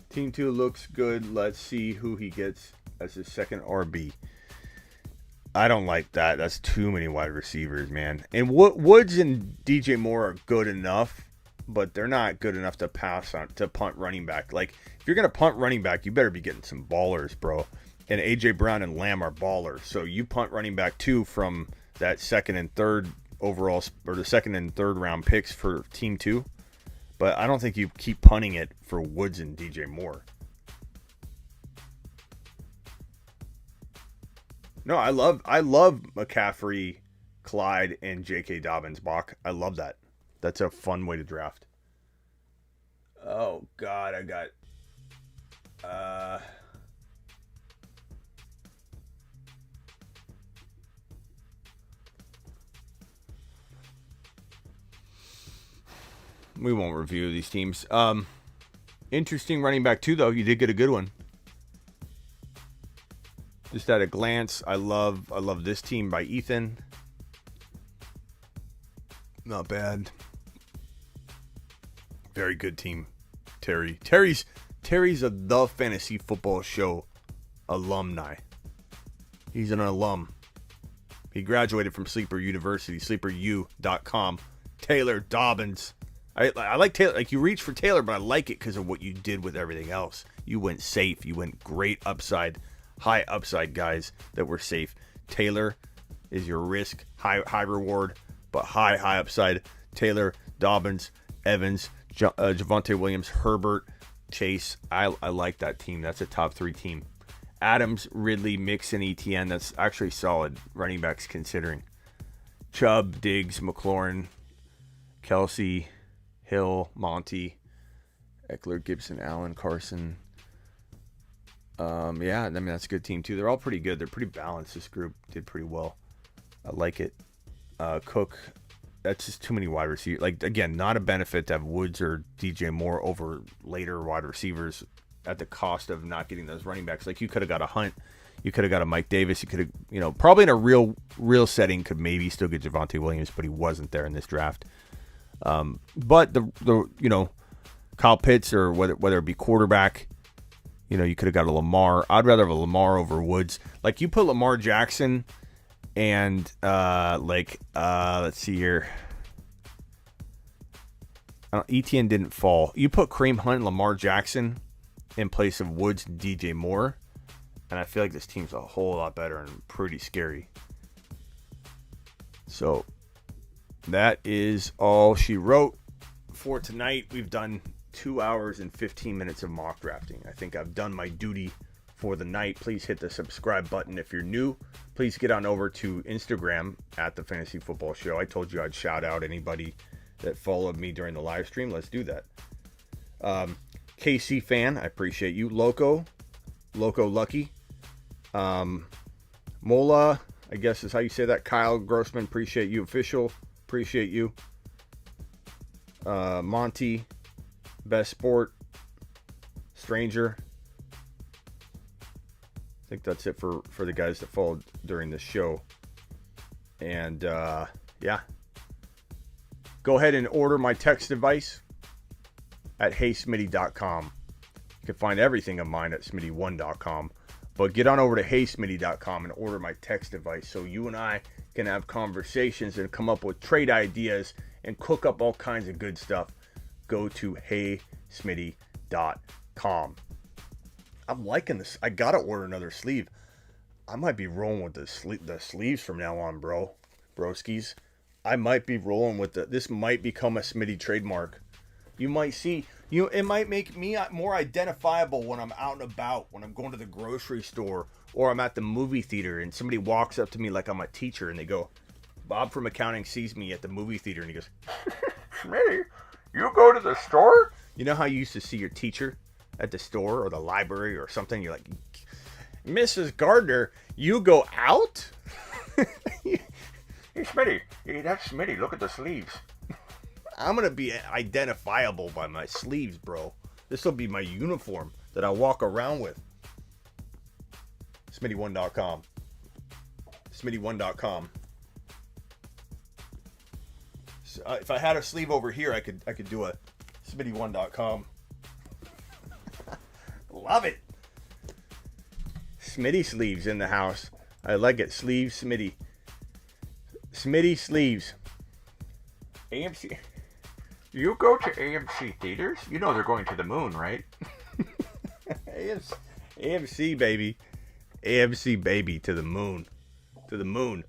Team 2 looks good. Let's see who he gets as his second RB. I don't like that. That's too many wide receivers, man. And Woods and DJ Moore are good enough, but they're not good enough to pass on to punt running back. Like, if you're going to punt running back, you better be getting some ballers, bro. And AJ Brown and Lamb are ballers. So you punt running back 2 from that second and third overall, or the second and third round picks for Team 2. But I don't think you keep punting it for Woods and DJ Moore. No, I love McCaffrey, Clyde, and J.K. Dobbins, Bach. I love that. That's a fun way to draft. Oh, God, I got... We won't review these teams. Interesting running back too, though. You did get a good one. Just at a glance, I love this team by Ethan. Not bad. Very good team. Terry's a The Fantasy Football Show alumni. He's an alum. He graduated from Sleeper University, sleeperu.com. Taylor Dobbins. I like Taylor. Like, you reach for Taylor, but I like it because of what you did with everything else. You went safe. You went great upside, high upside guys that were safe. Taylor is your risk, high reward, but high upside. Taylor, Dobbins, Evans, Javonte Williams, Herbert, Chase. I like that team. That's a top 3 team. Adams, Ridley, Mixon, ETN. That's actually solid running backs considering. Chubb, Diggs, McLaurin, Kelsey, Hill, Monty, Eckler, Gibson, Allen, Carson. Yeah, I mean, that's a good team too. They're all pretty good. They're pretty balanced. This group did pretty well. I like it. Cook, that's just too many wide receivers. Like, again, not a benefit to have Woods or DJ Moore over later wide receivers at the cost of not getting those running backs. Like, you could have got a Hunt. You could have got a Mike Davis. You could have, probably in a real setting, could maybe still get Javonte Williams, but he wasn't there in this draft. But the Kyle Pitts, or whether it be quarterback, you could have got a Lamar. I'd rather have a Lamar over Woods. Like, you put Lamar Jackson and let's see here. Etienne didn't fall. You put Kareem Hunt and Lamar Jackson in place of Woods and DJ Moore, and I feel like this team's a whole lot better and pretty scary. So that is all she wrote for tonight. We've done 2 hours and 15 minutes of mock drafting. I think I've done my duty for the night. Please hit the subscribe button if you're new. Please get on over to Instagram at the Fantasy Football Show. I told you I'd shout out anybody that followed me during the live stream. Let's do that. KC fan, I appreciate you. Loco Lucky. Mola, I guess is how you say that. Kyle Grossman, appreciate you. Official, appreciate you. Monty, Best Sport, Stranger. I think that's it for the guys that followed during this show. And yeah, go ahead and order my text device at heysmitty.com. You can find everything of mine at smitty1.com. But get on over to heysmitty.com and order my text device so you and I can have conversations and come up with trade ideas and cook up all kinds of good stuff. Go to heysmitty.com. I'm liking this. I gotta order another sleeve. I might be rolling with the sleeves from now on, broskies. I might be rolling with this might become a Smitty trademark. You might see, it might make me more identifiable when I'm out and about, when I'm going to the grocery store or I'm at the movie theater and somebody walks up to me like I'm a teacher and they go, Bob from accounting sees me at the movie theater and he goes, Smitty, you go to the store? You know how you used to see your teacher at the store or the library or something? You're like, Mrs. Gardner, you go out? Hey, Smitty. Hey, that's Smitty. Look at the sleeves. I'm going to be identifiable by my sleeves, bro. This will be my uniform that I walk around with. Smitty1.com. Smitty1.com. So, if I had a sleeve over here, I could do a Smitty1.com. Love it. Smitty sleeves in the house. I like it. Sleeves, Smitty. Smitty sleeves. AMC. You go to AMC theaters? You know they're going to the moon, right? AMC baby. AMC baby to the moon. To the moon.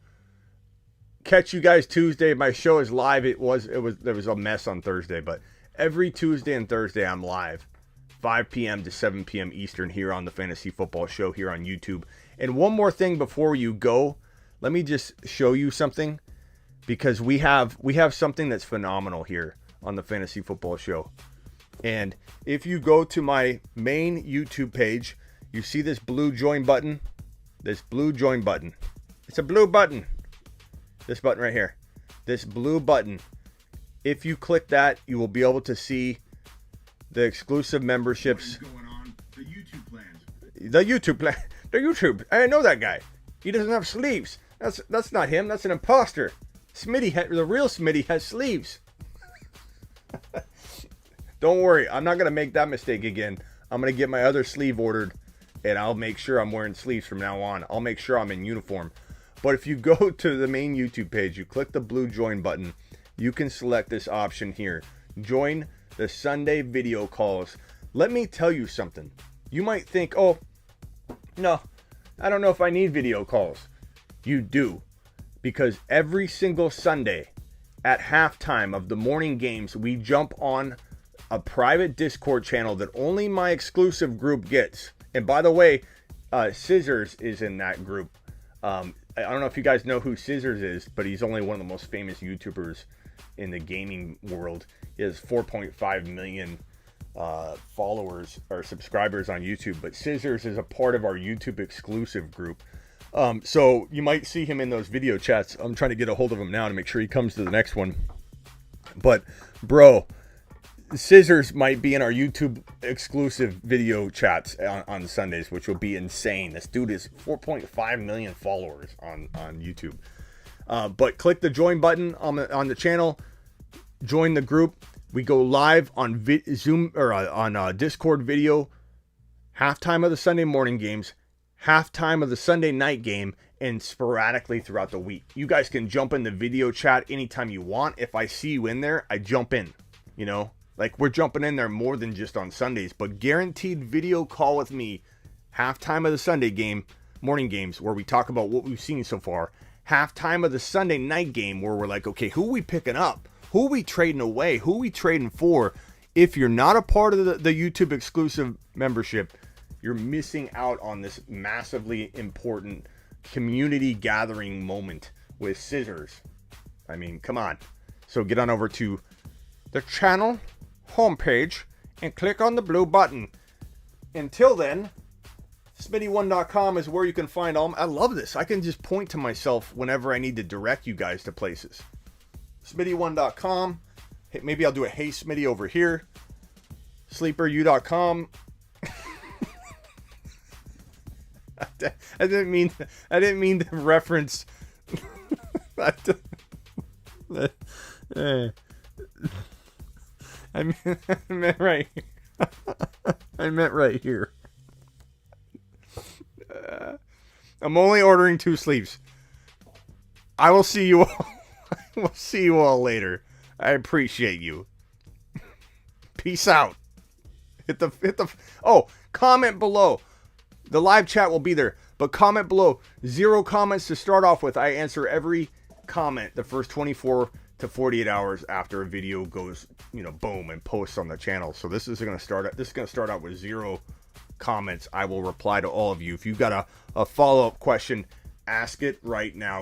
Catch you guys Tuesday. My show is live. There was a mess on Thursday, but every Tuesday and Thursday I'm live. 5 p.m. to 7 p.m. Eastern here on the Fantasy Football Show here on YouTube. And one more thing before you go, let me just show you something, because we have something that's phenomenal here on the Fantasy Football Show. And if you go to my main YouTube page, you see this blue join button? This blue join button. It's a blue button. This button right here. This blue button. If you click that, you will be able to see the exclusive memberships. Going on the YouTube plans. The YouTube plan. The YouTube. I know that guy. He doesn't have sleeves. That's not him. That's an imposter. The real Smitty has sleeves. Don't worry. I'm not going to make that mistake again. I'm going to get my other sleeve ordered, and I'll make sure I'm wearing sleeves from now on. I'll make sure I'm in uniform. But if you go to the main YouTube page, you click the blue join button, you can select this option here. Join the Sunday video calls. Let me tell you something. You might think, oh, no, I don't know if I need video calls. You do. Because every single Sunday at halftime of the morning games, we jump on a private Discord channel that only my exclusive group gets. And by the way, Scissors is in that group. I don't know if you guys know who Scissors is, but he's only one of the most famous YouTubers in the gaming world. He has 4.5 million followers or subscribers on YouTube. But Scissors is a part of our YouTube exclusive group. So you might see him in those video chats. I'm trying to get a hold of him now to make sure he comes to the next one. But, bro, Scissors might be in our YouTube exclusive video chats on Sundays, which will be insane. This dude is 4.5 million followers on YouTube. But click the join button on the channel. Join the group. We go live on Zoom or on Discord video. Halftime of the Sunday morning games. Halftime of the Sunday night game, and sporadically throughout the week. You guys can jump in the video chat anytime you want. If I see you in there, I jump in. You know, like we're jumping in there more than just on Sundays, but guaranteed video call with me. Halftime of the Sunday game, morning games, where we talk about what we've seen so far. Halftime of the Sunday night game, where we're like, okay, who are we picking up? Who are we trading away? Who are we trading for? If you're not a part of the YouTube exclusive membership, you're missing out on this massively important community gathering moment with Scissors. I mean, come on. So get on over to the channel homepage and click on the blue button. Until then, Smitty1.com is where you can find all. I love this. I can just point to myself whenever I need to direct you guys to places. Smitty1.com. Hey, maybe I'll do a Hey Smitty over here. SleeperU.com. I didn't mean to reference. I meant right. I meant right here. I'm only ordering 2 sleeves. I will see you all. We'll see you all later. I appreciate you. Peace out. Comment below. The live chat will be there, but comment below. 0 comments to start off with. I answer every comment the first 24 to 48 hours after a video goes, boom, and posts on the channel. So this is going to start out with 0 comments. I will reply to all of you. If you've got a follow-up question, ask it right now.